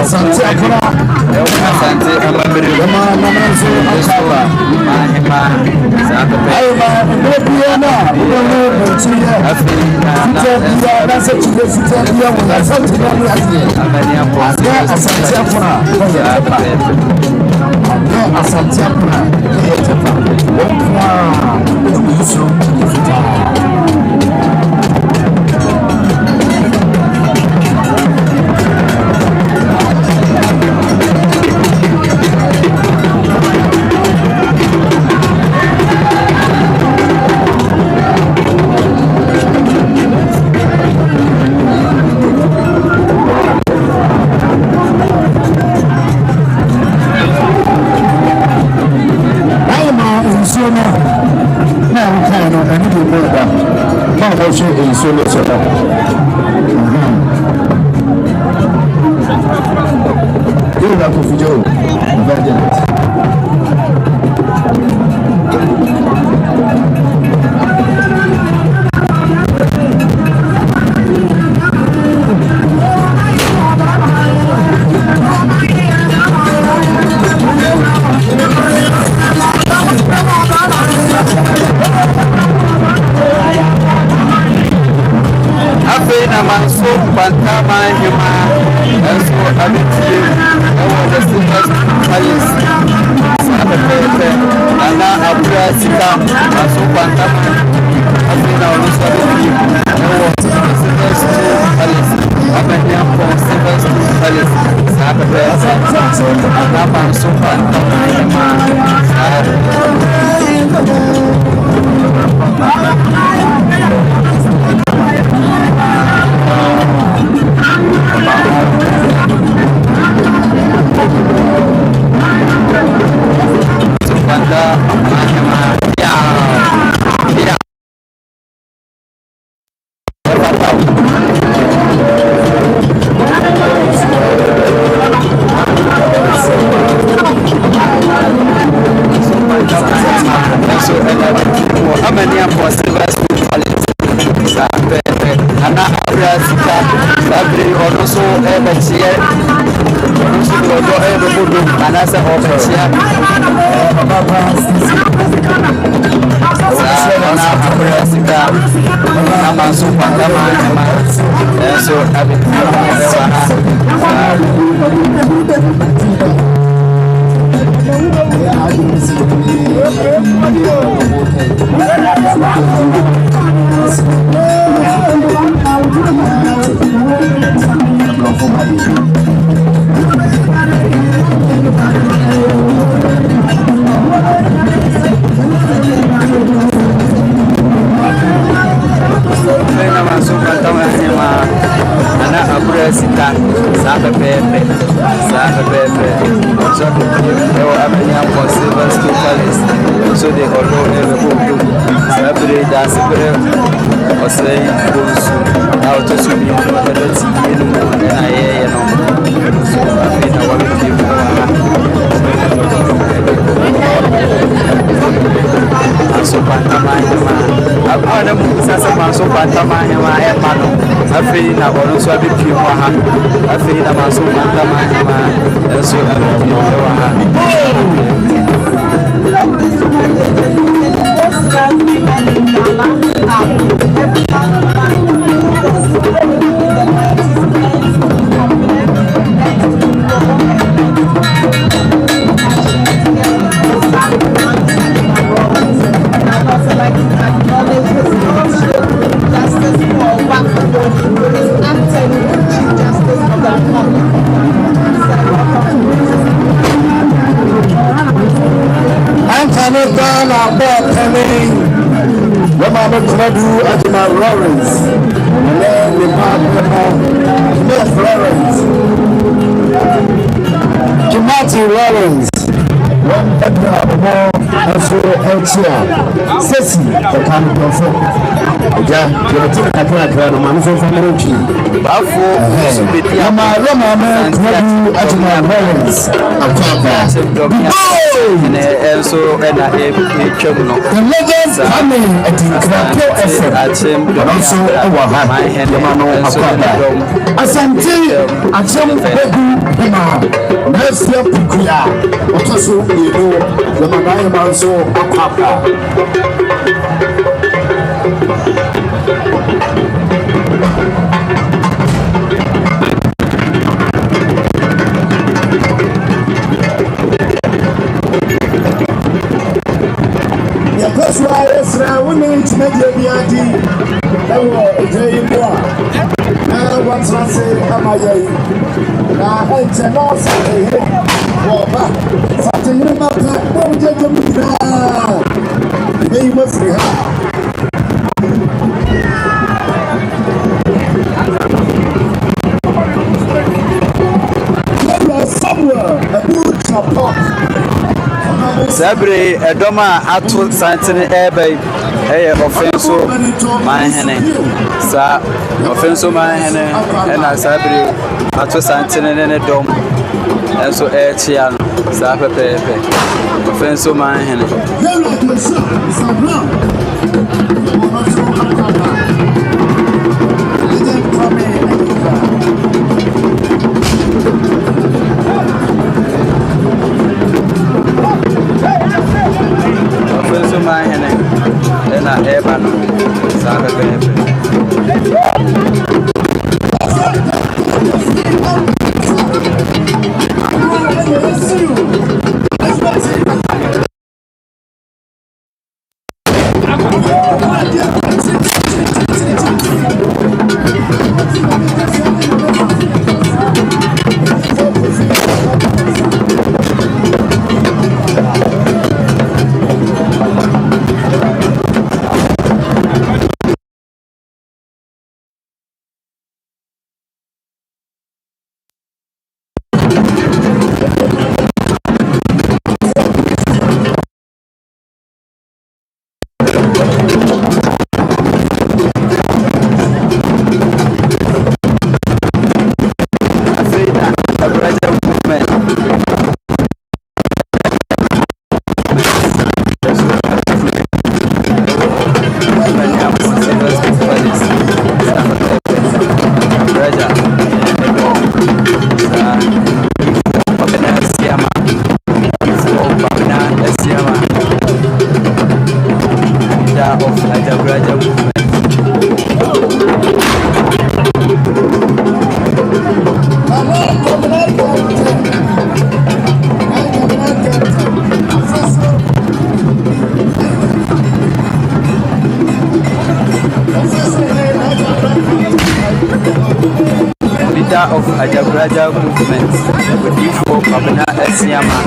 Asante akura asante amabere mananso akaba mahema sabe ayba ndebiana ndebiana na se tudefutia mu asante na mu asante AMANIAMPONG asante akura asante akura AMANIAMPONG Silver Stool Palace. So they all know every celebrate DAASEBRE Osei BONSU. Now to see me on the and I hear so I think I want to give so pantamanya abana musasa maso pantamanya ma emano afei na bono so abepie ho ha afei na maso pantamanya ma so abepie ho ha Sesi okanu konfo ja yote kakra no manu so family chi bafo subedi ama rama ma knadu ajuma violence akwa ne enso ena twem no the legends coming at the FM also our hand the manu akwa asante achem begu ma nesia pukuya otoso yelo the manu manso akwa That's why it's when it's mediati. Now what's I say? Am I? Now it's a loss. Something in my back. Don't get them. They must be somewhere. A good support. Sabre edoma atu santene ebe offenso manhene sa offenso manhene ena sabre atu santene ne dom enso chia sa pepepe offenso manhene Mampongene ena eba no sabe bebe Of Ajabraja movement with you for Babana Esiama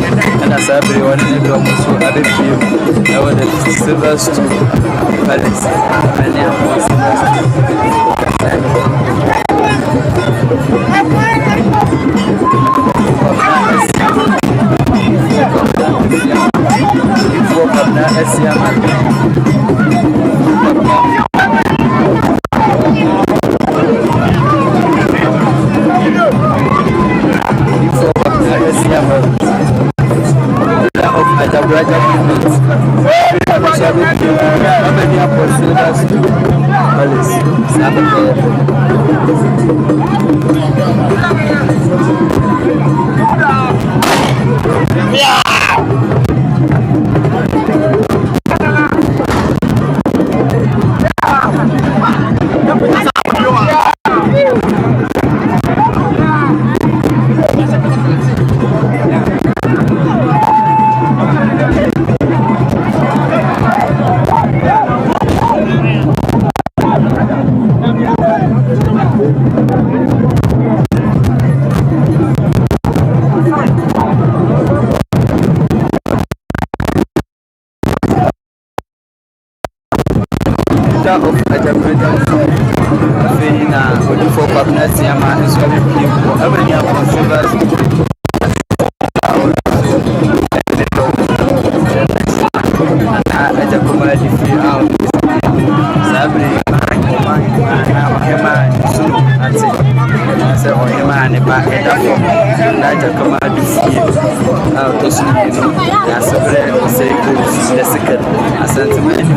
and as everyone in the drum so other few there were the Silver Stool Palace ASANTEMAN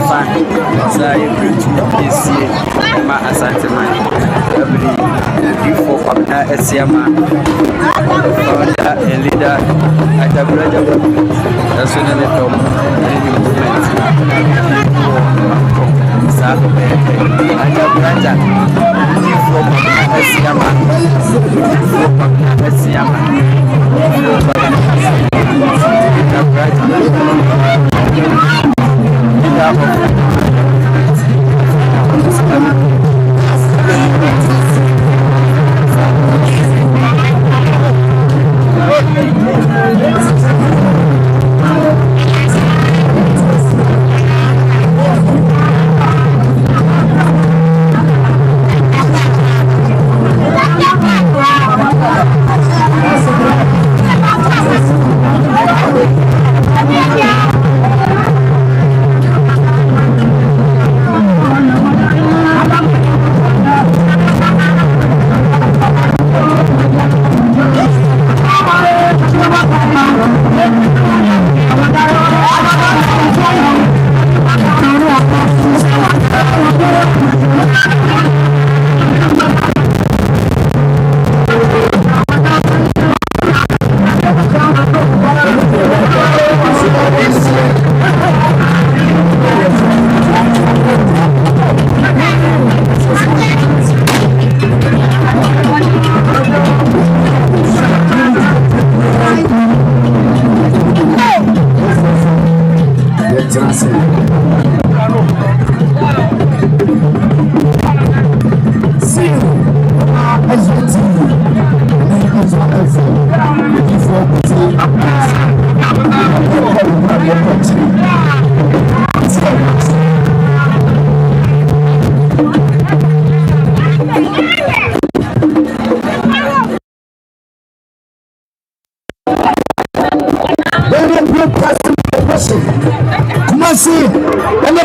fan. So I agree to this year. My ASANTEMAN. Every before Pamela Esiama, founder and leader at the brother. That's when they come any movement. So at the brother. Before Pamela Esiama. Before Pamela Esiama.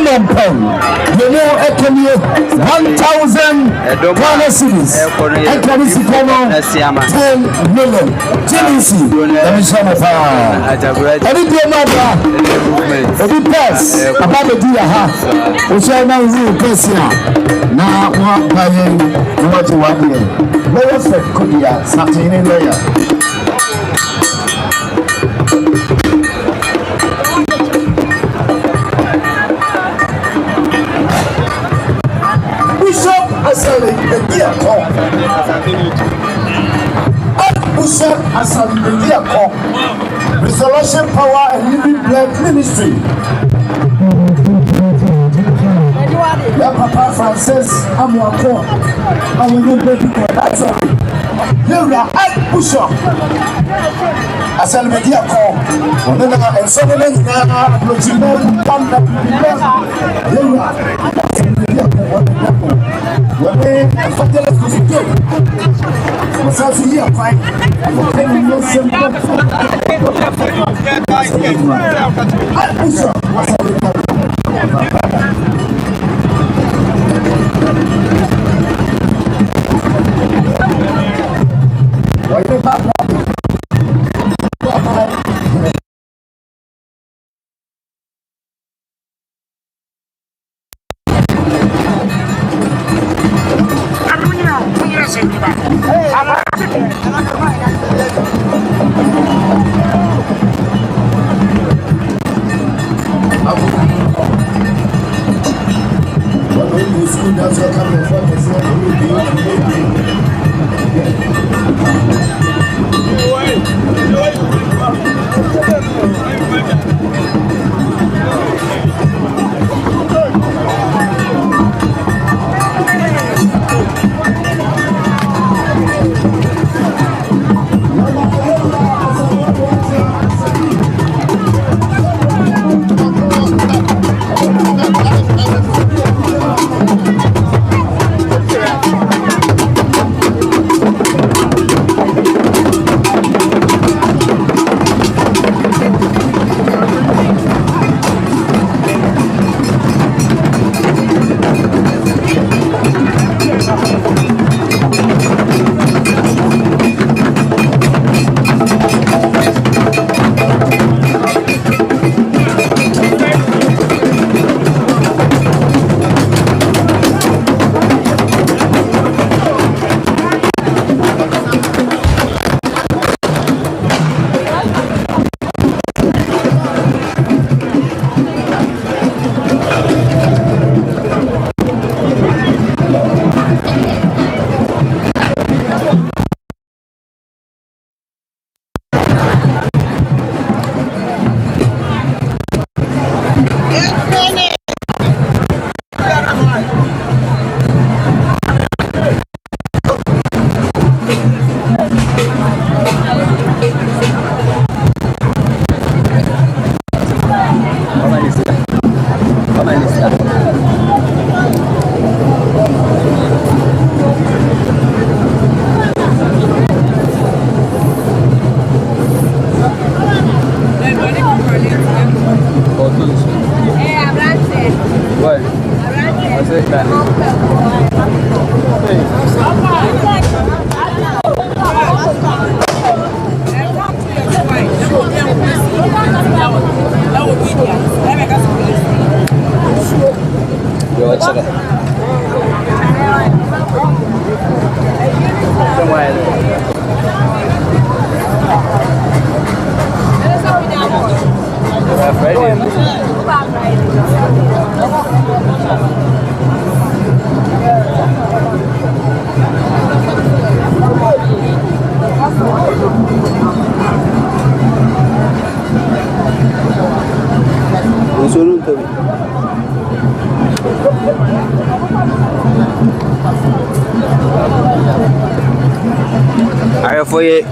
Mampong, you know, 1,000 Ghana cedis. And can you see 10 million? GDC, let me show my power. Any Diplomats, any pass about the DIA, which I know is in Persia. Now, what buying, what you want here? Where said Kodia, something in there. Resurrection Power and Living Blood Ministry. Papa Francis, I'm your call. I will not be people. That's all. Here we are at Bishop. I said, my dear call. And so many approaching them. Here we are. When they forget us to do, what's else here? Fine.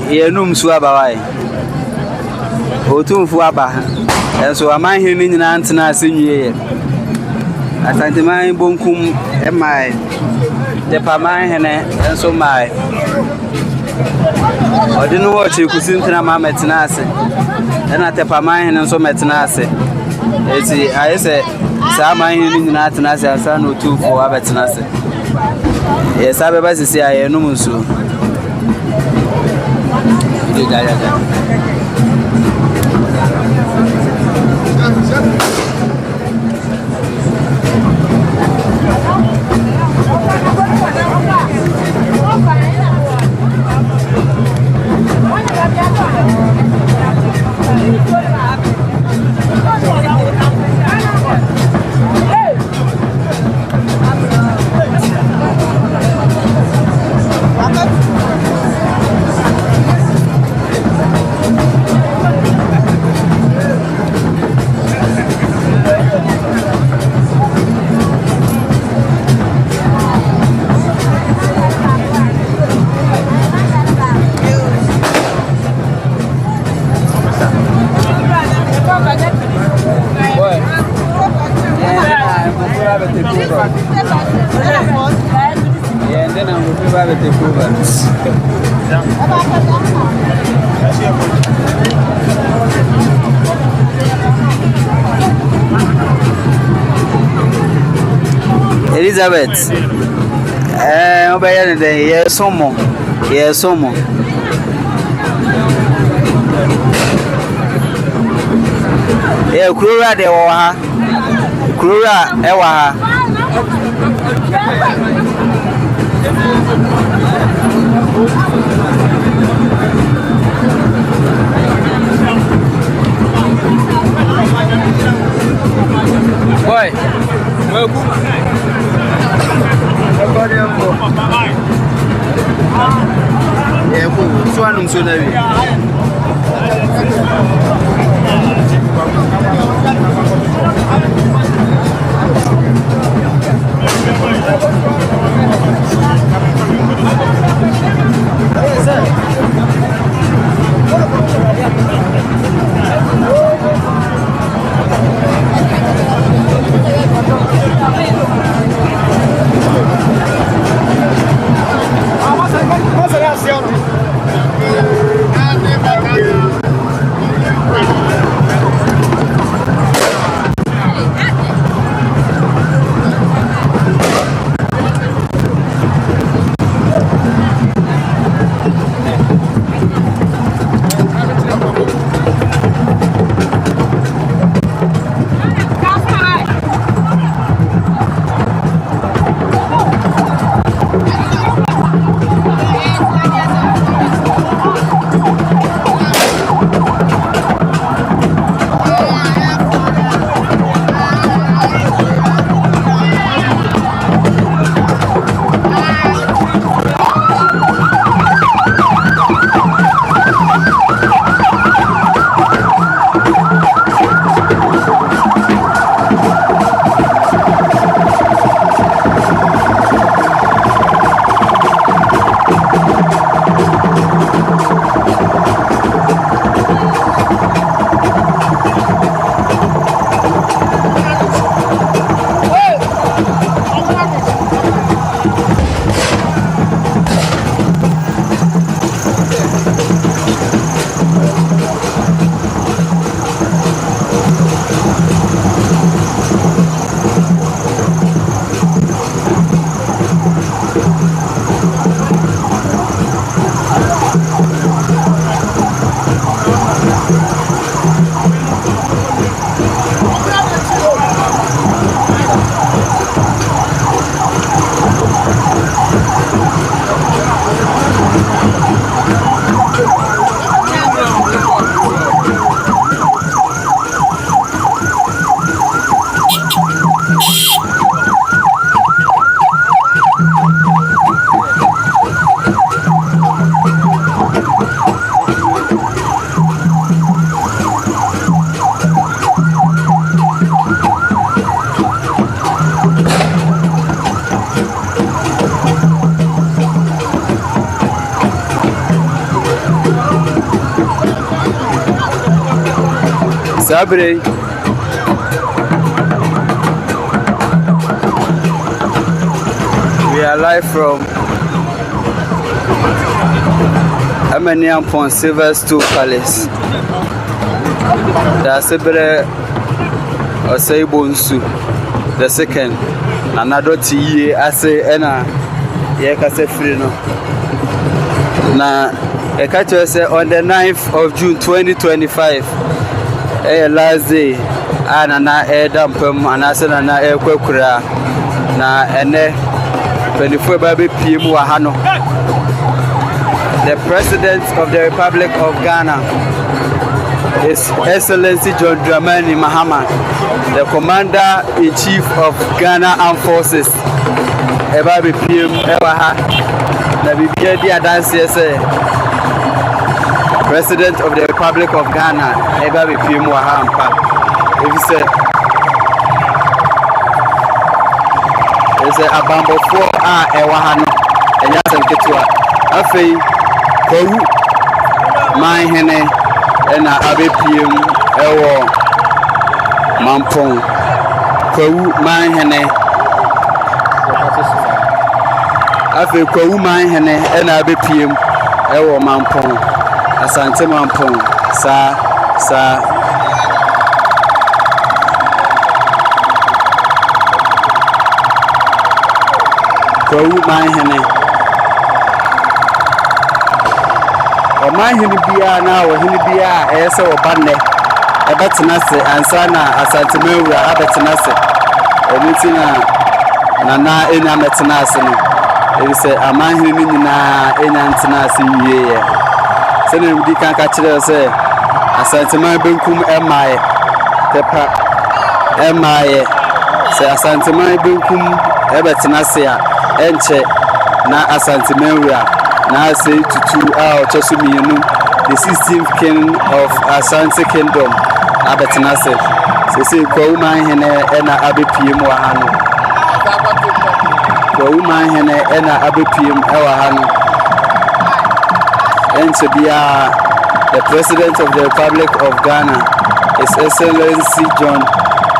Yenum suabawai Otumfuo aba enso amanhene nyina antena asenwie asanteman bonkum emai DIPLOMATS enso mai odinu wo chekusi ntena ma metena ase na DIPLOMATS enso metena ase eti ayese sa amanhene nyina antena ase asa no Otumfuo abetena ase yesa beba sisi ayenum nsu Elizabeth. Obey the yes, somo. Yes, somo. Krura de Waha. Krura Ewaha. Boy, Sabre. We are live from AMANIAMPONG STOOL Palace. DAASEBRE Osei BONSU the second. Another tea ase ena ye kase free no. Na e catch us on the 9th of June 2025. Last day Nana Dampem and Asana Kwekura na ene 24 baby PM Wahano. The President of the Republic of Ghana, His Excellency John Dramani Mahama, the Commander-in-Chief of Ghana Armed Forces, baby PM Ewaha, the BBD Adansi President of the Republic of Ghana, baby PM Wahampa. If you say it's a bamboo for Ewahano, and Yasan Ketua, Afe, Kowu, Mamponghene, and Abe PM Ewo Mampong, Kowu, Mamponghene, Afe, Kowu, Mamponghene, and Abe PM Ewo Mampong, ASANTEMAN, sa. Mamponghene. Mamponghene bia na ohene bia ese obane ebetenase ansana ASANTEMAN wura abetenase enitina nana enya metenase no ebise Mamponghene nyina enya ntenase yiye se na mudi kan ka kire se ASANTEMAN benkum emaye tepa emaye se ASANTEMAN benkum ebetenase a enche na ASANTEMAN wura na Osei Tutu Otumfuo the 16th king of Asante kingdom abetenase se Mamponghene ena abepiem wa hanu Mamponghene ena abepiem ewa hanu enche bia the president of the Republic of Ghana, His Excellency John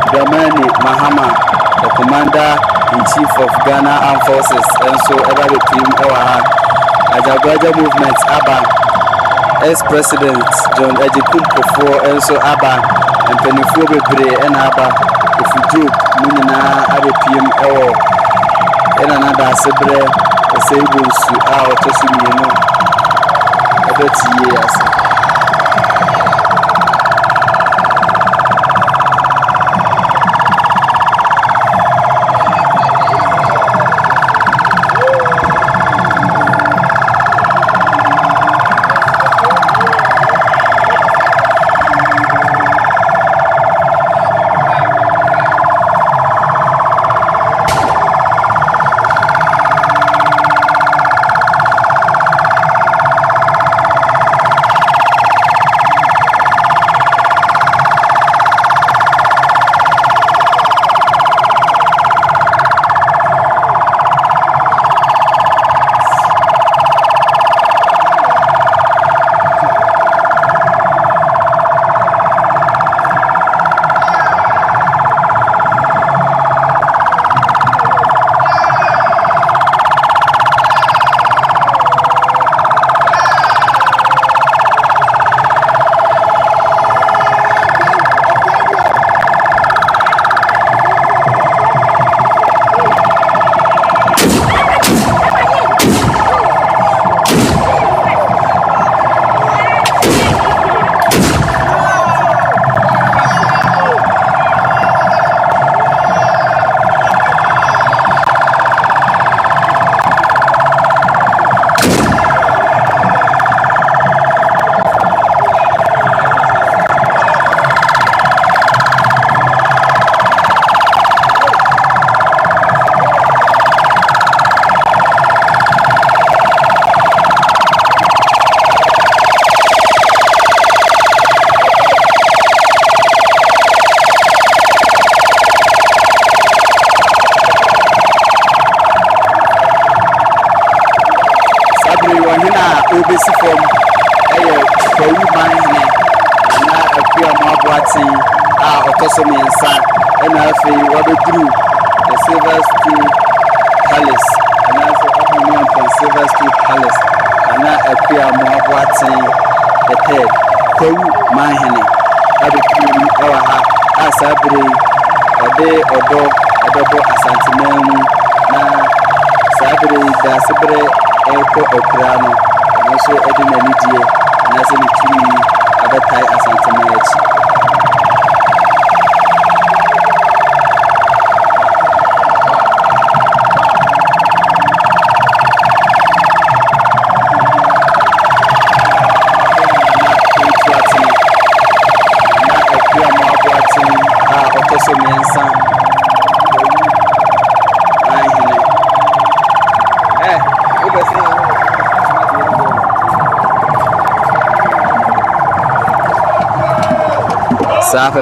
Dramani Mahama, the Commander-in-Chief of Ghana Armed Forces, and so every team Ajagwaja movement Abba, ex-president John Otumfuo and so Abba, and Penifo Bebre and Abba, if you do, Munina Abba PM or and another DAASEBRE, the same BONSU out to see years. Obesi from Mamponghene na akua maboaten otosomiensa na afi wabedru the Silver Stool Palace na so Mamponghene Silver Stool Palace na akua maboaten the third Mamponghene abekuru ewa ha asabre odo ASANTEMAN na sabre DAASEBRE eko okrano so edina nidie na se ni tumi abetai ASANTEMAN echi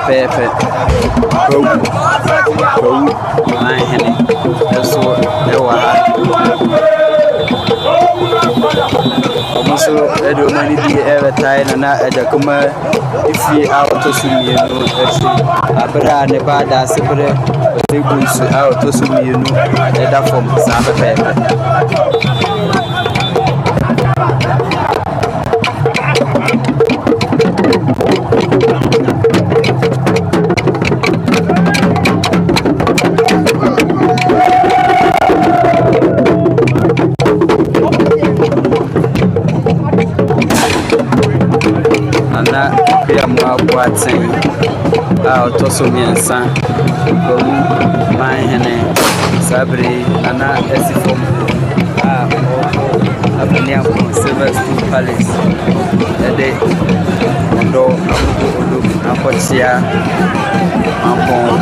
Pepe Mamponghene so ewa so edo mani di every na ajakuma ifi autosumienu echi abra ne ba DAASEBRE Osei BONSU autosumienu eda form Pepe Abuaten, Tosomiansa, Mamponghene, Sabre, Nana Esifom, Amaniampong, Silverstone Palace, Ede, Ondo, Apochia, Mampong,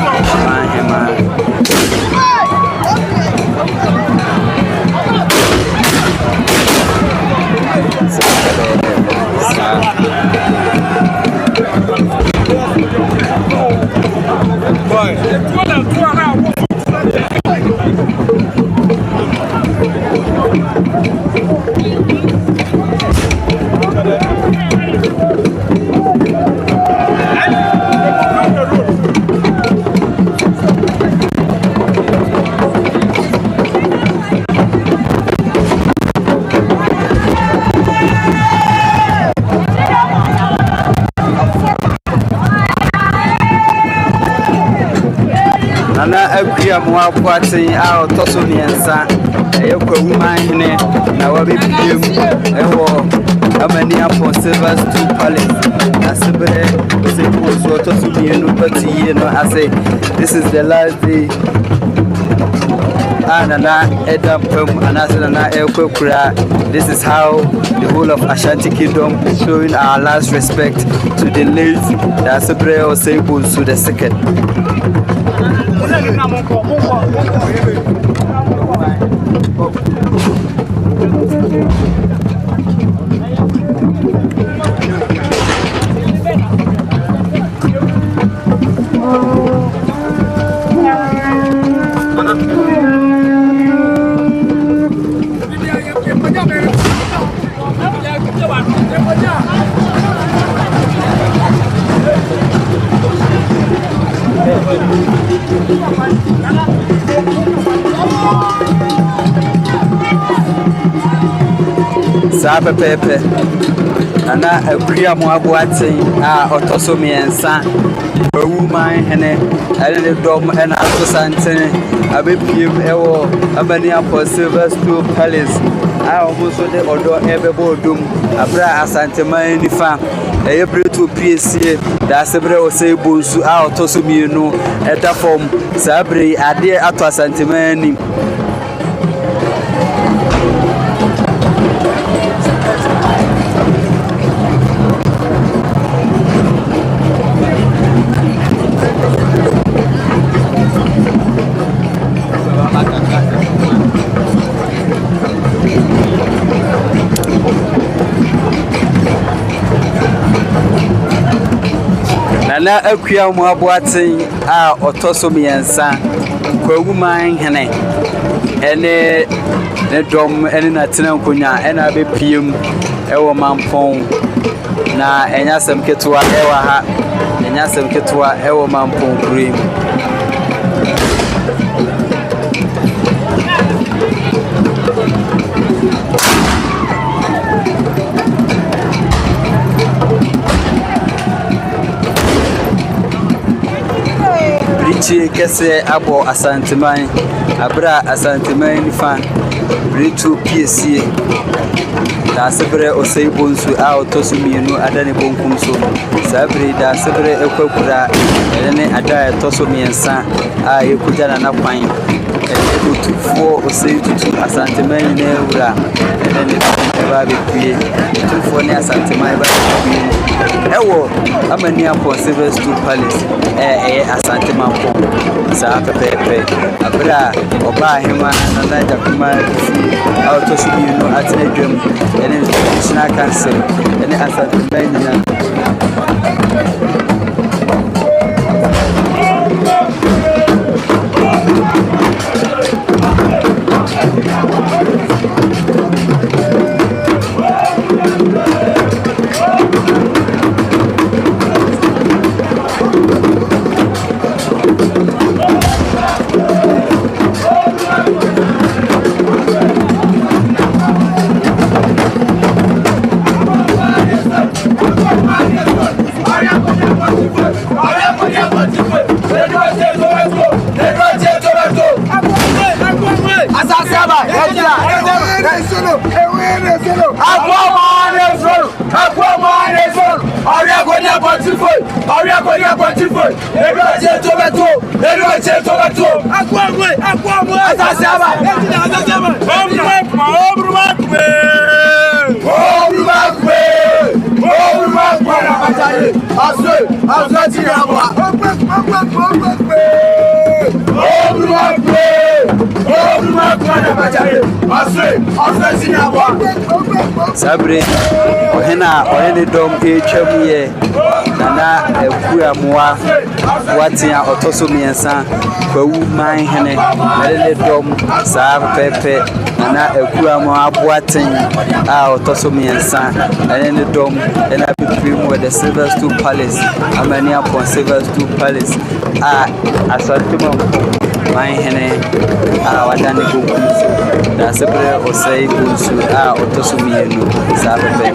Nana Aguia Moapuatin, our Tosomiansa, Yokomanhene, now we begin Amaniampong Silverstone Palace, DAASEBRE, Tosomiano, but I say this is the last day. Nana Edampum, Anasana Elkokura. This is how the whole of Ashanti Kingdom is showing our last respect to the late DAASEBRE Osei Tutu the second. Sabe Pepe, Nana Aguia Moapuatin, Tosomiansa, Mamponghene, and the Dom and ASANTEHENE, Abipim, Amaniampong Silverstone Palace. I almost the Odo Ebebodum, Abra ASANTEMAN, April to PSC, DAASEBRE Osei BONSU, Tosomiano, Etafom, Sabre, Ade Ato ASANTEMAN. Nana Aguia Moapuatin, Tosomiansa, Mamponghene, and the drum and Nananom Kunya, and I be PM, Mampong, na Enyasem Ketua, Ewa, Enyasem Ketua, Mampong Green. Kese abo ASANTEMAN, Abra ASANTEMAN fan, Ritu PSC, DAASEBRE Osei BONSU, Tosomiano, Adani Bonkumso, Sabre, DAASEBRE Elkokura, Ene Ada Tosomiansa, Yekujana Napine, Otumfour Osei Tutu, ASANTEMAN Neura, and then the Otumfuo ASANTEMAN, Ewo, Amaniampong Silverstone Palace, ASANTEMAN. Pepe, Abra, Oba, Hema, and I got Tosomiano at the drum, and then I can say, and ASANTEMAN. Sabre ohena ohene dom etwam ye nana ekura moa watia otoso miensa bawu manhene ele dom sa pepe nana ekura moa aboaten a otoso miensa ele dom ena piprim with the Silver Stool Palace AMANIAMPONG Silver Stool Palace a ASANTEMAN manhene a wadane gokunso DAASEBRE Osei BONSU a otoso mienu sa pepe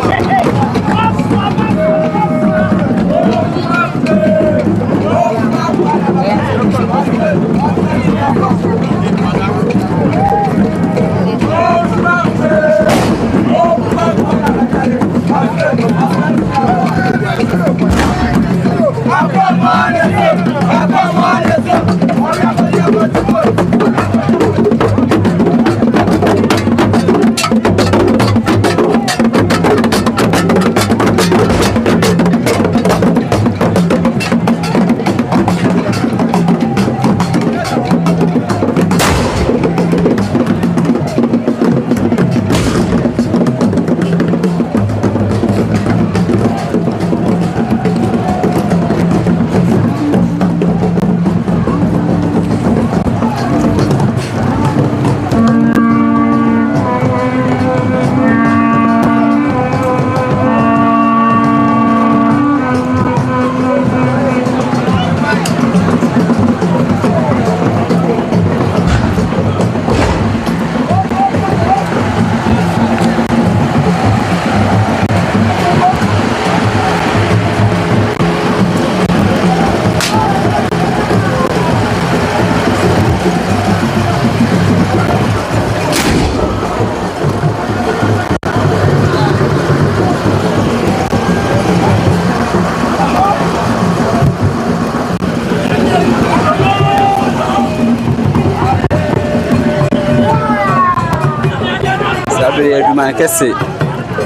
Eduma kese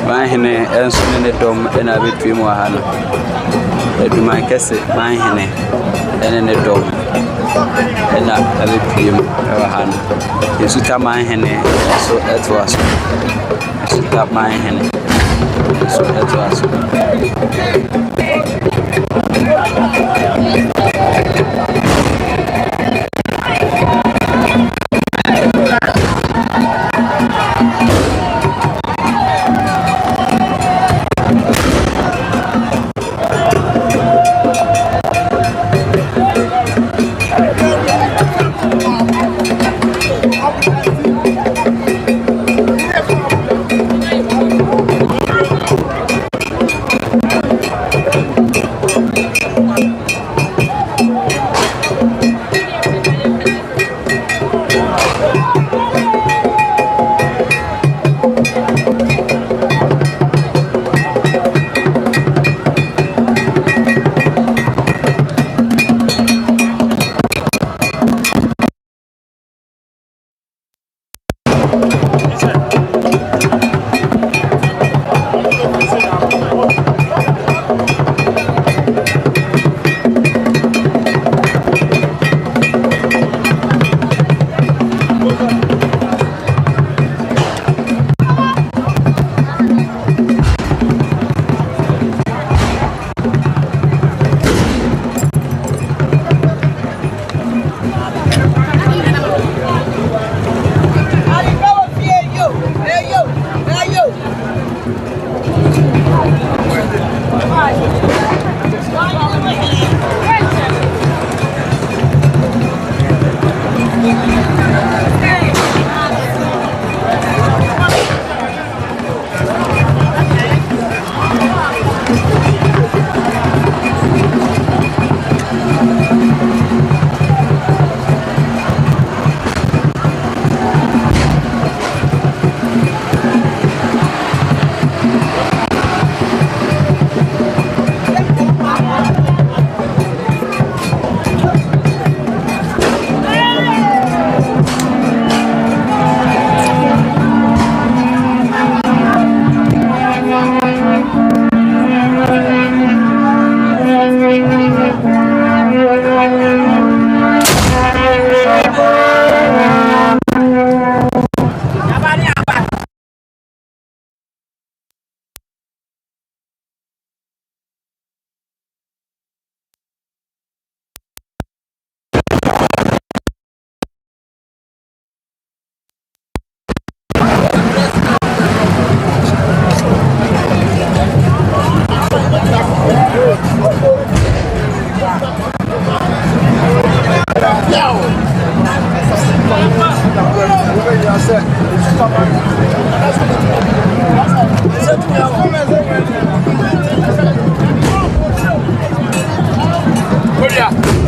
manhene enso ne dom ena betwem wa ha no eduma kese manhene ene dom ena betwem wa ha no yesuta manhene so etwaso yesuta manhene so etwaso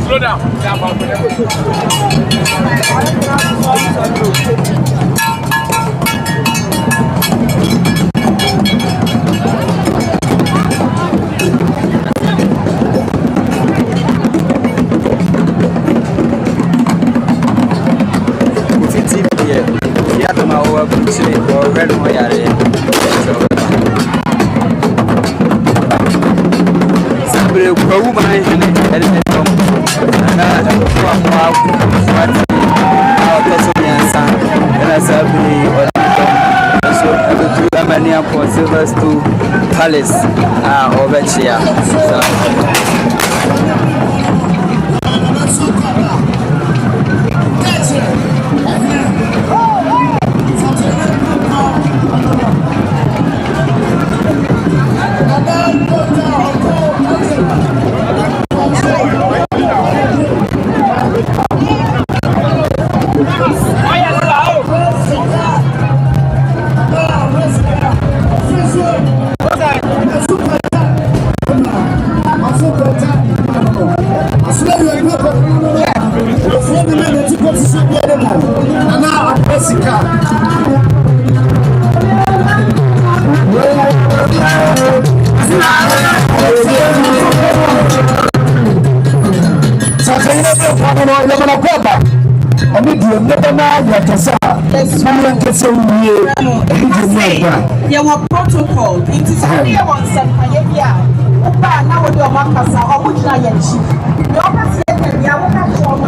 Slow down. Amaniampong Silver Stool Palace over here. There were protocol. It is only one step. Now we do a marker. Or which I am chief. The other second, we are not sure.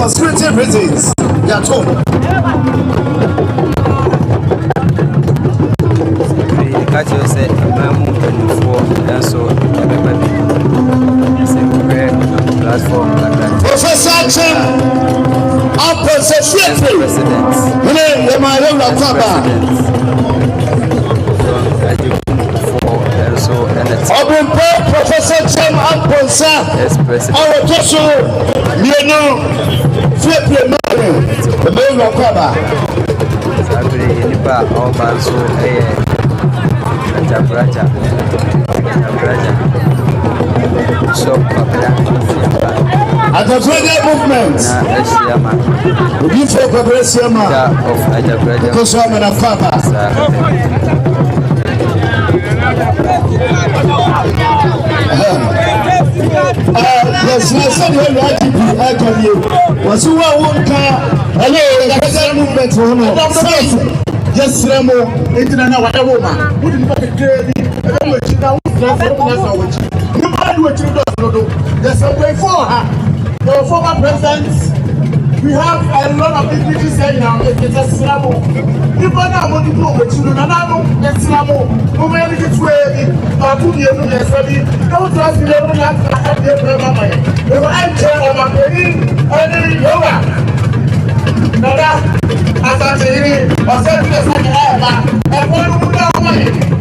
For security reasons, they are told. Catch yourself, Mamponghene, and so everybody. It's a great platform like that. Professor Chem, Upper Secretary, President. Professor Chem, bonsa awo toso mienu fie mare ebe no kwaba sabere nipa oba so ajabraja so papra Ajabraja movement na esiama obi fo kwabra siama of ajabraja toso amana kwaba yes, I said when you are to be was who won't car. Hello, the movement for no. Yes, Remo, it's not a woman. Wouldn't put a clearly. There's a way for her. The former presidents. We have a lot of dignitaries here now. It's a Slamo. People now want to go with you. Nananom, it's Slamo. Who made it way? Or to the end of the study. Don't trust me. They don't have to have their problem. They will enter on Mampong and yoga. Nada, ASANTEHENE, OCCUPANT, and one who knows money.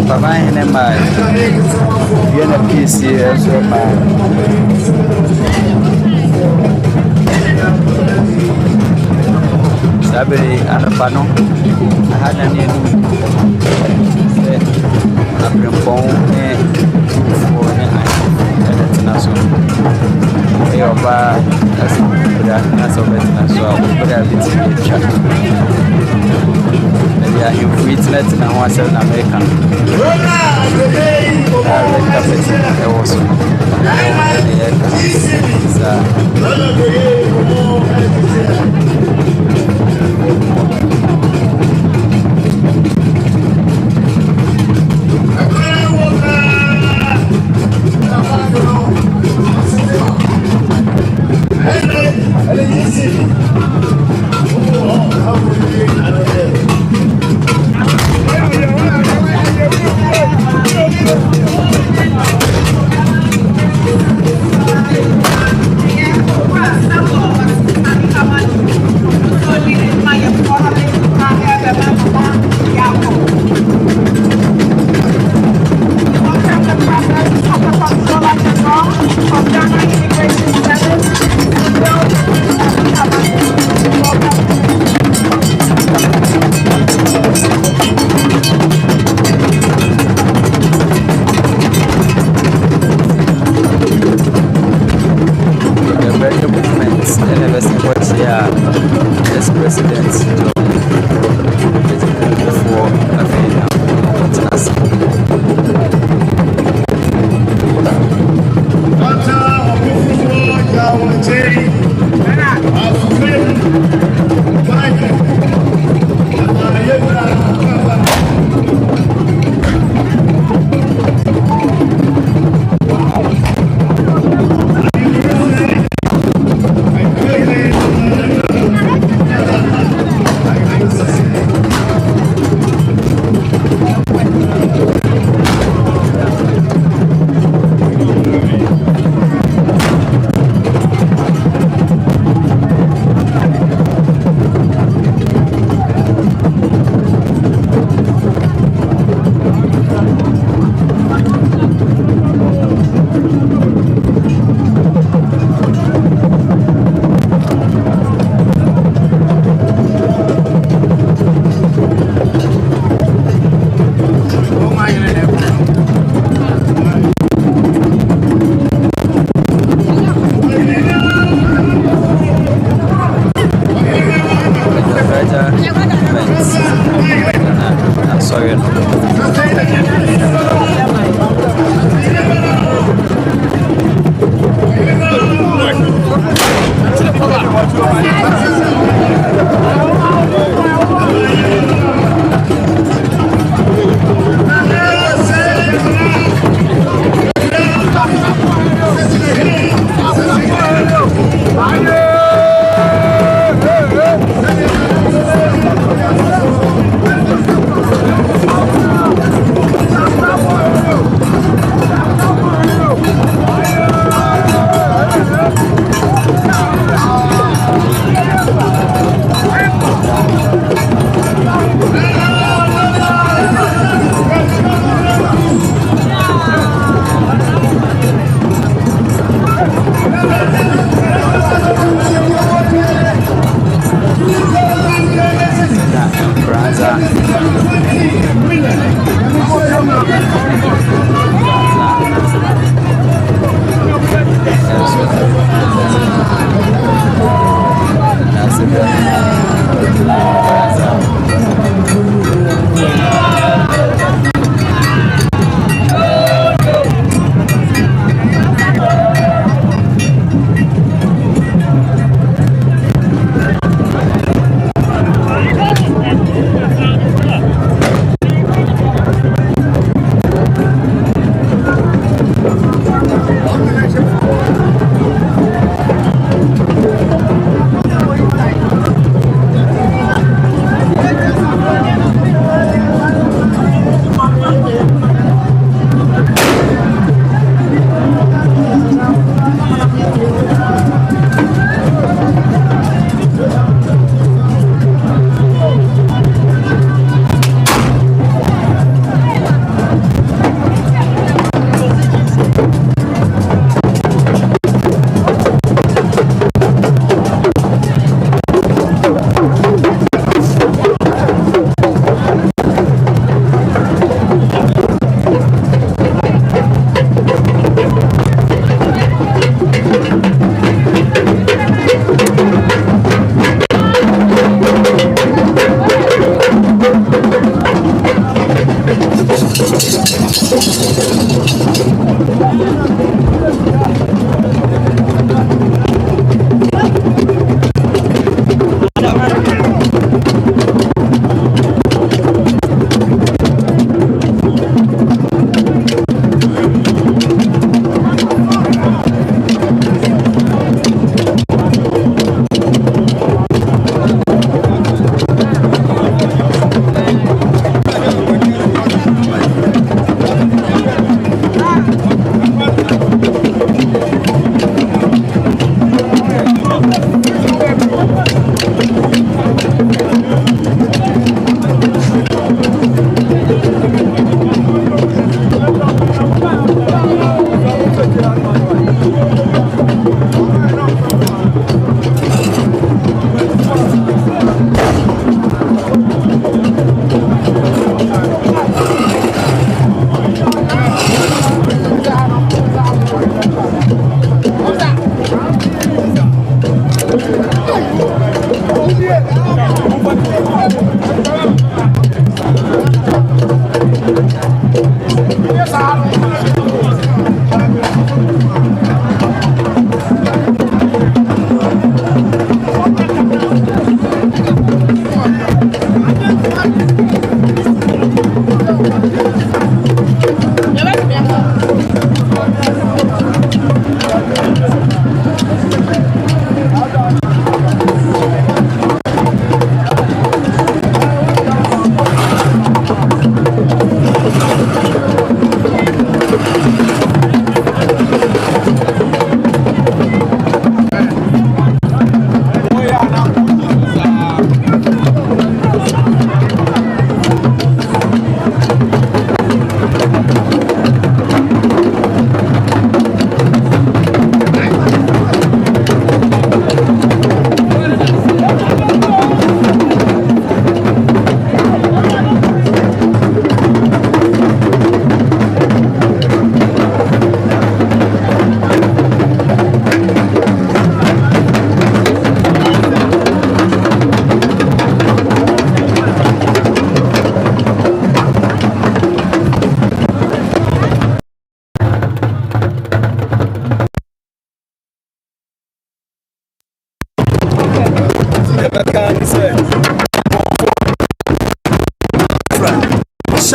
Mamponghene mai viene PC insomma sabere anapano hana ni Mampong ne fone ai na so e oba asibra na so betina so obra biti cha ya internet na wasa na America it was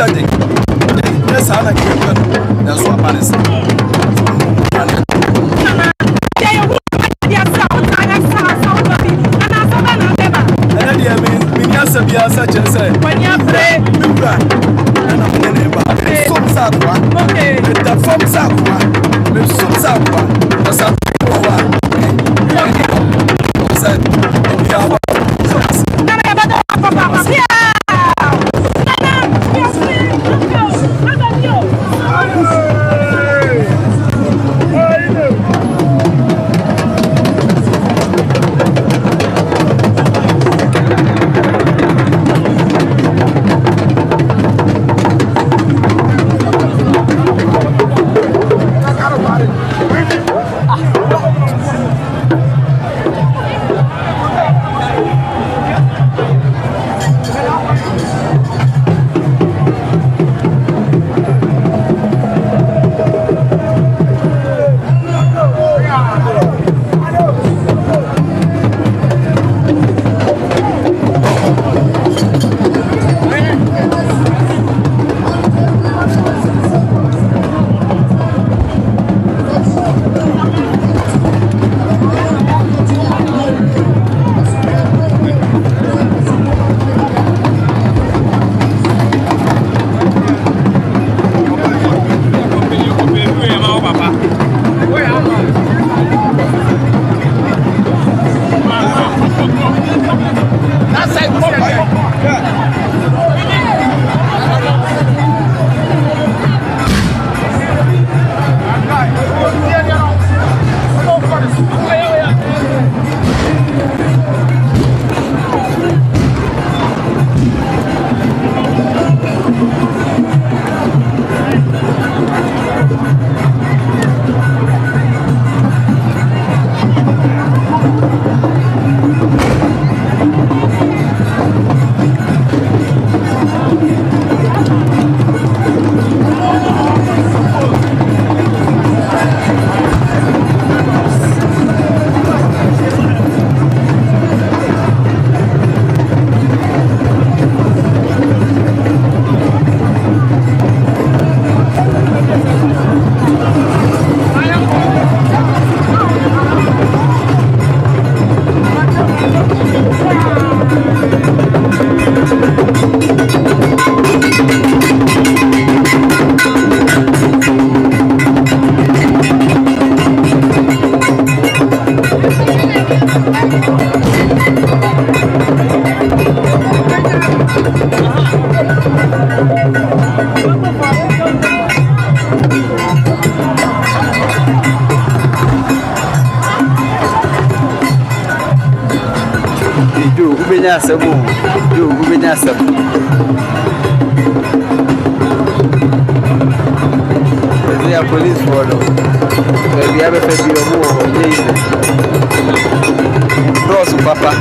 charging. Yes, I like it. That's what I'm saying. Such as say, when you pray, and I'm in a some sakwa, the form sakwa, the some sakwa, the sakwa. Police for them. We have a baby or more. Papa.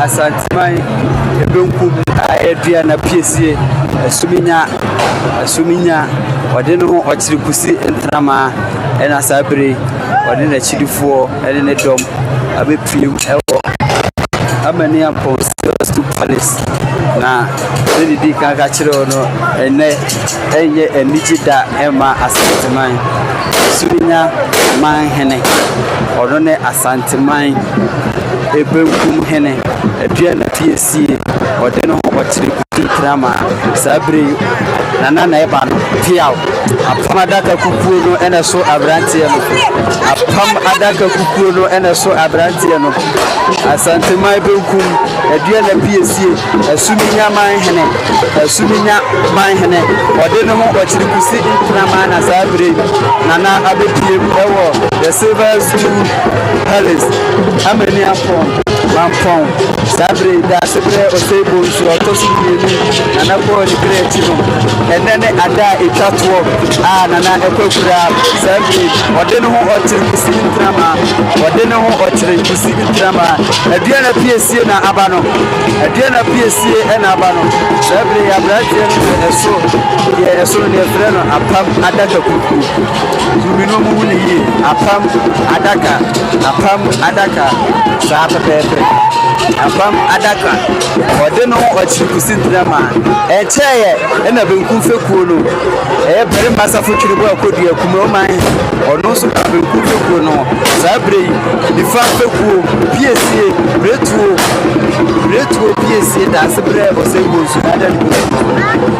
asanteman ebenkum edua na piesie asuminya ɔde no ɔkyiri kusi ntrama ɛna sabre ɔde na chidifo ɛne ne dom abepiem ɛwɔ AMANIAMPONG STOOL Palace na didi kaka kyerɛ no ɛnɛ ɛyɛ anigida ɛma asanteman suminya manhene ɔno ne asanteman ebenkum hene edua na piesie ɔde no ɔkyiri kusi ntrama sabre nana eba no piaw apam adaka kukuo no ene so abrantie no apam adaka kukuo no ene so abrantie no asanteman benkum edua na piesie asuminya manhene ode no ho ɔkyiri kusi ntrama na sabre nana abepiem ewo the silver stool palace AMANIAMPONG Mampong sabre DAASEBRE Osei BONSU otosubiyenu nana ko ni kreti no enene ada etwatwo nana ekwekura sabre ode no ho ɔkyiri kusi ntrama ode no ho ɔkyiri kusi ntrama edua na piesie na aba no edua na piesie na aba no sabre ya bratie no eso ne efre no apam adaka kuku zumino mu wuni yi apam adaka sa pepe apam adaka ode no ɔkyiri kusi ntrama ɛkyɛɛ ɛna benkum fekuo no bere masafo twiribo akodua kuma man ɔno so benkum fekuo no sabre yi difa fekuo piesie bretuo piesie DAASEBRE Osei BONSU adan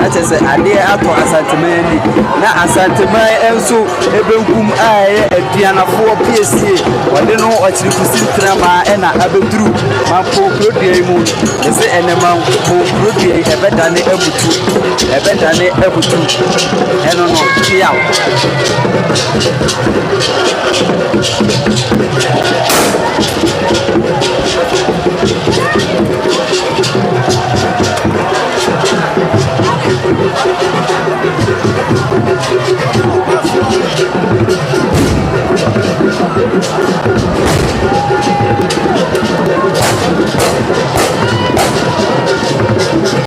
akyɛsɛ ade ato asanteman ni na asanteman enso ebenkum aduanafo piesie ɔde no ɔkyiri kusi ntrama ɛna abeduru Mampong produe mu ese enema produe ebedane abutu eno no kiaw